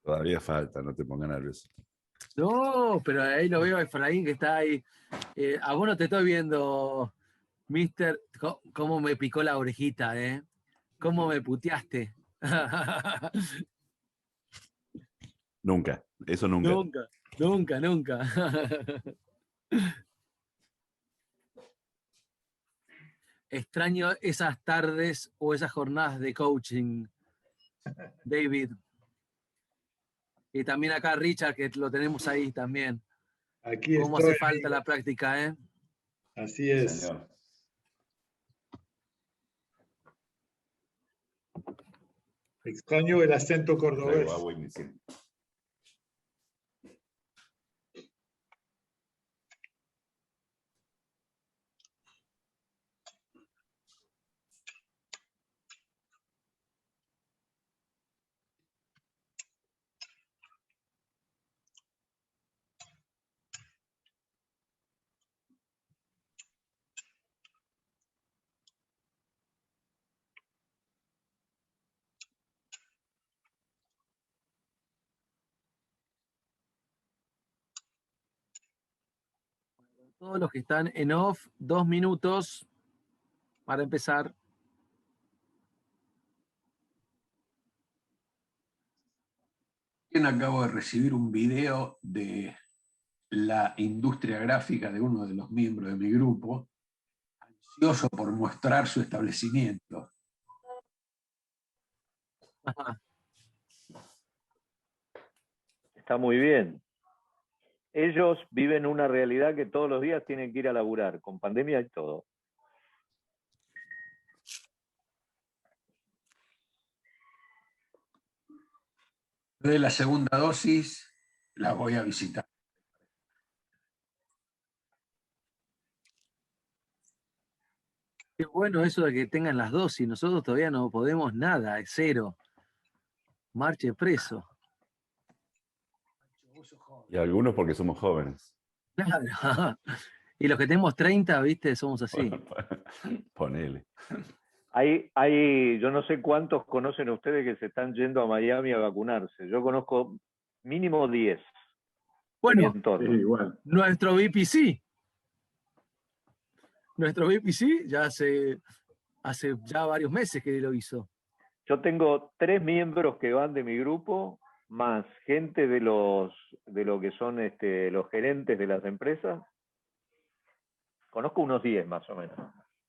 Todavía falta, no te pongas nervioso. No, pero ahí lo veo a Efraín que está ahí. A vos no te estoy viendo, mister. Cómo me picó la orejita, ¿eh? Cómo me puteaste. Nunca, eso nunca. Nunca, nunca, nunca. Extraño esas tardes o esas jornadas de coaching, David. Y también acá Richard, que lo tenemos ahí también. Aquí Cómo estoy, hace falta amigo. la práctica, ¿eh? Así es. Señor. Extraño el acento cordobés. Traigo agua y me siento. Todos los que están en off, 2 minutos para empezar. Acabo de recibir un video de la industria gráfica de uno de los miembros de mi grupo, ansioso por mostrar su establecimiento. Está muy bien. Ellos viven una realidad que todos los días tienen que ir a laburar, con pandemia y todo. De la segunda dosis, la voy a visitar. Qué bueno eso de que tengan las dosis. Nosotros todavía no podemos nada, es cero. Marche preso. Y algunos porque somos jóvenes. Claro. Y los que tenemos 30, viste, somos así. Ponele. Yo no sé cuántos conocen ustedes que se están yendo a Miami a vacunarse. Yo conozco mínimo 10. Bueno, igual. nuestro VPC. Nuestro VPC ya hace ya varios meses que lo hizo. Yo tengo 3 miembros que van de mi grupo, más gente de lo que son los gerentes de las empresas. Conozco unos 10 más o menos.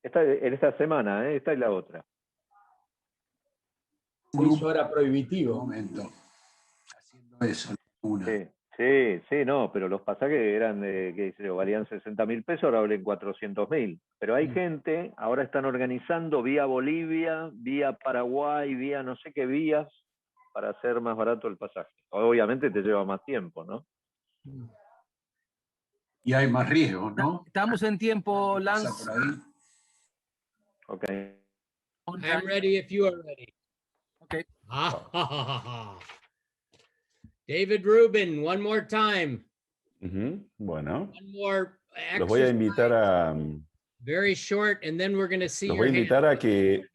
En esta semana, esta y la otra. Se hizo ahora prohibitivo. Momento. Haciendo eso. Sí, no, pero los pasajes eran, qué sé yo, valían 60.000 pesos, ahora valen 400.000. Pero hay gente, ahora están organizando vía Bolivia, vía Paraguay, vía no sé qué vías, para hacer más barato el pasaje. Obviamente te lleva más tiempo, ¿no? Y hay más riesgos, ¿no? Estamos en tiempo, Lance. Ok. I'm ready if you are ready. Okay. David Rubin, one more time. Bueno. One more Los voy a invitar a... Very short, and then we're going to see Los voy a invitar a que...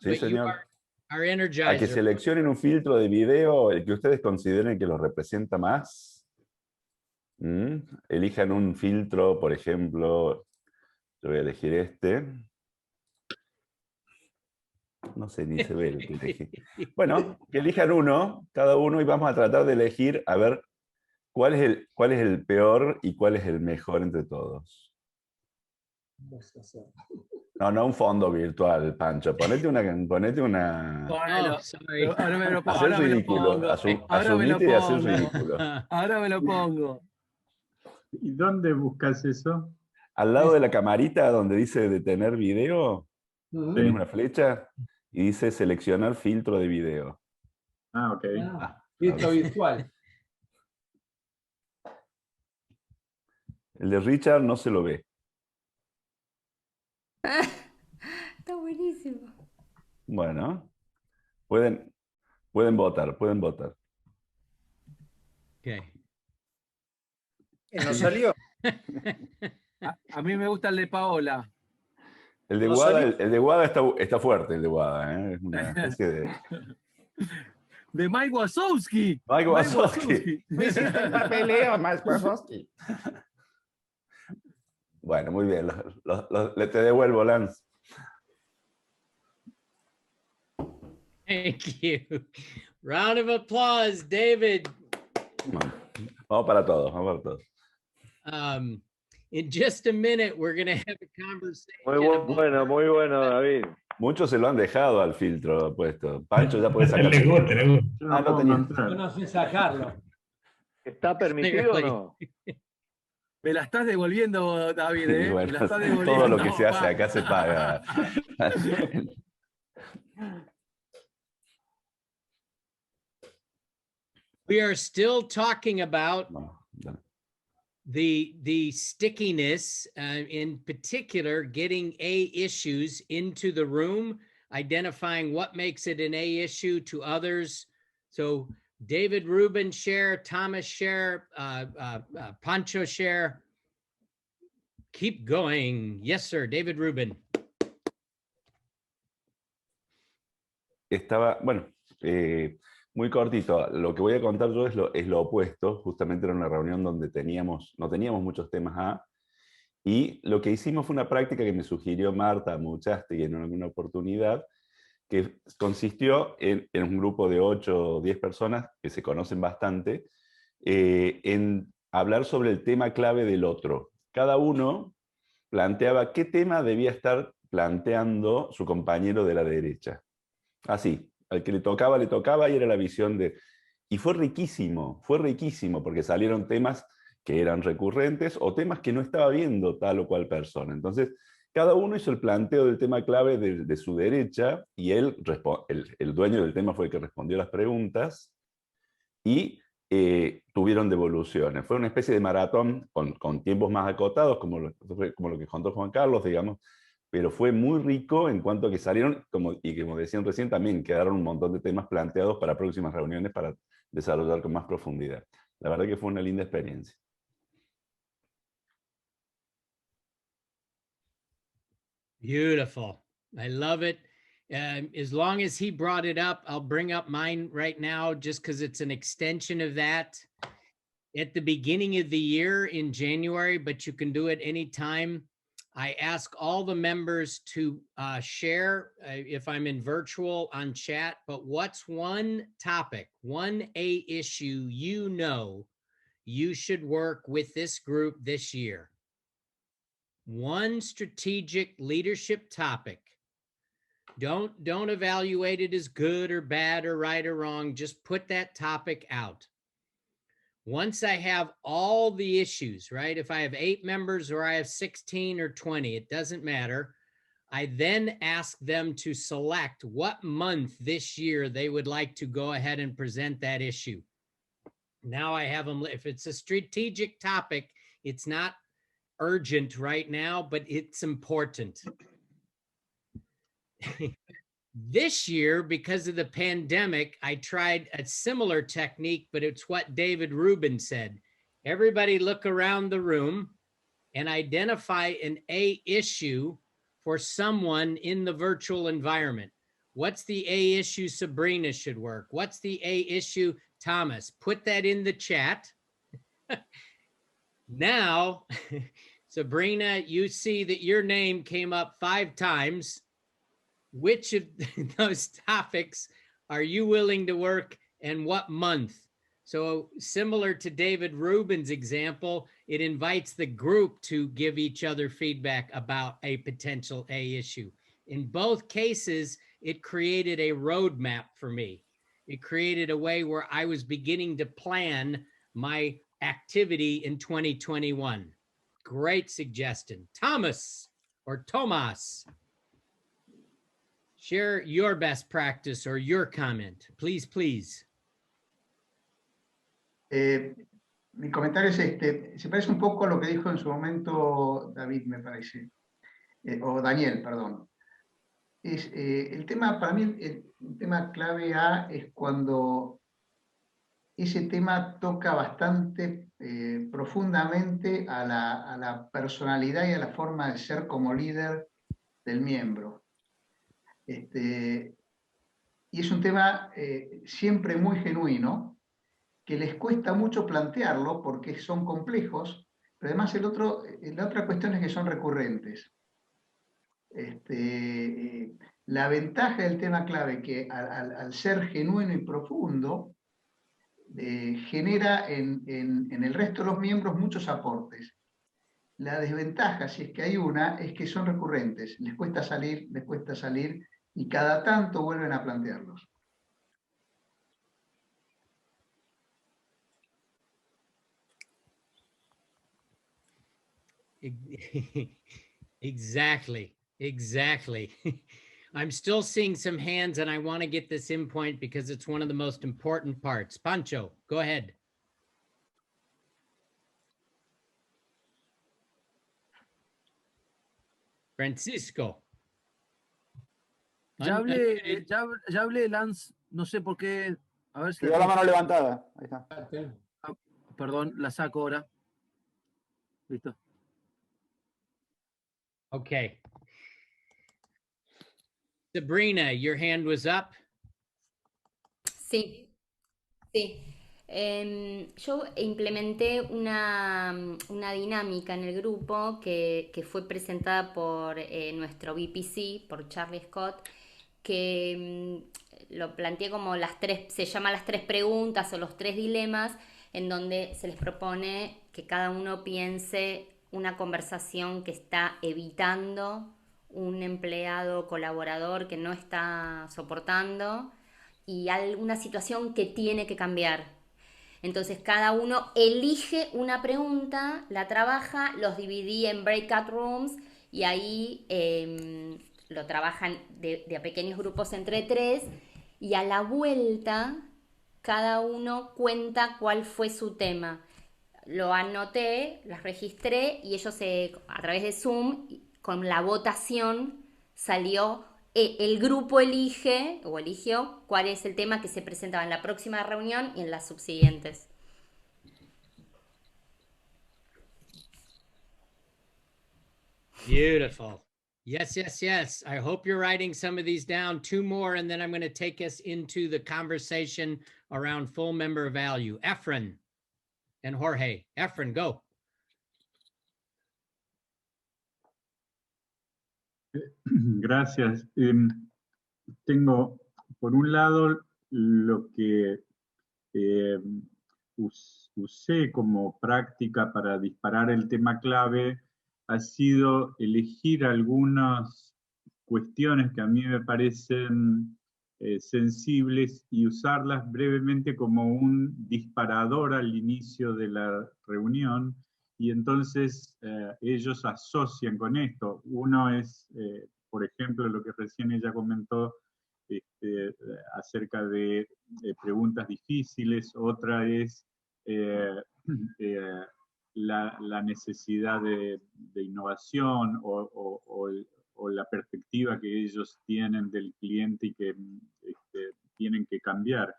Sí, señor. Our energizer. A que seleccionen un filtro de video, el que ustedes consideren que los representa más. Elijan un filtro, por ejemplo, yo voy a elegir este. No sé, ni se ve el que elegí. Bueno, que elijan uno, cada uno, y vamos a tratar de elegir, a ver, cuál es el peor y cuál es el mejor entre todos. No un fondo virtual, Pancho. Ponete una... Bueno, ahora me lo pongo. Hacer ridículo. Asumite y hacer ridículo. Ahora me lo pongo. ¿Y dónde buscas eso? Al lado de la camarita donde dice detener video, tenés una flecha y dice seleccionar filtro de video. Ah, ok. Filtro virtual. El de Richard no se lo ve. Está buenísimo. Bueno, pueden votar. Okay. ¿No salió? A mí me gusta el de Paola. El de Guada está fuerte, el de Guada, ¿eh? Es una especie de... De Mike Wazowski. Mike Wazowski. No hiciste el papeleo, Mike Wazowski. Bueno, muy bien. Te devuelvo, Lance. Thank you. Round of applause, David. Vamos para todos, vamos para todos. In just a minute, we're going to have a conversation. Muy bueno, David. Muchos se lo han dejado al filtro puesto. Pancho ya puede sacar. Le gusta. Yo no sé sacarlo. ¿Está permitido o no? Me la estás devolviendo, David, ¿eh? Bueno, me la estás devolviendo. todo lo que se hace acá se paga. We are still talking about the stickiness, in particular, getting A issues into the room, identifying what makes it an A issue to others. So David Rubin share, Thomas share, Pancho share. Keep going. Yes, sir. David Rubin. Bueno, muy cortito. Lo que voy a contar yo es lo opuesto. Justamente era una reunión donde no teníamos muchos temas A. Y lo que hicimos fue una práctica que me sugirió Marta Muchastegui en alguna oportunidad, que consistió en un grupo de 8 o 10 personas que se conocen bastante, en hablar sobre el tema clave del otro. Cada uno planteaba qué tema debía estar planteando su compañero de la derecha. Así, al que le tocaba y era la visión de... Y fue riquísimo, porque salieron temas que eran recurrentes o temas que no estaba viendo tal o cual persona. Entonces, cada uno hizo el planteo del tema clave de su derecha y el dueño del tema fue el que respondió las preguntas y tuvieron devoluciones. Fue una especie de maratón con tiempos más acotados, como lo que contó Juan Carlos, digamos, pero fue muy rico en cuanto a que salieron, y como decían recién, también quedaron un montón de temas planteados para próximas reuniones para desarrollar con más profundidad. La verdad que fue una linda experiencia. Beautiful. I love it. As long as he brought it up, I'll bring up mine right now just because it's an extension of that. At the beginning of the year in January, but you can do it anytime, I ask all the members to share, if I'm in virtual, on chat, but what's one topic, one A issue you know you should work with this group this year? One strategic leadership topic. Don't evaluate it as good or bad or right or wrong. Just put that topic out. Once I have all the issues, right? If I have 8 members or I have 16 or 20, it doesn't matter. I then ask them to select what month this year they would like to go ahead and present that issue. Now I have them, if it's a strategic topic, it's not urgent right now, but it's important. This year, because of the pandemic, I tried a similar technique, but it's what David Rubin said. Everybody look around the room and identify an A issue for someone in the virtual environment. What's the A issue Sabrina should work? What's the A issue Thomas? Put that in the chat. Now, Sabrina, you see that your name came up 5 times. Which of those topics are you willing to work and what month? So similar to David Rubin's example, it invites the group to give each other feedback about a potential A issue. In both cases, it created a roadmap for me. It created a way where I was beginning to plan my activity in 2021. Great suggestion. Thomas or Tomas. Share your best practice or your comment, please, please. Mi comentario es se parece un poco a lo que dijo en su momento David, me parece, o Daniel, perdón. El tema, para mí, el tema clave A es cuando ese tema toca bastante profundamente a la personalidad y a la forma de ser como líder del miembro. Y es un tema siempre muy genuino, que les cuesta mucho plantearlo porque son complejos, pero además la otra cuestión es que son recurrentes. La ventaja del tema clave que al ser genuino y profundo, genera en el resto de los miembros muchos aportes. La desventaja, si es que hay una, es que son recurrentes, les cuesta salir y cada tanto vuelven a plantearlos. Exactly. I'm still seeing some hands and I want to get this in point because it's one of the most important parts. Pancho, go ahead. Francisco. Ya hablé, Lance, no sé por qué. A ver si quedó la mano levantada. Ahí está. Perdón, la saco ahora. Listo. Okay. Sabrina, your hand was up. Sí. Yo implementé una dinámica en el grupo que fue presentada por nuestro VPC, por Charlie Scott, que lo planteé como se llama las 3 preguntas o los 3 dilemas, en donde se les propone que cada uno piense una conversación que está evitando un empleado colaborador que no está soportando y alguna situación que tiene que cambiar. Entonces cada uno elige una pregunta, la trabaja, los dividí en breakout rooms y ahí lo trabajan de a pequeños grupos entre 3 y a la vuelta cada uno cuenta cuál fue su tema. Lo anoté, las registré y ellos a través de Zoom, con la votación, salió, el grupo eligió cuál es el tema que se presentaba en la próxima reunión y en las subsiguientes. Beautiful. Yes. I hope you're writing some of these down. 2 more, and then I'm going to take us into the conversation around full member value. Efren and Jorge. Efren, go. Gracias. Tengo, por un lado, lo que usé como práctica para disparar el tema clave ha sido elegir algunas cuestiones que a mí me parecen sensibles y usarlas brevemente como un disparador al inicio de la reunión, y entonces ellos asocian con esto. Uno es, por ejemplo, lo que recién ella comentó acerca de preguntas difíciles, otra es la necesidad de innovación o la perspectiva que ellos tienen del cliente y que tienen que cambiar.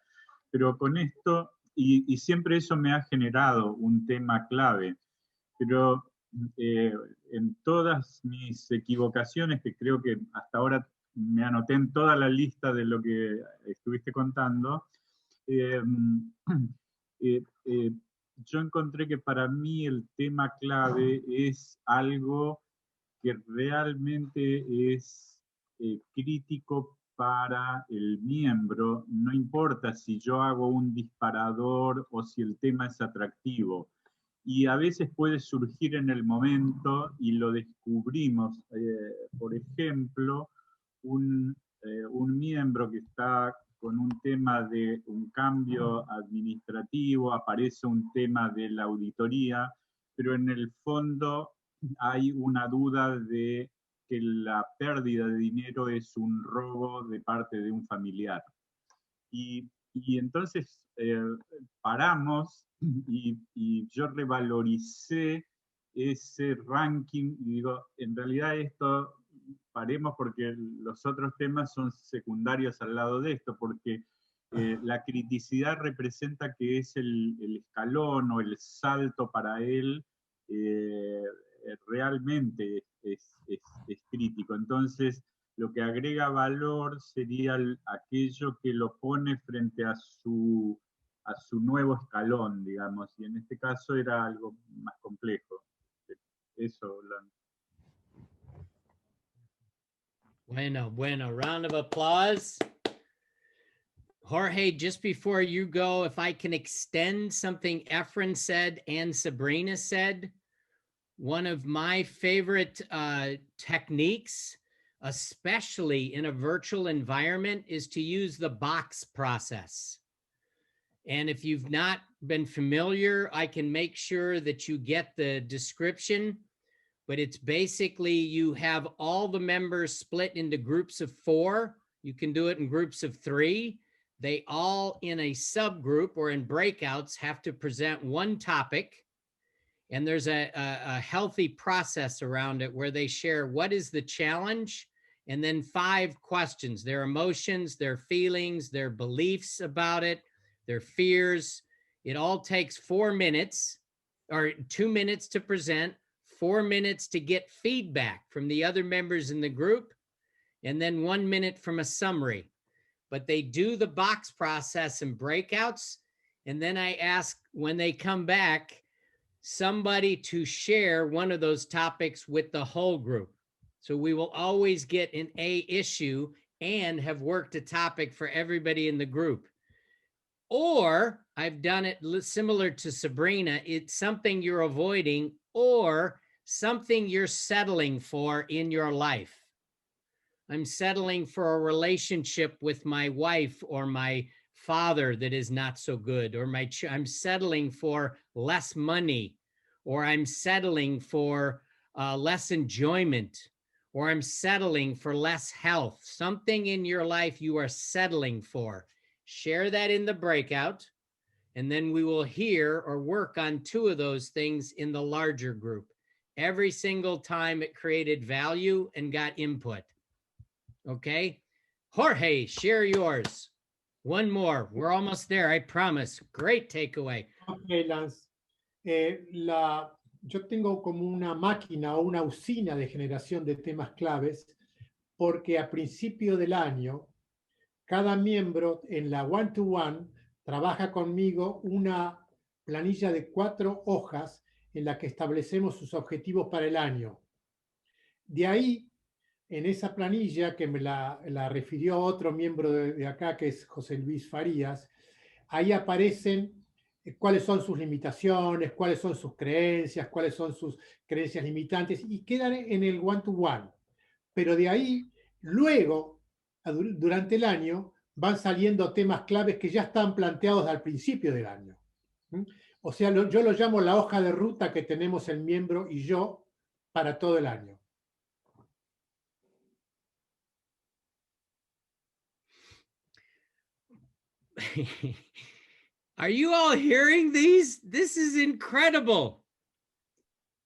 Pero con esto, y siempre eso me ha generado un tema clave, pero en todas mis equivocaciones, que creo que hasta ahora me anoté en toda la lista de lo que estuviste contando, yo encontré que para mí el tema clave es algo que realmente es crítico para el miembro, no importa si yo hago un disparador o si el tema es atractivo. Y a veces puede surgir en el momento y lo descubrimos. Por ejemplo, un miembro que está con un tema de un cambio administrativo, aparece un tema de la auditoría, pero en el fondo hay una duda de que la pérdida de dinero es un robo de parte de un familiar. Y entonces paramos y yo revaloricé ese ranking y digo, en realidad esto paremos porque los otros temas son secundarios al lado de esto, porque La criticidad representa que es el escalón o el salto para él, realmente es crítico. Entonces, lo que agrega valor sería aquello que lo pone frente a su nuevo escalón, digamos, y en este caso era algo más complejo. Eso, Bueno, round of applause. Jorge, just before you go, if I can extend something Efren said and Sabrina said, one of my favorite techniques, especially in a virtual environment, is to use the box process. And if you've not been familiar, I can make sure that you get the description, but it's basically you have all the members split into groups of 4. You can do it in groups of 3. They all in a subgroup or in breakouts have to present one topic. And there's a healthy process around it where they share what is the challenge and then 5 questions, their emotions, their feelings, their beliefs about it, their fears. It all takes 4 minutes or 2 minutes to present, 4 minutes to get feedback from the other members in the group, and then 1 minute from a summary. But they do the box process and breakouts. And then I ask when they come back, somebody to share one of those topics with the whole group. So we will always get an A issue and have worked a topic for everybody in the group. Or I've done it similar to Sabrina. It's something you're avoiding or something you're settling for in your life. I'm settling for a relationship with my wife or my father that is not so good, or I'm settling for less money, or I'm settling for less enjoyment, or I'm settling for less health. Something in your life you are settling for. Share that in the breakout, and then we will hear or work on 2 of those things in the larger group. Every single time it created value and got input. Okay? Jorge, share yours. One more. We're almost there, I promise. Great takeaway. Okay, Lance. Yo tengo como una máquina o una usina de generación de temas claves porque a principio del año cada miembro en la one-to-one trabaja conmigo una planilla de 4 hojas en la que establecemos sus objetivos para el año. De ahí, en esa planilla que me la refirió otro miembro de acá, que es José Luis Farías, ahí aparecen cuáles son sus limitaciones, cuáles son sus creencias, cuáles son sus creencias limitantes, y quedan en el one-to-one. Pero de ahí, luego, durante el año, van saliendo temas claves que ya están planteados al principio del año. O sea, yo lo llamo la hoja de ruta que tenemos el miembro y yo para todo el año. Are you all hearing these? This is incredible.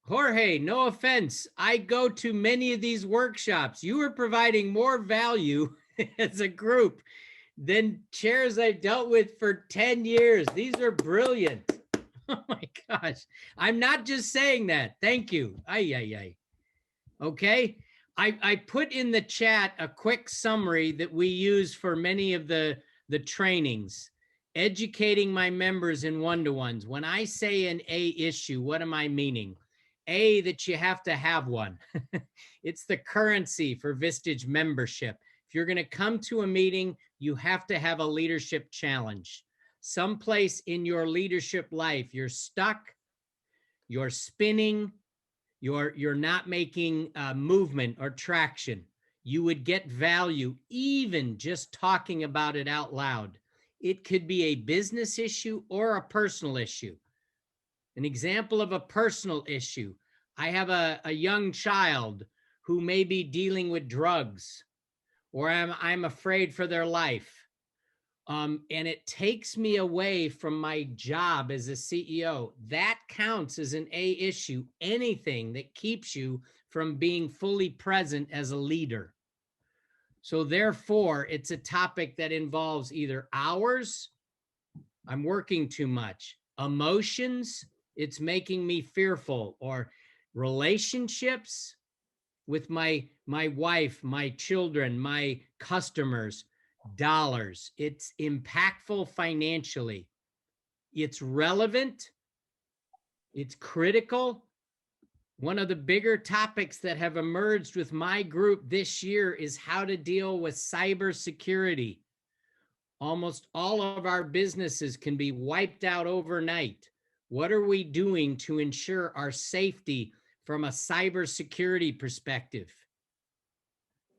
Jorge, no offense. I go to many of these workshops. You are providing more value as a group than chairs I've dealt with for 10 years. These are brilliant. Oh my gosh. I'm not just saying that. Thank you. Ay, ay, ay. Okay. I put in the chat a quick summary that we use for many of the trainings. Educating my members in one-to-ones. When I say an A issue, what am I meaning? A, that you have to have one. It's the currency for Vistage membership. If you're going to come to a meeting, you have to have a leadership challenge. Someplace in your leadership life, you're stuck, you're spinning, you're not making movement or traction. You would get value even just talking about it out loud. It could be a business issue or a personal issue. An example of a personal issue. I have a young child who may be dealing with drugs, or I'm afraid for their life. And it takes me away from my job as a CEO. That counts as an A issue. Anything that keeps you from being fully present as a leader. So therefore, it's a topic that involves either hours, I'm working too much, emotions, it's making me fearful, or relationships with my wife, my children, my customers, dollars. It's impactful financially. It's relevant. It's critical. One of the bigger topics that have emerged with my group this year is how to deal with cybersecurity. Almost all of our businesses can be wiped out overnight. What are we doing to ensure our safety from a cybersecurity perspective?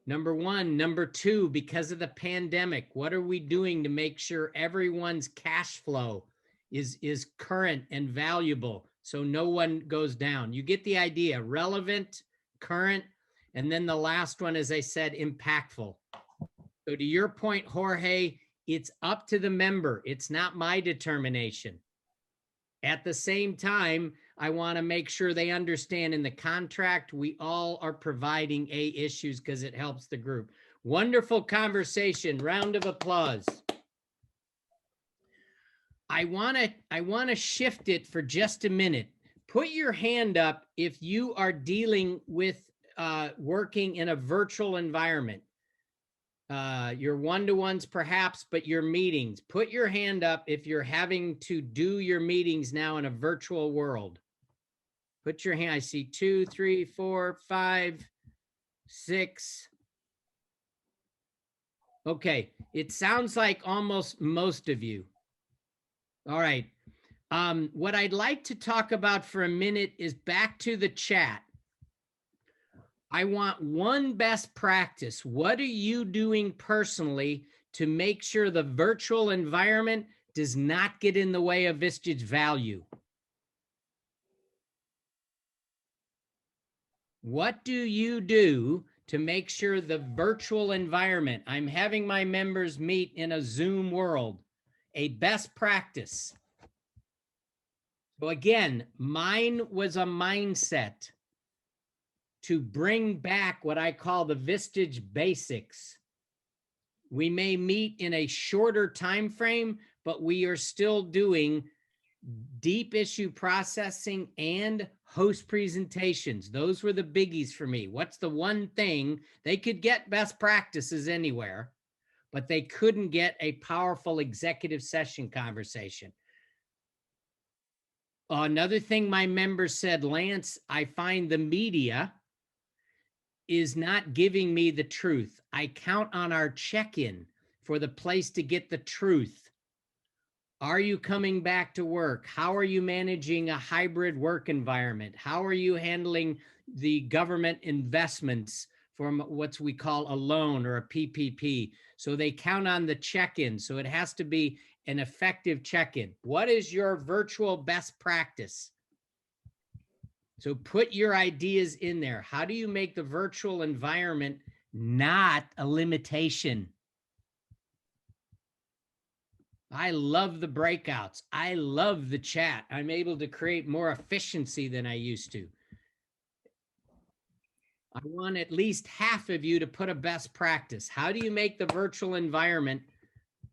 Number one. Number two, because of the pandemic, what are we doing to make sure everyone's cash flow is current and valuable so no one goes down? You get the idea. Relevant, current, and then the last one, as I said, impactful. So to your point, Jorge, it's up to the member. It's not my determination. At the same time, I want to make sure they understand in the contract, we all are providing A issues because it helps the group. Wonderful conversation. Round of applause. I want to shift it for just a minute. Put your hand up if you are dealing with working in a virtual environment. Your one-to-ones perhaps, but your meetings. Put your hand up if you're having to do your meetings now in a virtual world. Put your hand. I see 2, 3, 4, 5, 6. Okay, it sounds like almost most of you. All right. What I'd like to talk about for a minute is back to the chat. I want one best practice. What are you doing personally to make sure the virtual environment does not get in the way of Vistage value? What do you do to make sure the virtual environment, I'm having my members meet in a Zoom world, a best practice? So again, mine was a mindset to bring back what I call the Vistage basics. We may meet in a shorter time frame, but we are still doing deep issue processing and host presentations. Those were the biggies for me. What's the one thing? They could get best practices anywhere, but they couldn't get a powerful executive session conversation. Another thing my members said, Lance, I find the media is not giving me the truth. I count on our check-in for the place to get the truth. Are you coming back to work? How are you managing a hybrid work environment? How are you handling the government investments from what we call a loan or a PPP? So they count on the check-in. So it has to be an effective check-in. What is your virtual best practice? So put your ideas in there. How do you make the virtual environment not a limitation? I love the breakouts. I love the chat. I'm able to create more efficiency than I used to. I want at least half of you to put a best practice. How do you make the virtual environment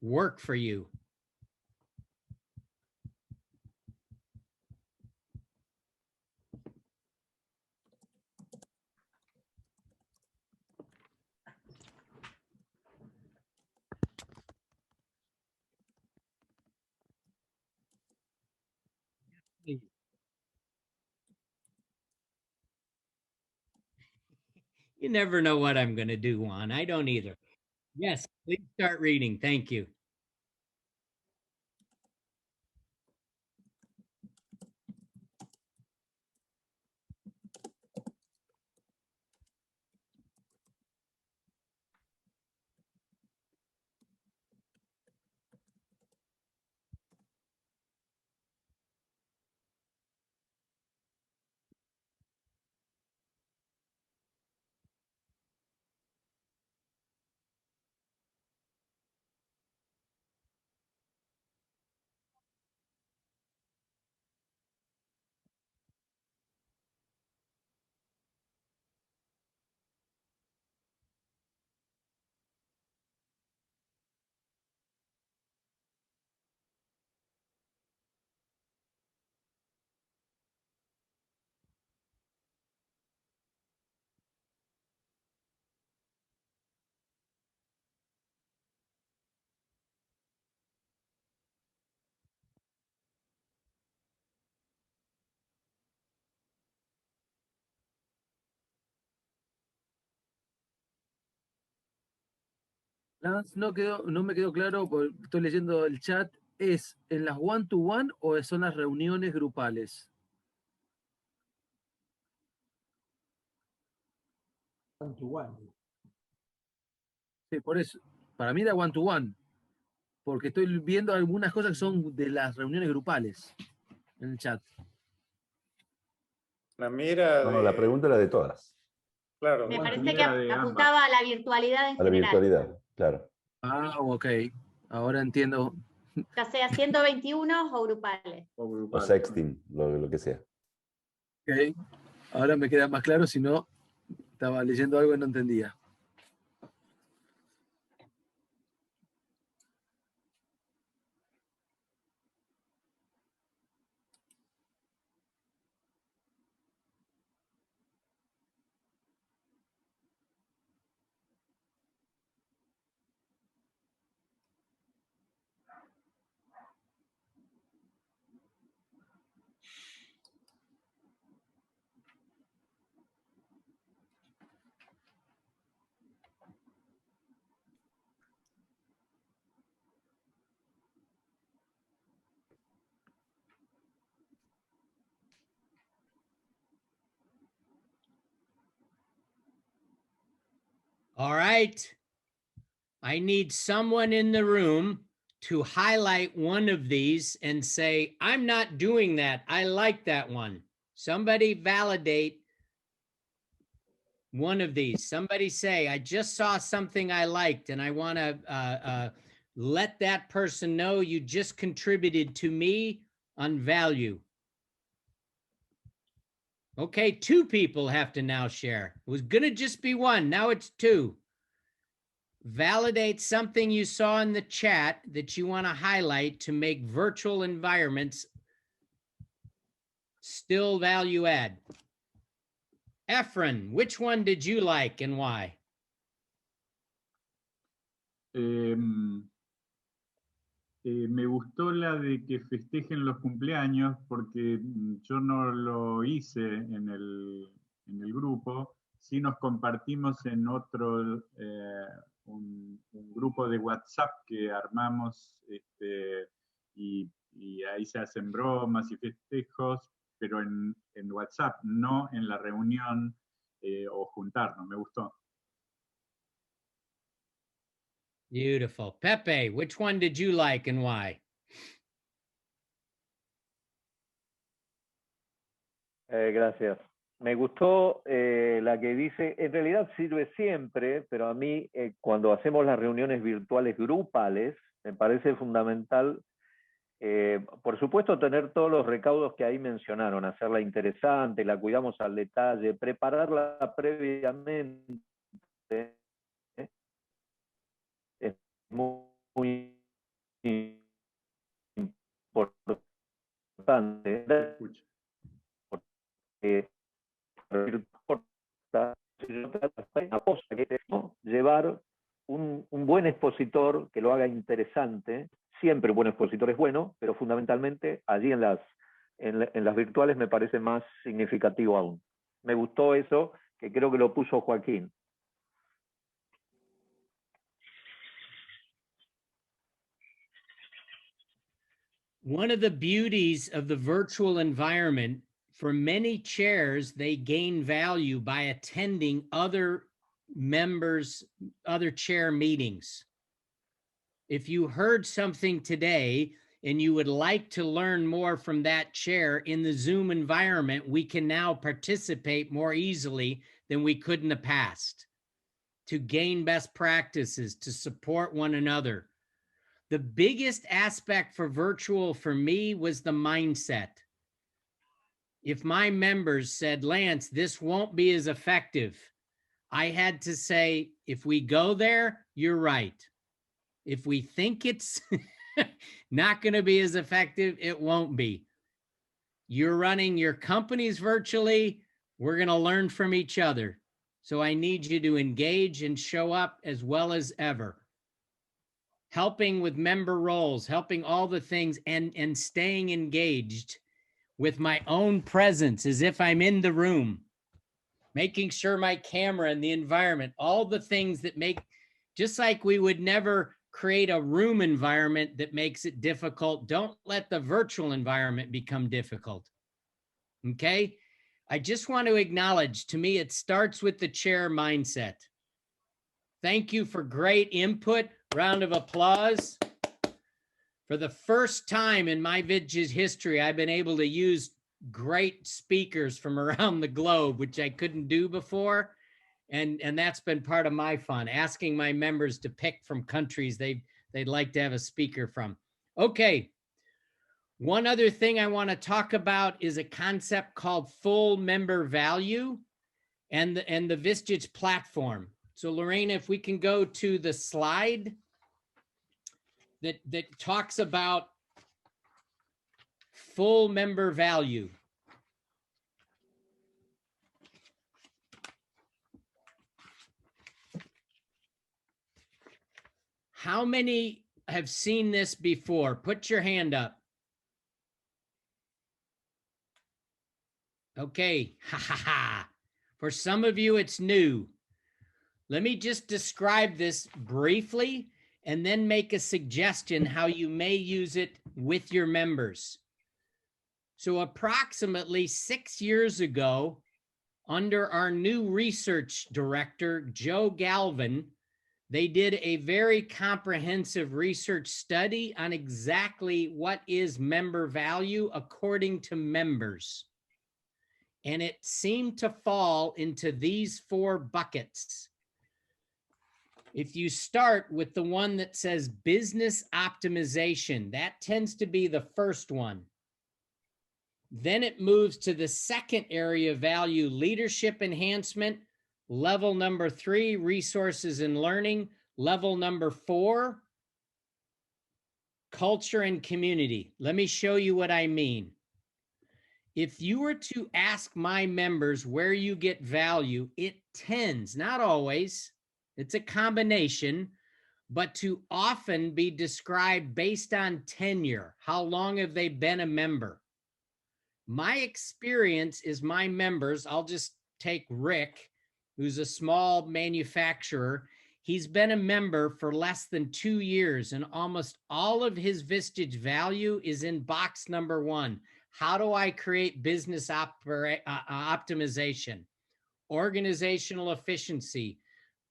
work for you? You never know what I'm going to do, Juan. I don't either. Yes, please start reading. Thank you. Lance, no me quedó claro, porque estoy leyendo el chat. ¿Es en las one-to-one o son las reuniones grupales? One-to-one. Sí, por eso. Para mí era one-to-one, porque estoy viendo algunas cosas que son de las reuniones grupales en el chat. La mira No, la pregunta era de todas. Claro. Me parece que apuntaba a la virtualidad en A la general. virtualidad, claro. Ah, ok. Ahora entiendo. Ya sea 121 o grupales. O sexting, lo que sea. Ok. Ahora me queda más claro, si no, estaba leyendo algo y no entendía. All right. I need someone in the room to highlight one of these and say, I'm not doing that. I like that one. Somebody validate one of these. Somebody say, I just saw something I liked and I want to let that person know you just contributed to me on value. Okay, 2 people have to now share. It was going to just be 1. Now it's 2. Validate something you saw in the chat that you want to highlight to make virtual environments still value add. Efren, which one did you like and why? Me gustó la de que festejen los cumpleaños porque yo no lo hice en el grupo, sí nos compartimos en otro, un grupo de WhatsApp que armamos y ahí se hacen bromas y festejos, pero en WhatsApp, no en la reunión o juntarnos, me gustó. Beautiful. Pepe, which one did you like and why? Gracias. Me gustó la que dice, en realidad sirve siempre, pero a mí cuando hacemos las reuniones virtuales grupales, me parece fundamental, por supuesto, tener todos los recaudos que ahí mencionaron, hacerla interesante, la cuidamos al detalle, prepararla previamente. Es muy importante llevar un buen expositor que lo haga interesante. Siempre un buen expositor es bueno, pero fundamentalmente allí en las virtuales me parece más significativo aún. Me gustó eso, que creo que lo puso Joaquín. One of the beauties of the virtual environment, for many chairs, they gain value by attending other members, other chair meetings. If you heard something today and you would like to learn more from that chair in the Zoom environment, we can now participate more easily than we could in the past to gain best practices, to support one another. The biggest aspect for virtual for me was the mindset. If my members said, Lance, this won't be as effective, I had to say, if we go there, you're right. If we think it's not going to be as effective, it won't be. You're running your companies virtually. We're going to learn from each other. So I need you to engage and show up as well as ever. Helping with member roles, helping all the things, and staying engaged with my own presence as if I'm in the room, making sure my camera and the environment, all the things that make Just like we would never create a room environment that makes it difficult, don't let the virtual environment become difficult. Okay? I just want to acknowledge, to me, it starts with the chair mindset. Thank you for great input. Round of applause. For the first time in my Vistage history, I've been able to use great speakers from around the globe, which I couldn't do before. And that's been part of my fun, asking my members to pick from countries they'd like to have a speaker from. Okay. One other thing I want to talk about is a concept called full member value and the Vistage platform. So Lorena, if we can go to the slide that talks about full member value. How many have seen this before? Put your hand up. Okay, ha ha ha. For some of you, it's new. Let me just describe this briefly and then make a suggestion how you may use it with your members. So approximately 6 years ago, under our new research director, Joe Galvin, they did a very comprehensive research study on exactly what is member value according to members. And it seemed to fall into these 4 buckets. If you start with the one that says business optimization, that tends to be the first one. Then it moves to the second area of value, leadership enhancement. Level number 3, resources and learning. Level number 4, culture and community. Let me show you what I mean. If you were to ask my members where you get value, it tends, not always, it's a combination, but to often be described based on tenure. How long have they been a member? My experience is my members, I'll just take Rick, who's a small manufacturer. He's been a member for less than 2 years, and almost all of his Vistage value is in box number 1. How do I create business optimization, organizational efficiency,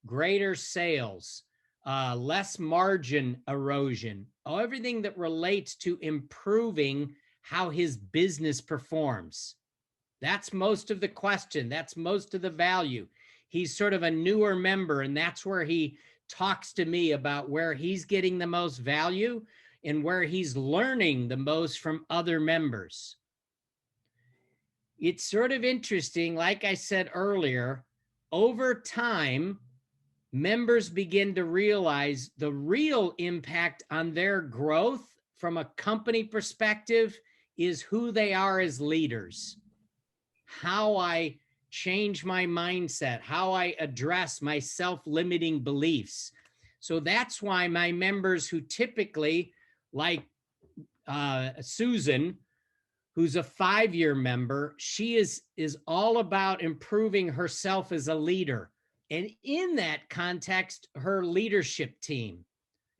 greater sales, less margin erosion, everything that relates to improving how his business performs. That's most of the question. That's most of the value. He's sort of a newer member, and that's where he talks to me about where he's getting the most value and where he's learning the most from other members. It's sort of interesting, like I said earlier, over time, members begin to realize the real impact on their growth from a company perspective is who they are as leaders, how I change my mindset, how I address my self-limiting beliefs. So that's why my members who typically, like Susan, who's a 5-year member, she is all about improving herself as a leader. And in that context, her leadership team.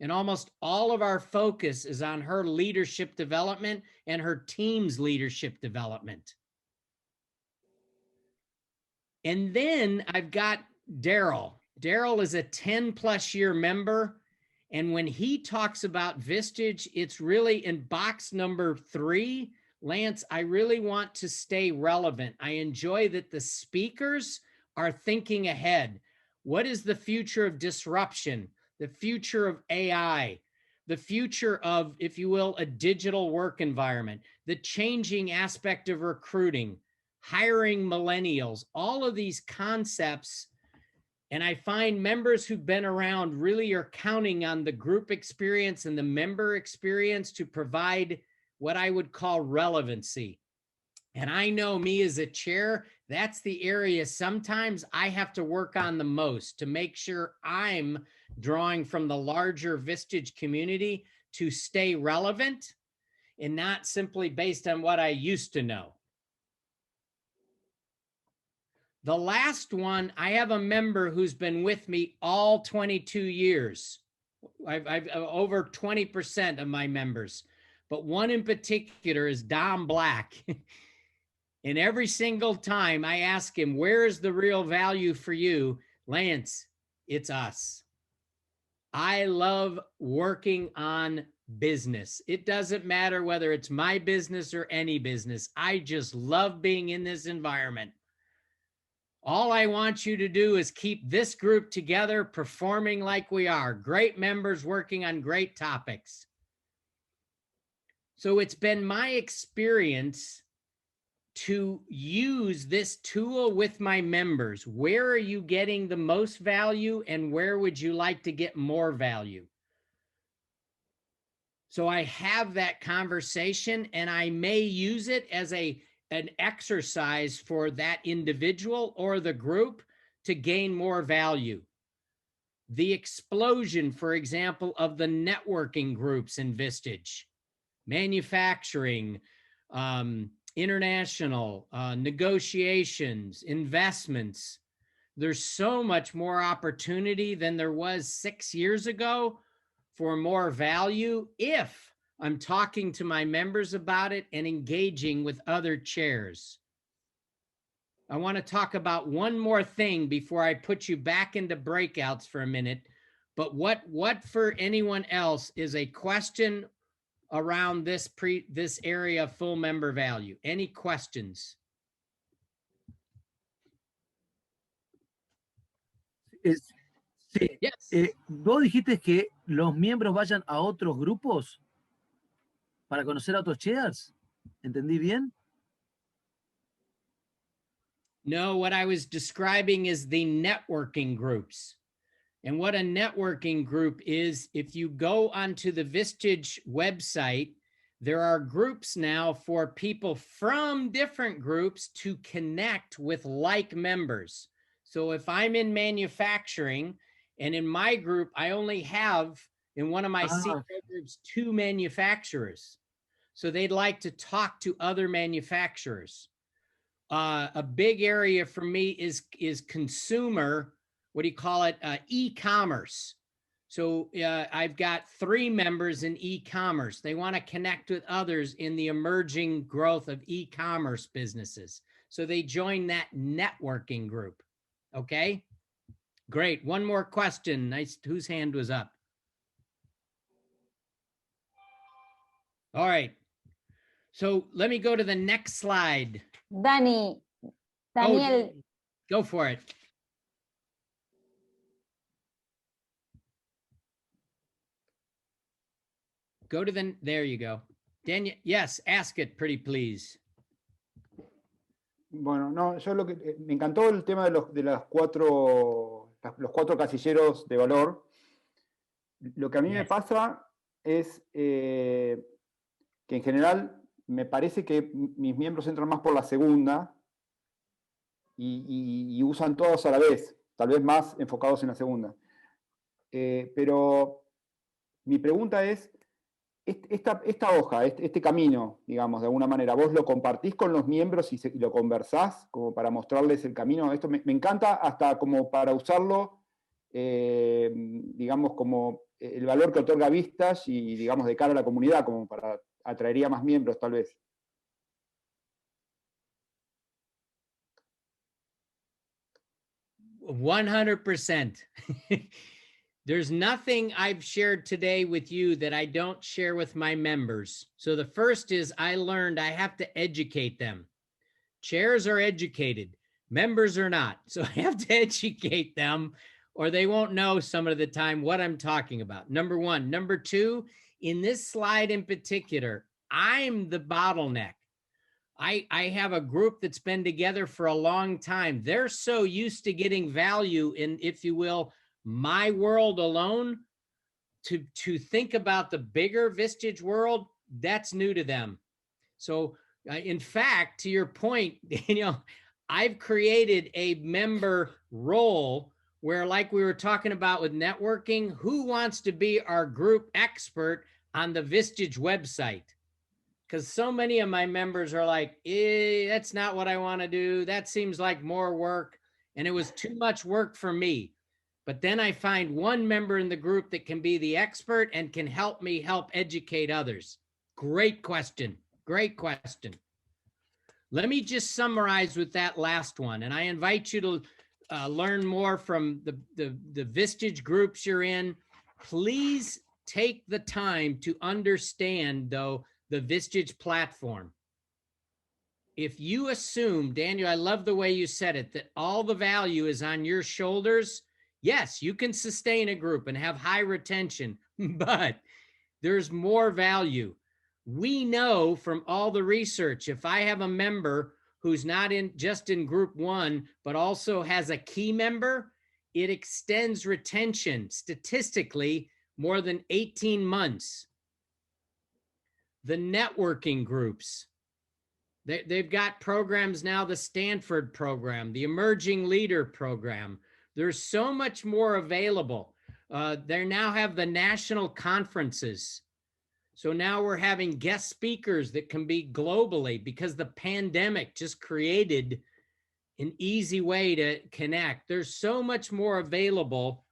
And almost all of our focus is on her leadership development and her team's leadership development. And then I've got Daryl. Daryl is a 10+ year member. And when he talks about Vistage, it's really in box number 3. Lance, I really want to stay relevant. I enjoy that the speakers are thinking ahead. What is the future of disruption? The future of AI, the future of, if you will, a digital work environment, the changing aspect of recruiting, hiring millennials, all of these concepts. And I find members who've been around really are counting on the group experience and the member experience to provide what I would call relevancy. And I know me as a chair, that's the area sometimes I have to work on the most to make sure I'm drawing from the larger Vistage community to stay relevant and not simply based on what I used to know. The last one, I have a member who's been with me all 22 years. I've over 20% of my members, but one in particular is Dom Black. And every single time I ask him, where is the real value for you? Lance, it's us. I love working on business. It doesn't matter whether it's my business or any business. I just love being in this environment. All I want you to do is keep this group together, performing like we are. Great members working on great topics. So it's been my experience to use this tool with my members. Where are you getting the most value and where would you like to get more value? So I have that conversation and I may use it as an exercise for that individual or the group to gain more value. The explosion, for example, of the networking groups in Vistage, manufacturing, international, negotiations, investments. There's so much more opportunity than there was 6 years ago for more value if I'm talking to my members about it and engaging with other chairs. I want to talk about one more thing before I put you back into breakouts for a minute. But what for anyone else is a question around this area of full member value? Any questions? Sí. Yes. Vos dijiste que los miembros vayan a otros grupos para conocer a otros chairs. ¿Entendí bien? No, what I was describing is the networking groups. And what a networking group is, if you go onto the Vistage website, there are groups now for people from different groups to connect with like members. So if I'm in manufacturing and in my group, I only have in one of my CEO groups 2 manufacturers. So they'd like to talk to other manufacturers. A big area for me is consumer, what do you call it? E-commerce. So I've got 3 members in e-commerce. They want to connect with others in the emerging growth of e-commerce businesses. So they join that networking group. Okay, great. One more question. Nice. Whose hand was up? All right. So let me go to the next slide. Daniel. Oh, go for it. Go to there you go. Daniel, yes, ask it pretty please. Bueno, no, yo me encantó el tema de los 4 casilleros de valor. Lo que a mí me pasa es que en general me parece que mis miembros entran más por la segunda y usan todos a la vez, tal vez más enfocados en la segunda. Pero mi pregunta es, esta hoja, este camino, digamos, de alguna manera, ¿vos lo compartís con los miembros y lo conversás como para mostrarles el camino? Esto me encanta hasta como para usarlo, digamos, como el valor que otorga Vistage y, digamos, de cara a la comunidad, como para atraería más miembros, tal vez. %100%. There's nothing I've shared today with you that I don't share with my members. So the first is I learned I have to educate them. Chairs are educated, members are not. So I have to educate them or they won't know some of the time what I'm talking about. Number one. Number two, in this slide in particular, I'm the bottleneck. I have a group that's been together for a long time. They're so used to getting value in, if you will, my world alone, to think about the bigger Vistage world, that's new to them. So in fact, to your point, Daniel, I've created a member role where, like we were talking about with networking, who wants to be our group expert on the Vistage website? because so many of my members are like, that's not what I want to do. That seems like more work. And it was too much work for me. But then I find one member in the group that can be the expert and can help me help educate others. Great question. Great question. Let me just summarize with that last one. And I invite you to learn more from the Vistage groups you're in. Please take the time to understand, though, the Vistage platform. If you assume, Daniel, I love the way you said it, that all the value is on your shoulders, yes, you can sustain a group and have high retention, but there's more value. We know from all the research, if I have a member who's not just in group one, but also has a key member, it extends retention statistically more than 18 months. The networking groups, they've got programs now, the Stanford program, the Emerging Leader program. There's so much more available. They now have the national conferences. So now we're having guest speakers that can be globally because the pandemic just created an easy way to connect. There's so much more available.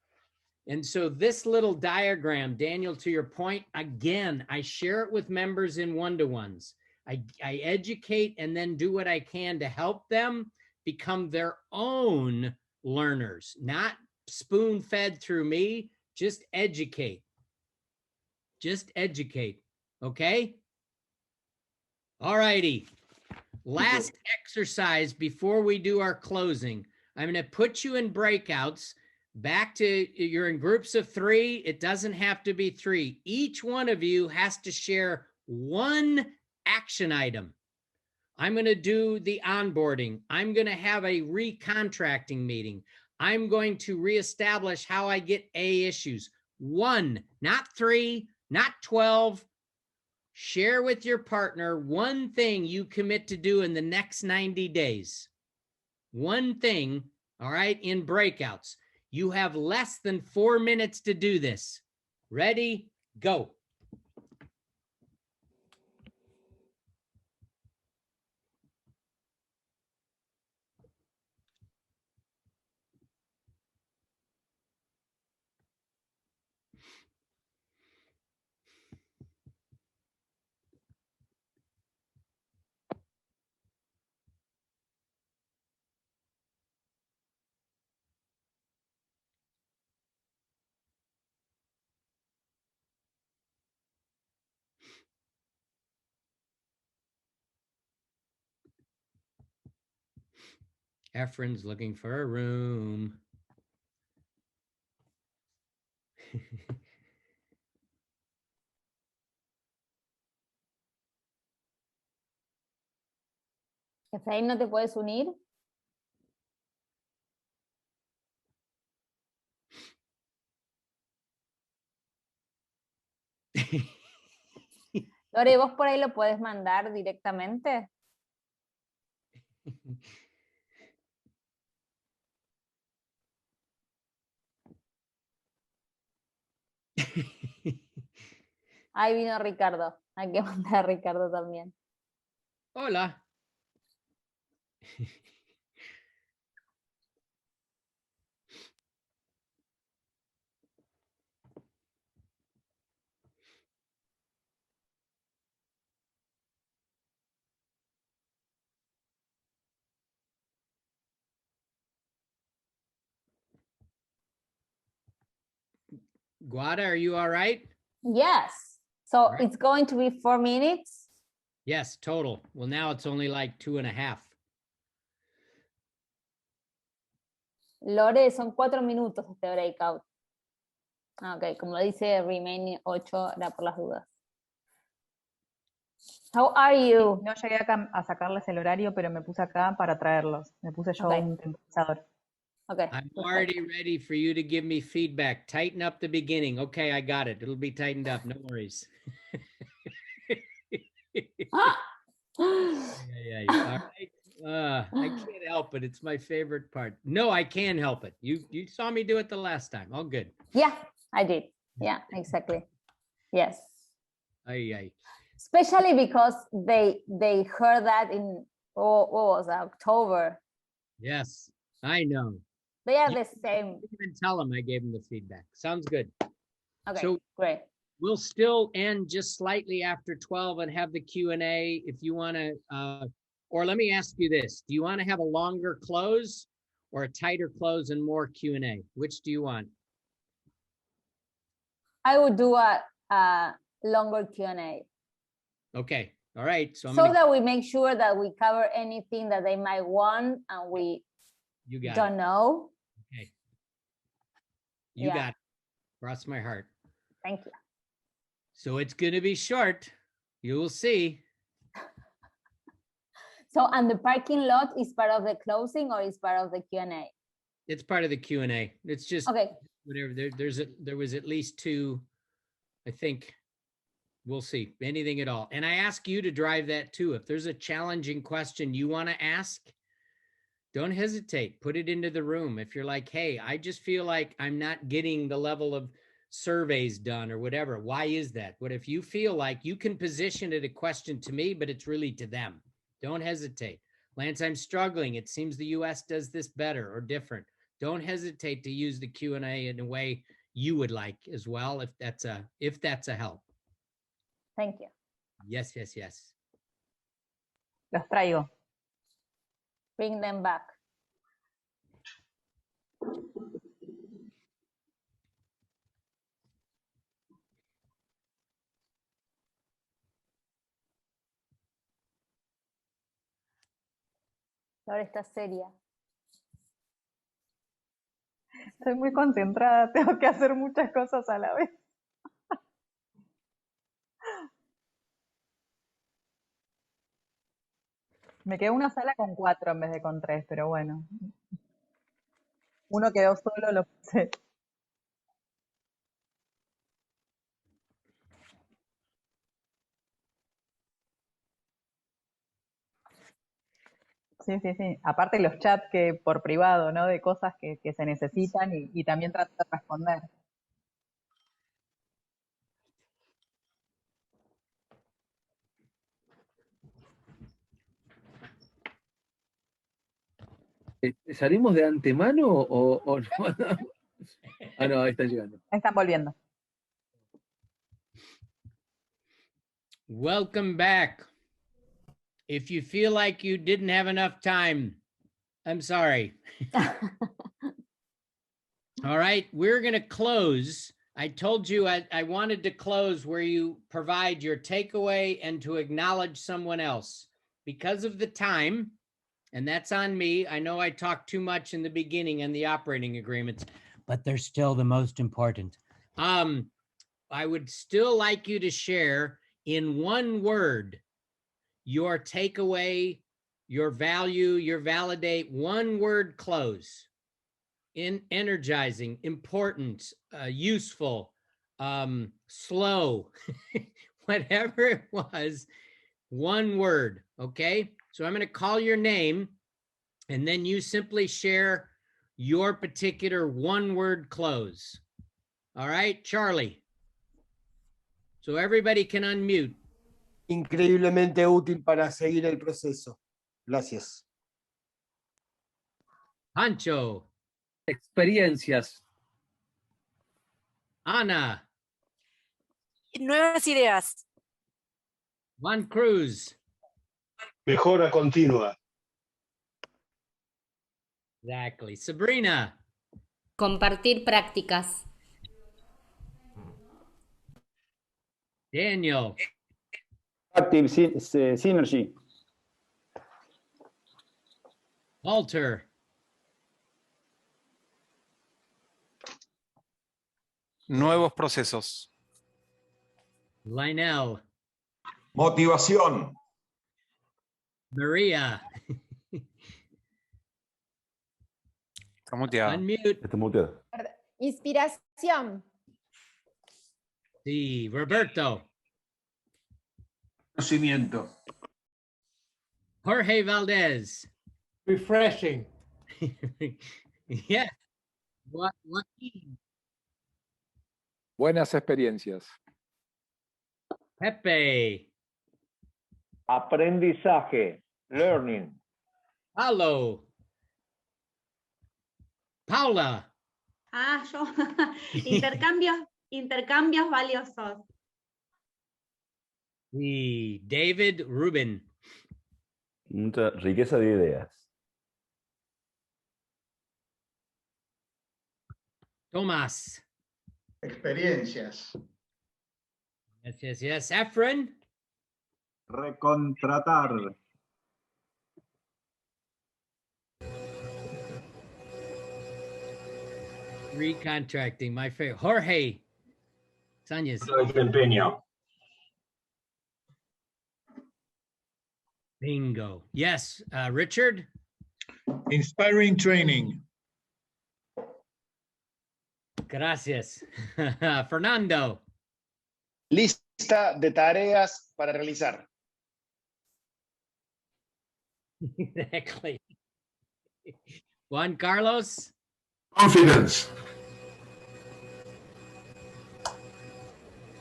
And so this little diagram, Daniel, to your point, again, I share it with members in one-to-ones. I educate and then do what I can to help them become their own learners, not spoon-fed through me, just educate. Just educate, okay? All righty. Last exercise before we do our closing. I'm going to put you in breakouts. Back to, you're in groups of 3. It doesn't have to be 3. Each one of you has to share one action item. I'm going to do the onboarding. I'm going to have a recontracting meeting. I'm going to reestablish how I get A issues. 1, not 3, not 12. Share with your partner one thing you commit to do in the next 90 days. One thing, all right, in breakouts. You have less than 4 minutes to do this. Ready? Go. Efren's looking for a room. Efraín, ¿no te puedes unir? Lore, ¿vos por ahí lo podés mandar directamente? Ahí vino Ricardo. Hay que mandar a Ricardo también. Hola. Guada, are you all right? Yes. So Right. it's going to be 4 minutes? Yes, total. Well, now it's only like 2.5. Lore, son 4 minutos este breakout. Ok, como dice remaining 8, era por las dudas. How are you? No llegué acá a sacarles el horario, pero me puse acá para traerlos. Me puse yo Okay. un temporizador. Okay. I'm already ready for you to give me feedback. Tighten up the beginning. Okay, I got it. It'll be tightened up. No worries. Yeah. All right. I can't help it. It's my favorite part. No, I can help it. You saw me do it the last time. All good. Yeah, I did. Yeah, exactly. Yes. Ay. especially because they heard that in what was that, October. Yes, I know. They are You the same. didn't even tell them I gave them the feedback. Sounds good. Okay, So great. we'll still end just slightly after 12 and have the Q&A if you want to, or let me ask you this. Do you want to have a longer close or a tighter close and more Q&A? Which do you want? I would do a longer Q&A. Okay, all right. So that we make sure that we cover anything that they might want and we don't know. Okay. You got it. Cross my heart. Thank you. So it's going to be short. You will see. So, and the parking lot is part of the closing or is part of the Q&A? It's part of the Q&A. It's just okay. Whatever. There was at least two, I think. We'll see. Anything at all. And I ask you to drive that too. If there's a challenging question you want to ask, don't hesitate. Put it into the room. If you're like, hey, I just feel like I'm not getting the level of surveys done or whatever. Why is that? What if you feel like you can position it a question to me, but it's really to them? Don't hesitate. Lance, I'm struggling. It seems the US does this better or different. Don't hesitate to use the Q&A in a way you would like as well, if that's a help. Thank you. Yes, yes, yes. Los traigo. Bring them back. Ahora está seria. Estoy muy concentrada, tengo que hacer muchas cosas a la vez. Me quedó una sala con 4 en vez de con 3, pero bueno. Uno quedó solo, lo puse. Sí, sí, sí. Aparte los chats que por privado, ¿no? De cosas que se necesitan y también trato de responder. ¿Salimos de antemano o no? Ah, no, ahí está llegando. Están volviendo. Welcome back. If you feel like you didn't have enough time, I'm sorry. All right, we're going to close. I told you I wanted to close where you provide your takeaway and to acknowledge someone else. Because of the time, and that's on me, I know I talked too much in the beginning and the operating agreements, but they're still the most important. I would still like you to share in one word your takeaway, your value, your validate, one word close. In energizing, important, useful, slow, whatever it was, one word, okay? So I'm going to call your name, and then you simply share your particular one-word close. All right, Charlie? So everybody can unmute. Increíblemente útil para seguir el proceso. Gracias. Pancho. Experiencias. Ana. Nuevas ideas. Juan Cruz. Mejora continua. Exactly. Sabrina. Compartir prácticas. Daniel. Active synergy. Walter. Nuevos procesos. Lionel. Motivación. Maria. Está muteado. Unmute. Está muteado. Inspiración. Sí, Roberto. Conocimiento. Jorge Valdez. Refreshing. Yes. Joaquin. Buenas experiencias. Pepe. Aprendizaje, learning. Paulo. Paula. Yo. Intercambios valiosos. Y David Rubin. Mucha riqueza de ideas. Tomás. Experiencias. Yes. Efren. Recontratar. Recontracting, my favorite. Jorge. Sánchez. Desempeño. Bingo. Yes. Richard. Inspiring training. Gracias. Fernando. Lista de tareas para realizar. Exactly. Juan Carlos. Confidence.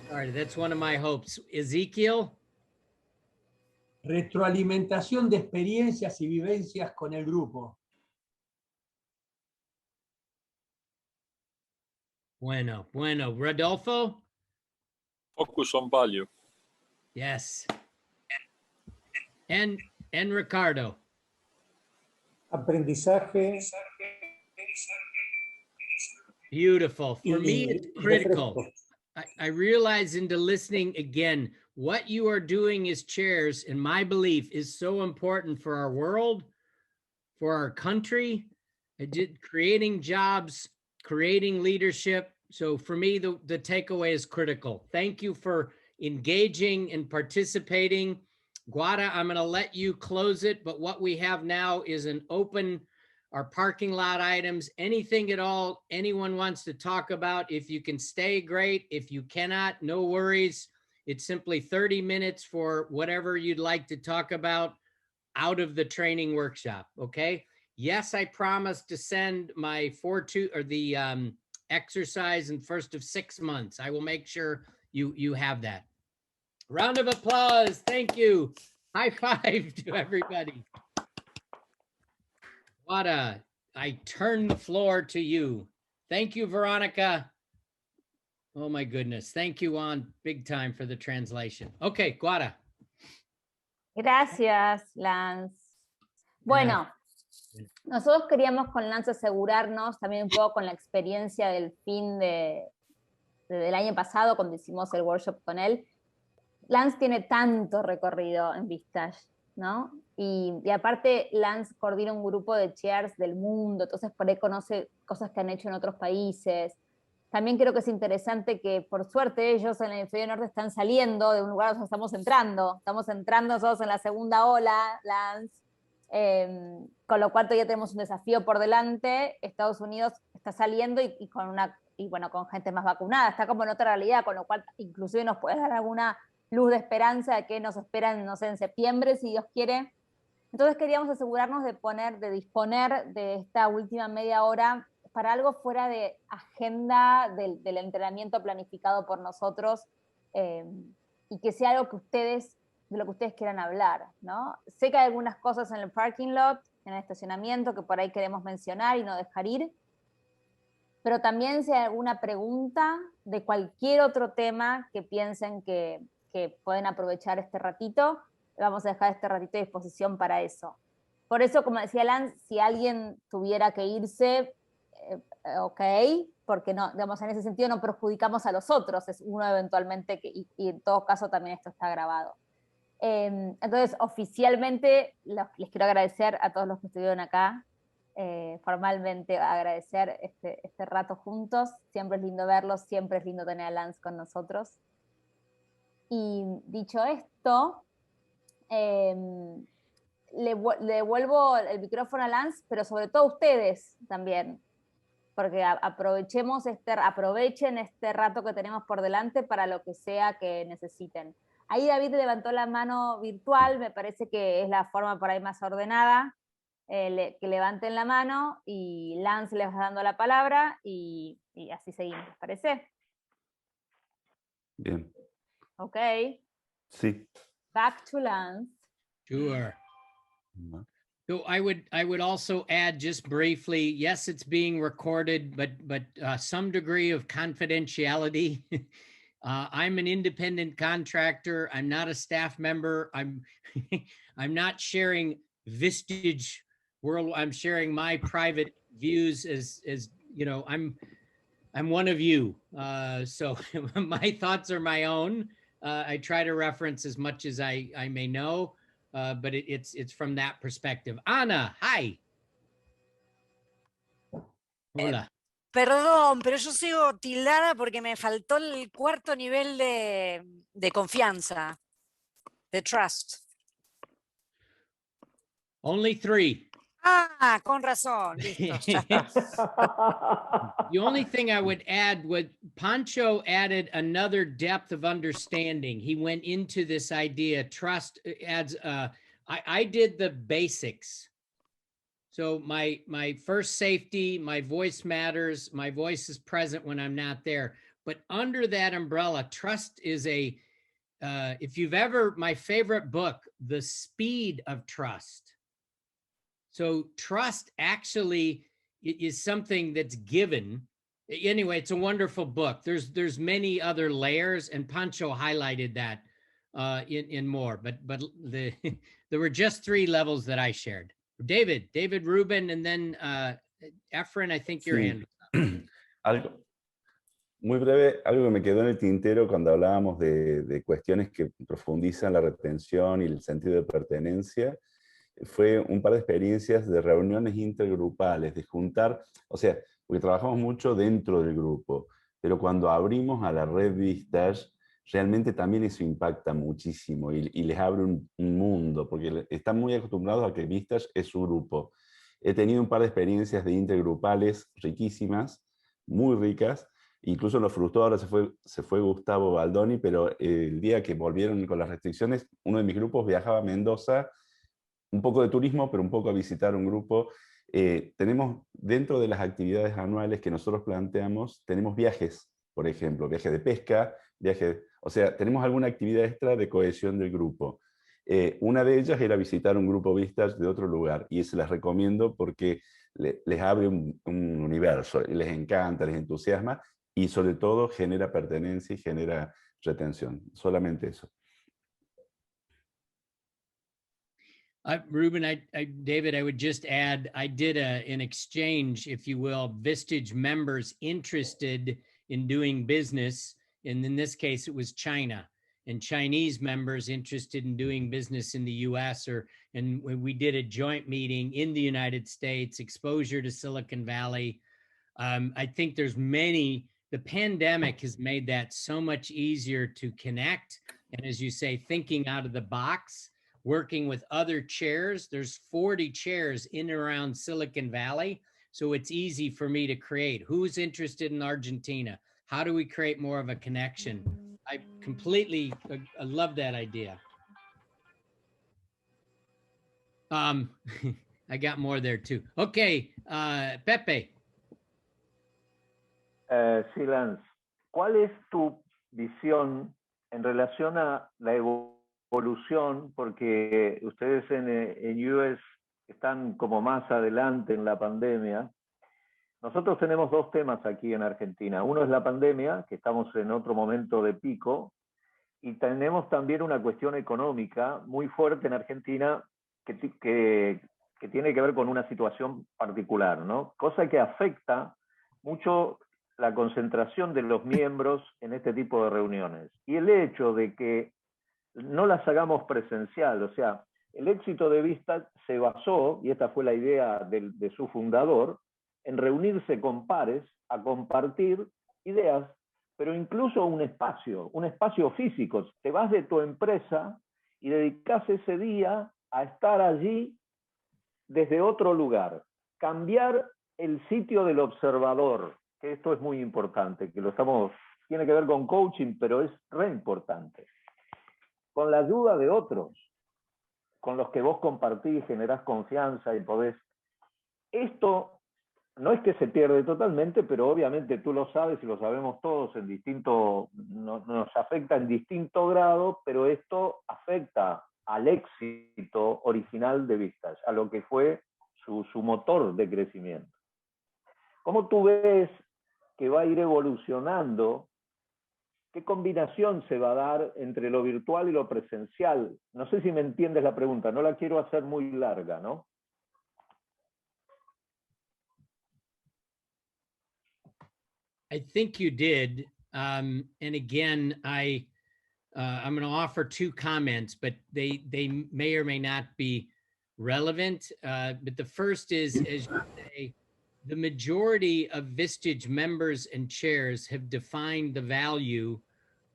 All right, that's one of my hopes. Ezekiel. Retroalimentación de experiencias y vivencias con el grupo. Bueno. Rodolfo. Focus on value. Yes. And Ricardo. Aprendizaje. Beautiful. For me, it's critical. I realize into listening again, what you are doing as chairs, in my belief, is so important for our world, for our country, creating jobs, creating leadership. So for me, the takeaway is critical. Thank you for engaging and participating. Guada, I'm going to let you close it, but what we have now is an open, our parking lot items, anything at all anyone wants to talk about. If you can stay, great. If you cannot, no worries. It's simply 30 minutes for whatever you'd like to talk about out of the training workshop, okay? Yes, I promised to send my exercise in first of 6 months. I will make sure you have that. Round of applause. Thank you. High five to everybody. Guada, I turn the floor to you. Thank you, Veronica. Oh my goodness. Thank you, Juan, big time for the translation. Okay, Guada. Gracias, Lance. Bueno, nosotros queríamos con Lance asegurarnos también un poco con la experiencia del fin del año pasado, cuando hicimos el workshop con él. Lance tiene tanto recorrido en Vistage, ¿no? Y aparte Lance coordina un grupo de chairs del mundo, entonces por ahí conoce cosas que han hecho en otros países. También creo que es interesante que por suerte ellos en el hemisferio norte están saliendo de un lugar donde estamos entrando nosotros en la segunda ola, Lance, con lo cual todavía tenemos un desafío por delante. Estados Unidos está saliendo y con gente más vacunada, está como en otra realidad, con lo cual inclusive nos puede dar alguna luz de esperanza de que nos esperan, no sé, en septiembre, si Dios quiere. Entonces queríamos asegurarnos de disponer de esta última media hora para algo fuera de agenda del entrenamiento planificado por nosotros, y que sea algo de lo que ustedes quieran hablar, ¿no? Sé que hay algunas cosas en el parking lot, en el estacionamiento, que por ahí queremos mencionar y no dejar ir, pero también si hay alguna pregunta de cualquier otro tema que piensen que pueden aprovechar este ratito, vamos a dejar este ratito a disposición para eso. Por eso, como decía Lance, si alguien tuviera que irse, ok, porque no, digamos, en ese sentido no perjudicamos a los otros, es uno eventualmente, y en todo caso también esto está grabado. Entonces, oficialmente les quiero agradecer a todos los que estuvieron acá, formalmente agradecer este rato juntos. Siempre es lindo verlos, siempre es lindo tener a Lance con nosotros. Y dicho esto, le devuelvo el micrófono a Lance, pero sobre todo a ustedes también, porque aprovechen este rato que tenemos por delante para lo que sea que necesiten. Ahí David levantó la mano virtual, me parece que es la forma por ahí más ordenada, que levanten la mano y Lance les va dando la palabra y así seguimos, ¿les parece? Bien. Ok. Sí. Back to Lance. Sure. So I would also add just briefly, yes, it's being recorded, but some degree of confidentiality. I'm an independent contractor. I'm not a staff member. I'm not sharing Vistage world. I'm sharing my private views as you know, I'm one of you. So my thoughts are my own. I try to reference as much as I may know. But it's from that perspective. Ana, hi. Hola. Perdón, pero yo sigo tildada porque me faltó el cuarto nivel de confianza, de trust. Only 3. Ah, con razón, listo. Ya está. The only thing I would add would Pancho added another depth of understanding. He went into this idea. Trust adds. I did the basics. So my first safety, my voice matters. My voice is present when I'm not there. But under that umbrella, trust is a. If you've ever, my favorite book, The Speed of Trust. So trust actually is something that's given. Anyway, it's a wonderful book. There's many other layers, and Pancho highlighted that in more. But there were just 3 levels that I shared. David Rubin, and then Efren, I think your hand was up. Algo muy breve, algo que me quedó en el tintero cuando hablábamos de cuestiones que profundizan la retención y el sentido de pertenencia. Fue un par de experiencias de reuniones intergrupales, de juntar, o sea, porque trabajamos mucho dentro del grupo, pero cuando abrimos a la red Vistage, realmente también eso impacta muchísimo y les abre un mundo, porque están muy acostumbrados a que Vistage es su grupo. He tenido un par de experiencias de intergrupales riquísimas, muy ricas, incluso nos frustró, ahora se fue Gustavo Baldoni, pero el día que volvieron con las restricciones, uno de mis grupos viajaba a Mendoza, un poco de turismo, pero un poco a visitar un grupo. Tenemos dentro de las actividades anuales que nosotros planteamos, tenemos viajes, por ejemplo, viajes de pesca, o sea, tenemos alguna actividad extra de cohesión del grupo. Una de ellas era visitar un grupo Vistage de otro lugar, y se las recomiendo porque les abre un universo, les encanta, les entusiasma, y sobre todo genera pertenencia y genera retención. Solamente eso. Ruben, David, I would just add, I did an exchange, if you will, Vistage members interested in doing business, and in this case, it was China, and Chinese members interested in doing business in the US, and we did a joint meeting in the United States, exposure to Silicon Valley. I think there's the pandemic has made that so much easier to connect, and as you say, thinking out of the box, working with other chairs. There's 40 chairs in and around Silicon Valley. So it's easy for me to create. Who's interested in Argentina? How do we create more of a connection? I love that idea. I got more there too. Okay, Pepe. Sí, Lance, ¿cuál es tu visión en relación a la evolución? Porque ustedes en US están como más adelante en la pandemia. Nosotros tenemos 2 temas aquí en Argentina. Uno es la pandemia, que estamos en otro momento de pico, y tenemos también una cuestión económica muy fuerte en Argentina que tiene que ver con una situación particular, ¿no? Cosa que afecta mucho la concentración de los miembros en este tipo de reuniones. Y el hecho de que no las hagamos presencial, o sea, el éxito de Vistage se basó, y esta fue la idea de su fundador, en reunirse con pares a compartir ideas, pero incluso un espacio físico. Te vas de tu empresa y dedicas ese día a estar allí desde otro lugar. Cambiar el sitio del observador, que esto es muy importante, tiene que ver con coaching, pero es re importante. Con la ayuda de otros, con los que vos compartís, generás confianza y podés. Esto no es que se pierde totalmente, pero obviamente tú lo sabes y lo sabemos todos, nos afecta en distinto grado, pero esto afecta al éxito original de Vistage, a lo que fue su motor de crecimiento. ¿Cómo tú ves que va a ir evolucionando? ¿Qué combinación se va a dar entre lo virtual y lo presencial? No sé si me entiendes la pregunta, no la quiero hacer muy larga, ¿no? I think you did. And again, I'm going to offer two comments, but they may or may not be relevant. But the first is, as you say, the majority of Vistage members and chairs have defined the value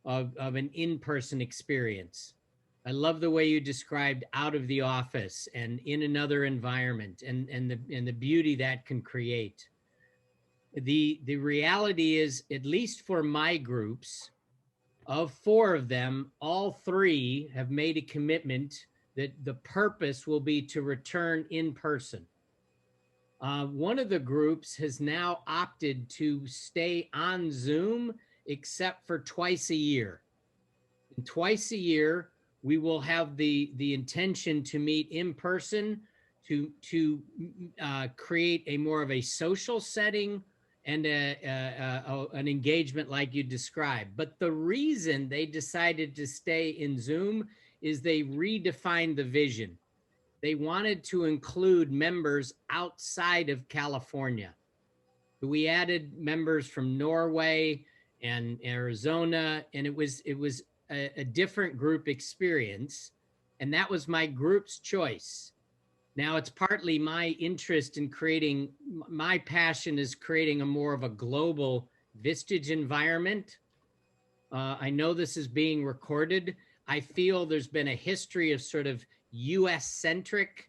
of an in-person experience. I love the way you described out of the office and in another environment, and the beauty that can create. The reality is, at least for my groups, of 4 of them, all 3 have made a commitment that the purpose will be to return in person. One of the groups has now opted to stay on Zoom except for twice a year. And twice a year, we will have the intention to meet in person to create a more of a social setting and an engagement like you described. But the reason they decided to stay in Zoom is they redefined the vision. They wanted to include members outside of California. We added members from Norway and Arizona, and it was a different group experience, and that was my group's choice. Now, it's partly my interest in creating, my passion is creating a more of a global Vistage environment. I know this is being recorded. I feel there's been a history of sort of US-centric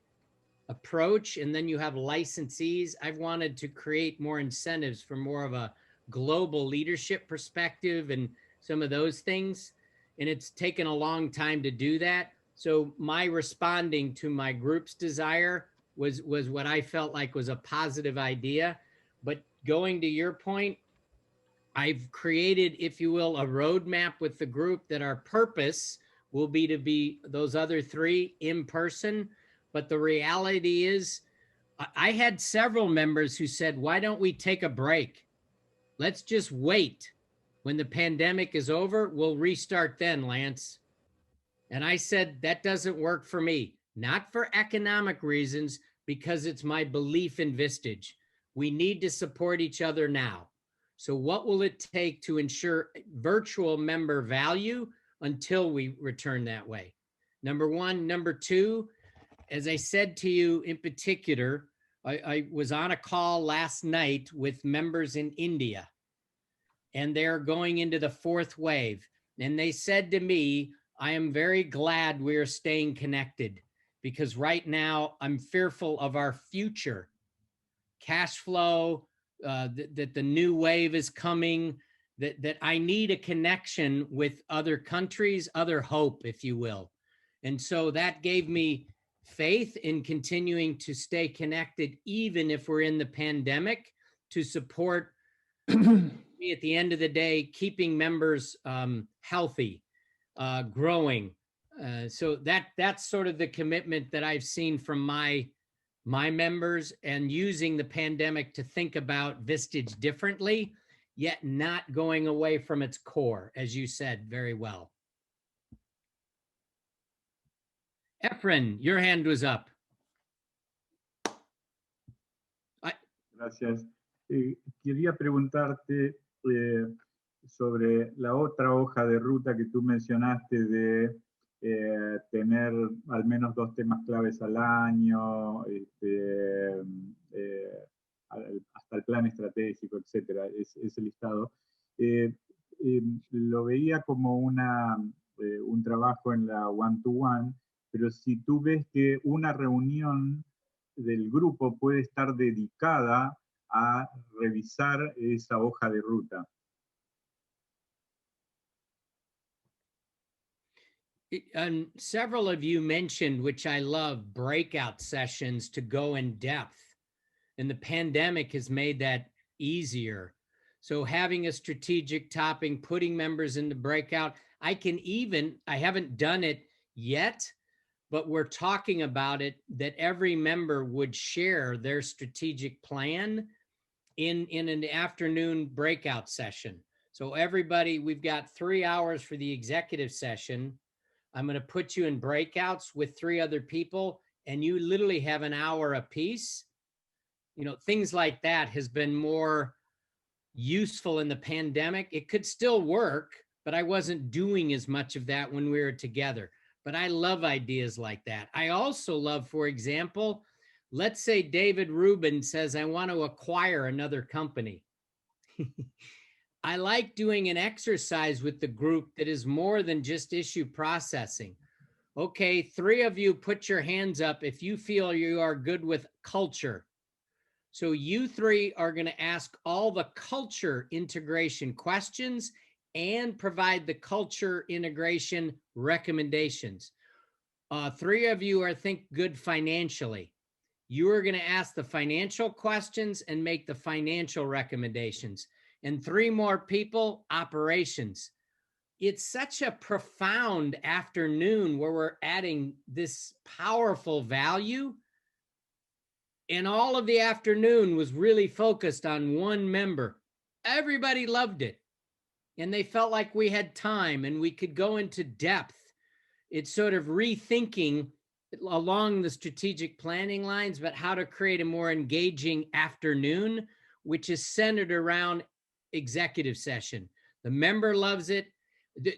approach, and then you have licensees. I've wanted to create more incentives for more of a global leadership perspective and some of those things. And it's taken a long time to do that. So my responding to my group's desire was what I felt like was a positive idea. But going to your point, I've created, if you will, a roadmap with the group that our purpose will be to be those other 3 in person. But the reality is, I had several members who said, why don't we take a break? Let's just wait. When the pandemic is over, we'll restart then, Lance. And I said, that doesn't work for me, not for economic reasons, because it's my belief in Vistage. We need to support each other now. So what will it take to ensure virtual member value until we return that way? Number 1. Number 2, as I said to you in particular, I was on a call last night with members in India, and they're going into the 4th wave. And they said to me, I am very glad we're staying connected, because right now I'm fearful of our future cash flow, that the new wave is coming, that I need a connection with other countries, other hope, if you will. And so that gave me faith in continuing to stay connected, even if we're in the pandemic, to support me at the end of the day, keeping members healthy, growing. So that's sort of the commitment that I've seen from my members, and using the pandemic to think about Vistage differently, yet not going away from its core, as you said very well. Efren, your hand was up. Gracias. Quería preguntarte sobre la otra hoja de ruta que tú mencionaste de tener al menos 2 temas claves al año, hasta el plan estratégico, etcétera, ese listado. Lo veía como un trabajo en la one-to-one, pero si tú ves que una reunión del grupo puede estar dedicada a revisar esa hoja de ruta. And several of you mentioned, which I love, breakout sessions to go in depth. And the pandemic has made that easier. So having a strategic topic, putting members into breakout, I haven't done it yet, but we're talking about it, that every member would share their strategic plan in an afternoon breakout session. So everybody, we've got 3 hours for the executive session. I'm going to put you in breakouts with 3 other people, and you literally have an hour apiece. You know, things like that has been more useful in the pandemic. It could still work, but I wasn't doing as much of that when we were together. But I love ideas like that. I also love, for example, let's say David Rubin says, I want to acquire another company. I like doing an exercise with the group that is more than just issue processing. Okay, 3 of you put your hands up if you feel you are good with culture. So you 3 are going to ask all the culture integration questions and provide the culture integration recommendations. 3 of you are think good financially. You are going to ask the financial questions and make the financial recommendations. And 3 more people, operations. It's such a profound afternoon where we're adding this powerful value. And all of the afternoon was really focused on one member. Everybody loved it. And they felt like we had time and we could go into depth. It's sort of rethinking along the strategic planning lines, but how to create a more engaging afternoon, which is centered around executive session. The member loves it.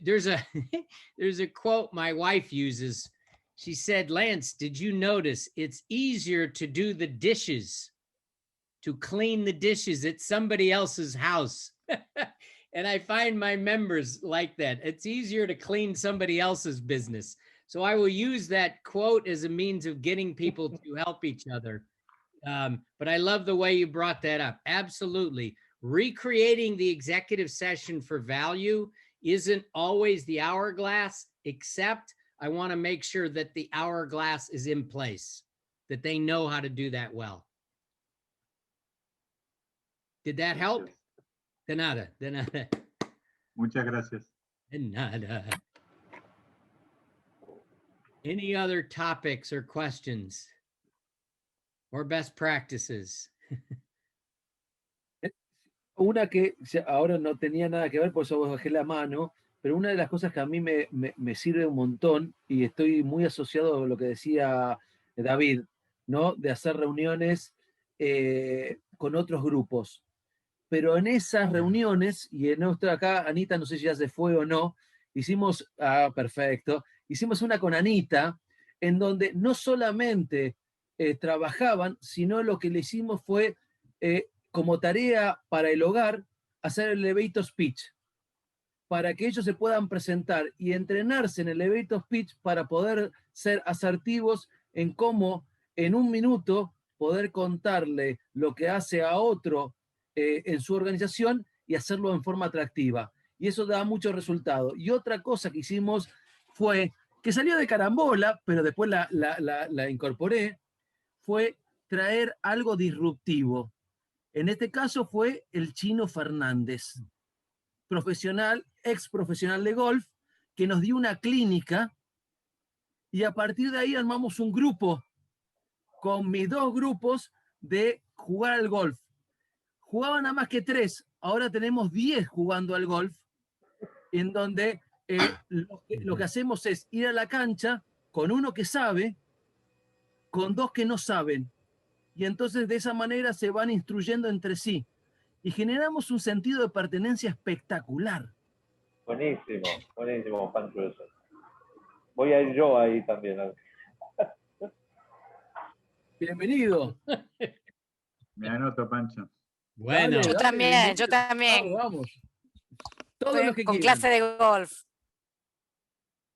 There's a quote my wife uses. She said, Lance, did you notice it's easier to do the dishes, to clean the dishes at somebody else's house? And I find my members like that. It's easier to clean somebody else's business. So I will use that quote as a means of getting people to help each other. But I love the way you brought that up. Absolutely. Recreating the executive session for value isn't always the hourglass, except I want to make sure that the hourglass is in place, that they know how to do that well. Did that help? De nada, de nada. Muchas gracias. De nada. Any other topics or questions or best practices? Una que ahora no tenía nada que ver, por eso bajé la mano, pero una de las cosas que a mí me sirve un montón, y estoy muy asociado a lo que decía David, ¿no? De hacer reuniones con otros grupos. Pero en esas reuniones, y en nuestra acá, Anita, no sé si ya se fue o no, hicimos una con Anita, en donde no solamente trabajaban, sino lo que le hicimos fue, como tarea para el hogar, hacer el elevator speech, para que ellos se puedan presentar y entrenarse en el elevator speech para poder ser asertivos en cómo en un minuto poder contarle lo que hace a otro en su organización y hacerlo en forma atractiva. Y eso da mucho resultado. Y otra cosa que hicimos fue, que salió de carambola, pero después la incorporé, fue traer algo disruptivo. En este caso fue el Chino Fernández, profesional, ex profesional de golf, que nos dio una clínica y a partir de ahí armamos un grupo con mis 2 grupos de jugar al golf. Jugaban nada más que 3, ahora tenemos 10 jugando al golf, en donde lo que hacemos es ir a la cancha con uno que sabe, con 2 que no saben. Y entonces de esa manera se van instruyendo entre sí. Y generamos un sentido de pertenencia espectacular. Buenísimo, buenísimo, Pancho. Eso. Voy a ir yo ahí también. Bienvenido. Me anoto, Pancho. Bueno. Yo también. Vamos. Todo lo que con quieran. clase de golf.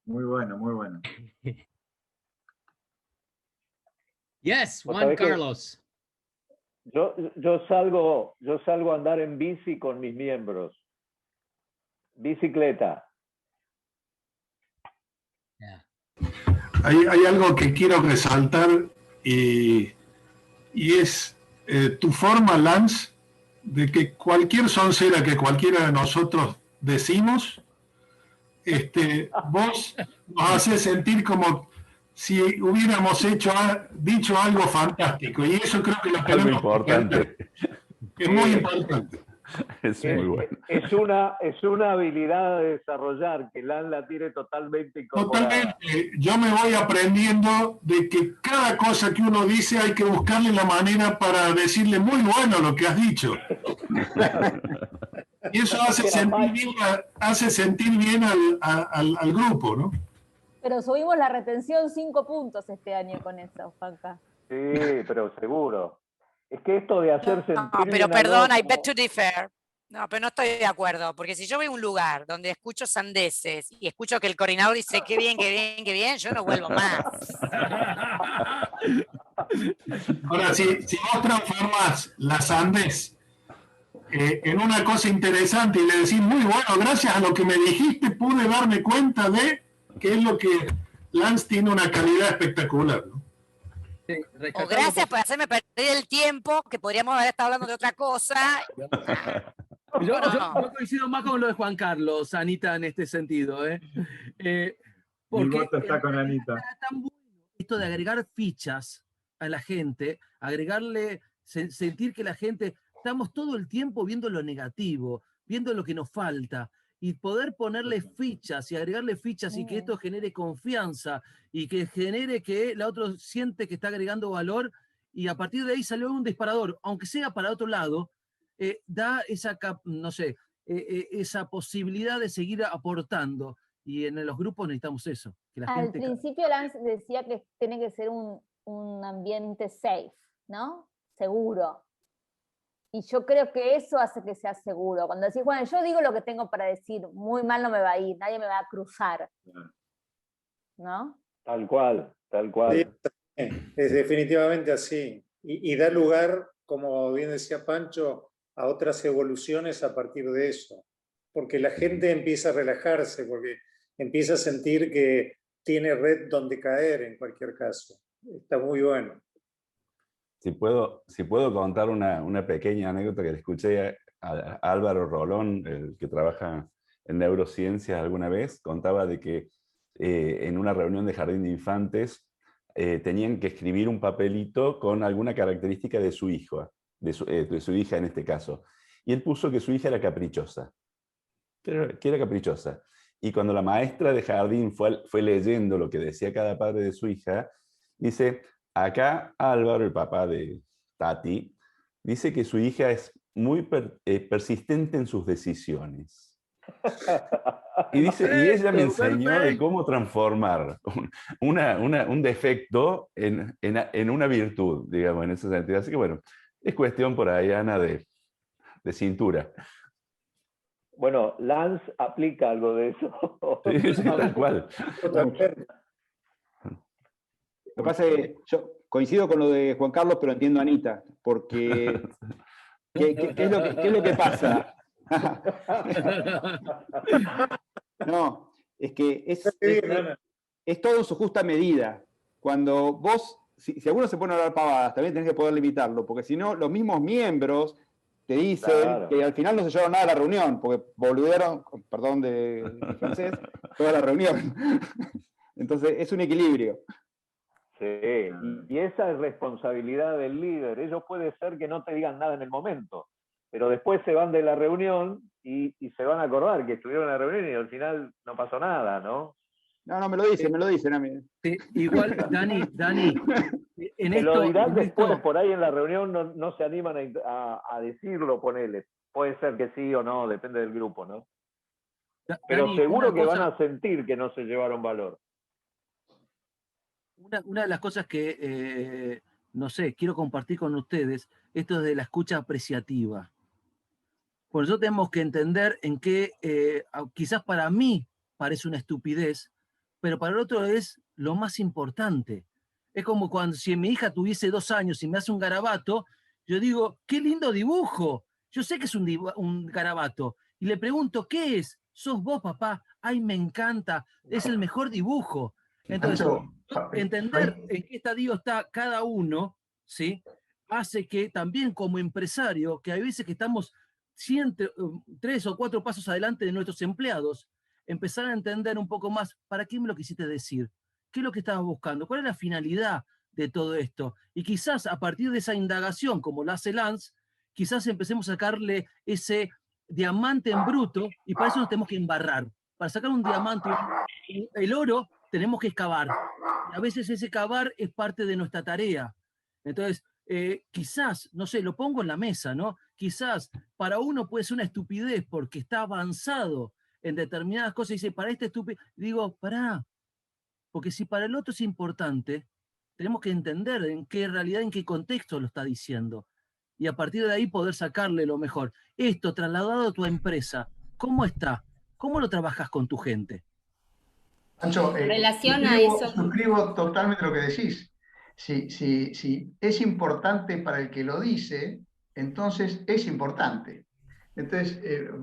Muy bueno, muy bueno. Yes, Juan Carlos. Yo salgo a andar en bici con mis miembros. Bicicleta. Yeah. Hay algo que quiero resaltar y es tu forma, Lance, de que cualquier soncera que cualquiera de nosotros decimos, vos nos haces sentir como si hubiéramos dicho algo fantástico, y eso creo que lo Algo tenemos importante. que es muy importante. Es muy bueno. Es una habilidad a desarrollar que Lan la tiene totalmente incorporada. Totalmente. Yo me voy aprendiendo de que cada cosa que uno dice hay que buscarle la manera para decirle muy bueno lo que has dicho. Y eso hace sentir bien al grupo, ¿no? Pero subimos la retención 5 puntos este año con eso, Juanca. Sí, pero seguro. Es que esto de hacer sentir No, pero bien al perdón, otro- I beg to differ. No, pero no estoy de acuerdo, porque si yo voy a un lugar donde escucho sandeces y escucho que el coordinador dice qué bien, qué bien, qué bien, yo no vuelvo más. Ahora, si vos transformás la sandez en una cosa interesante y le decís, muy bueno, gracias a lo que me dijiste pude darme cuenta de que es lo que Lance tiene una calidad espectacular, ¿no? Sí, O gracias por hacerme perder el tiempo, que podríamos haber estado hablando de otra cosa. Yo coincido más con lo de Juan Carlos, Anita, en este sentido. Mi Porque voto está con Anita. tan bueno esto de agregar fichas a la gente, agregarle, sentir que la gente, estamos todo el tiempo viendo lo negativo, viendo lo que nos falta, y poder ponerle fichas y agregarle fichas y que esto genere confianza y que genere que la otra siente que está agregando valor, y a partir de ahí salió un disparador, aunque sea para otro lado, da esa, no sé, esa posibilidad de seguir aportando. Y en los grupos necesitamos eso. Que la Al gente... principio Lance decía que tiene que ser un ambiente safe, ¿no? Seguro. Y yo creo que eso hace que sea seguro. Cuando decís, bueno, yo digo lo que tengo para decir, muy mal no me va a ir, nadie me va a cruzar. ¿No? Tal cual, tal cual. Sí, es definitivamente así. Y da lugar, como bien decía Pancho, a otras evoluciones a partir de eso. Porque la gente empieza a relajarse, porque empieza a sentir que tiene red donde caer en cualquier caso. Está muy bueno. Si puedo contar una pequeña anécdota que le escuché a Álvaro Rolón, el que trabaja en neurociencias alguna vez, contaba de que en una reunión de jardín de infantes tenían que escribir un papelito con alguna característica de su hijo, de su hija en este caso. Y él puso que su hija era caprichosa, que era caprichosa. Y cuando la maestra de jardín fue leyendo lo que decía cada padre de su hija, dice... Acá Álvaro, el papá de Tati, dice que su hija es muy persistente en sus decisiones. Y ella me enseñó de cómo transformar un defecto en una virtud, digamos, en ese sentido. Así que bueno, es cuestión por ahí, Ana, de cintura. Bueno, Lance aplica algo de eso. Sí, tal cual. Lo que pasa es que yo coincido con lo de Juan Carlos, pero entiendo a Anita, porque ¿qué es lo que pasa? No, es que es todo en su justa medida. Cuando vos, si alguno se pone a hablar pavadas, también tenés que poder limitarlo, porque si no, los mismos miembros te dicen que al final no se llevaron nada a la reunión, porque volvieron, perdón de francés, toda la reunión. Entonces, es un equilibrio. Sí, y esa es responsabilidad del líder. Ellos puede ser que no te digan nada en el momento, pero después se van de la reunión y se van a acordar que estuvieron en la reunión y al final no pasó nada, ¿no? No, me lo dicen a mí. Sí, igual, Dani, en te esto... lo dirán después, por ahí en la reunión no se animan a decirlo, ponele. Puede ser que sí o no, depende del grupo, ¿no? Pero Dani, seguro que van a sentir que no se llevaron valor. Una de las cosas que, no sé, quiero compartir con ustedes, esto es de la escucha apreciativa. Por eso tenemos que entender en que quizás para mí parece una estupidez, pero para el otro es lo más importante. Es como cuando si mi hija tuviese 2 años y me hace un garabato, yo digo, qué lindo dibujo. Yo sé que es un garabato. Y le pregunto, ¿qué es? ¿Sos vos, papá? Ay, me encanta. Es el mejor dibujo. Entonces, entender en qué estadio está cada uno, ¿sí? Hace que también como empresario, que hay veces que estamos 3 o 4 pasos adelante de nuestros empleados, empezar a entender un poco más, ¿para qué me lo quisiste decir? ¿Qué es lo que estabas buscando? ¿Cuál es la finalidad de todo esto? Y quizás a partir de esa indagación, como lo hace Lance, quizás empecemos a sacarle ese diamante en bruto, y para eso nos tenemos que embarrar. Para sacar un diamante, el oro, tenemos que excavar. Y a veces ese cavar es parte de nuestra tarea. Entonces, quizás, no sé, lo pongo en la mesa, ¿no? Quizás para uno puede ser una estupidez porque está avanzado en determinadas cosas y dice, para este estúpido, digo, pará, porque si para el otro es importante, tenemos que entender en qué realidad, en qué contexto lo está diciendo. Y a partir de ahí poder sacarle lo mejor. Esto trasladado a tu empresa, ¿cómo está? ¿Cómo lo trabajas con tu gente? Pancho, En relación a eso. suscribo totalmente lo que decís. Si es importante para el que lo dice, entonces es importante. Entonces,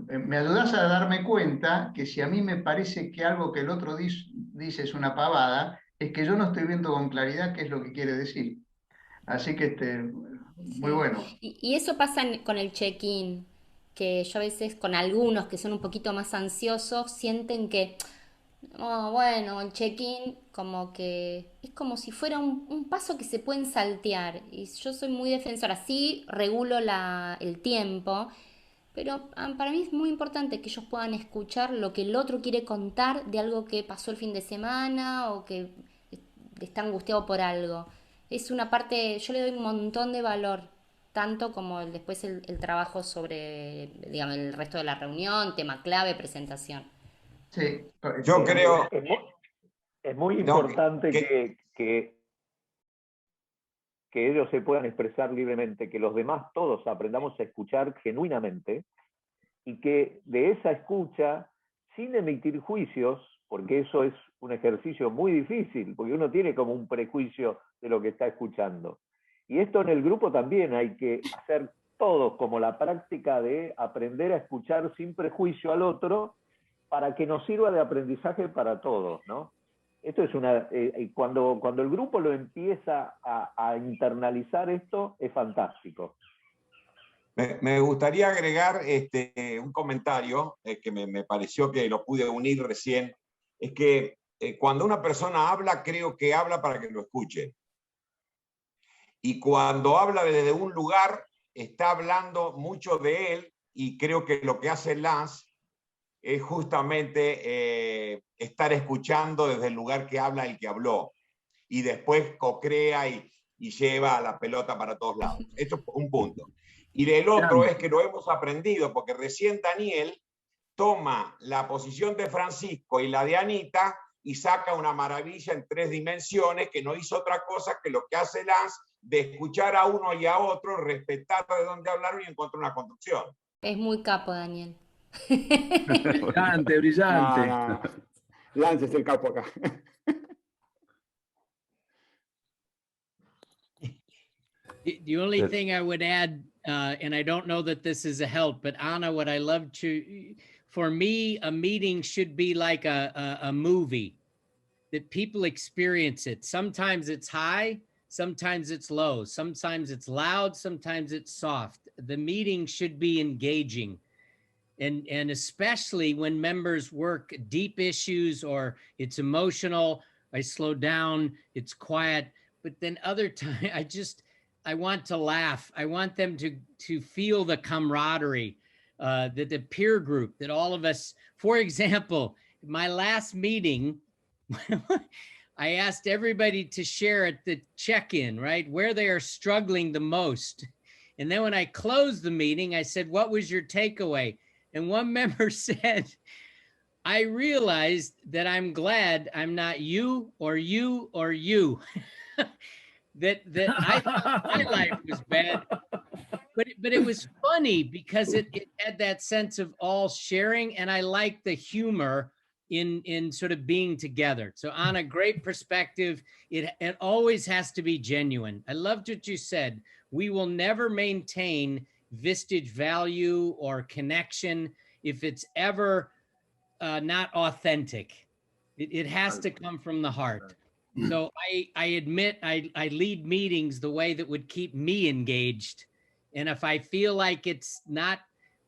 me ayudás a darme cuenta que si a mí me parece que algo que el otro dice es una pavada, es que yo no estoy viendo con claridad qué es lo que quiere decir. Así que muy bueno. Y eso pasa con el check-in, que yo a veces con algunos que son un poquito más ansiosos sienten que, oh, bueno, el check-in como que es como si fuera un paso que se pueden saltear. Y yo soy muy defensora, sí regulo el tiempo, pero para mí es muy importante que ellos puedan escuchar lo que el otro quiere contar de algo que pasó el fin de semana o que está angustiado por algo. Es una parte, yo le doy un montón de valor, tanto como después el trabajo sobre, digamos, el resto de la reunión, tema clave, presentación. Sí, yo creo... Es muy importante que ellos se puedan expresar libremente, que los demás todos aprendamos a escuchar genuinamente y que de esa escucha, sin emitir juicios, porque eso es un ejercicio muy difícil, porque uno tiene como un prejuicio de lo que está escuchando. Y esto en el grupo también hay que hacer todos como la práctica de aprender a escuchar sin prejuicio al otro para que nos sirva de aprendizaje para todos, ¿no? Esto es cuando el grupo lo empieza a internalizar esto, es fantástico. Me gustaría agregar un comentario que me pareció que lo pude unir recién. Es que cuando una persona habla, creo que habla para que lo escuchen. Y cuando habla desde un lugar, está hablando mucho de él, y creo que lo que hace Lance es justamente estar escuchando desde el lugar que habla el que habló, y después co-crea y lleva la pelota para todos lados. Esto es un punto. Y del otro es que lo hemos aprendido, porque recién Daniel toma la posición de Francisco y la de Anita y saca una maravilla en 3 dimensiones, que no hizo otra cosa que lo que hace Lance, de escuchar a uno y a otro, respetar de dónde hablaron y encontrar una conducción. Es muy capo, Daniel. Brillante, brillante. No. Lance es el capo acá. The only thing I would add, and I don't know that this is a help, but Anna, what I love for me, a meeting should be like a movie, that people experience it. Sometimes it's high, sometimes it's low, sometimes it's loud, sometimes it's soft. The meeting should be engaging. And especially when members work deep issues or it's emotional, I slow down, it's quiet, but then other times I want to laugh. I want them to feel the camaraderie, that the peer group, that all of us, for example, my last meeting, I asked everybody to share at the check-in, right, where they are struggling the most. And then when I closed the meeting, I said, what was your takeaway? And one member said, I realized that I'm glad I'm not you or you or you. that I thought my life was bad. But it was funny because it had that sense of all sharing, and I like the humor in sort of being together. So Anna, great perspective. It always has to be genuine. I loved what you said. We will never maintain Vistage value or connection if it's ever not authentic. It has to come from the heart. So I admit I lead meetings the way that would keep me engaged. And if I feel like it's not,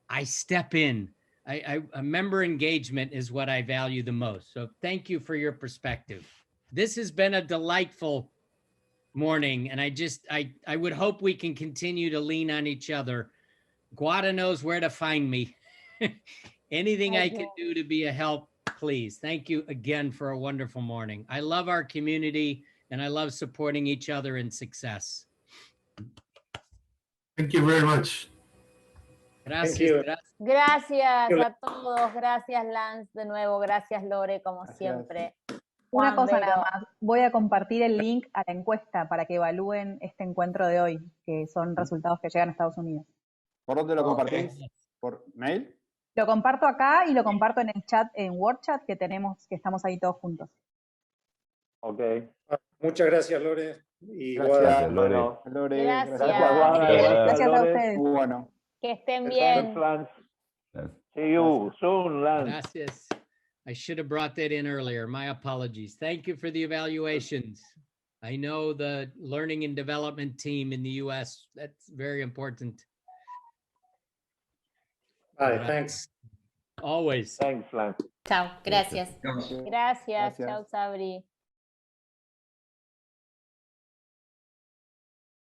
I step in. A member engagement is what I value the most. So thank you for your perspective. this has been a delightful morning, and I would hope we can continue to lean on each other. Guada knows where to find me. Anything I can do to be a help, please. Thank you again for a wonderful morning. I love our community, and I love supporting each other in success. Thank you very much. Gracias. Gracias a todos. Gracias, Lance, de nuevo. Gracias, Lore, como siempre. Una Juan cosa Vero. nada más, voy a compartir el link a la encuesta para que evalúen este encuentro de hoy, que son resultados que llegan a Estados Unidos. ¿Por dónde lo compartís? ¿Por mail? Lo comparto acá y lo comparto en el chat, en WordChat, que tenemos, que estamos ahí todos juntos. Ok. Muchas gracias, Lore. Y Gracias, Lore. Lore. Gracias. Gracias a ustedes. Muy bueno. Que estén bien. See you soon, Lance. Gracias. I should have brought that in earlier. My apologies. Thank you for the evaluations. I know the learning and development team in the US, that's very important. Bye, thanks. Always. Thanks, Lance. Chao, gracias. Gracias. Chao, Sabri.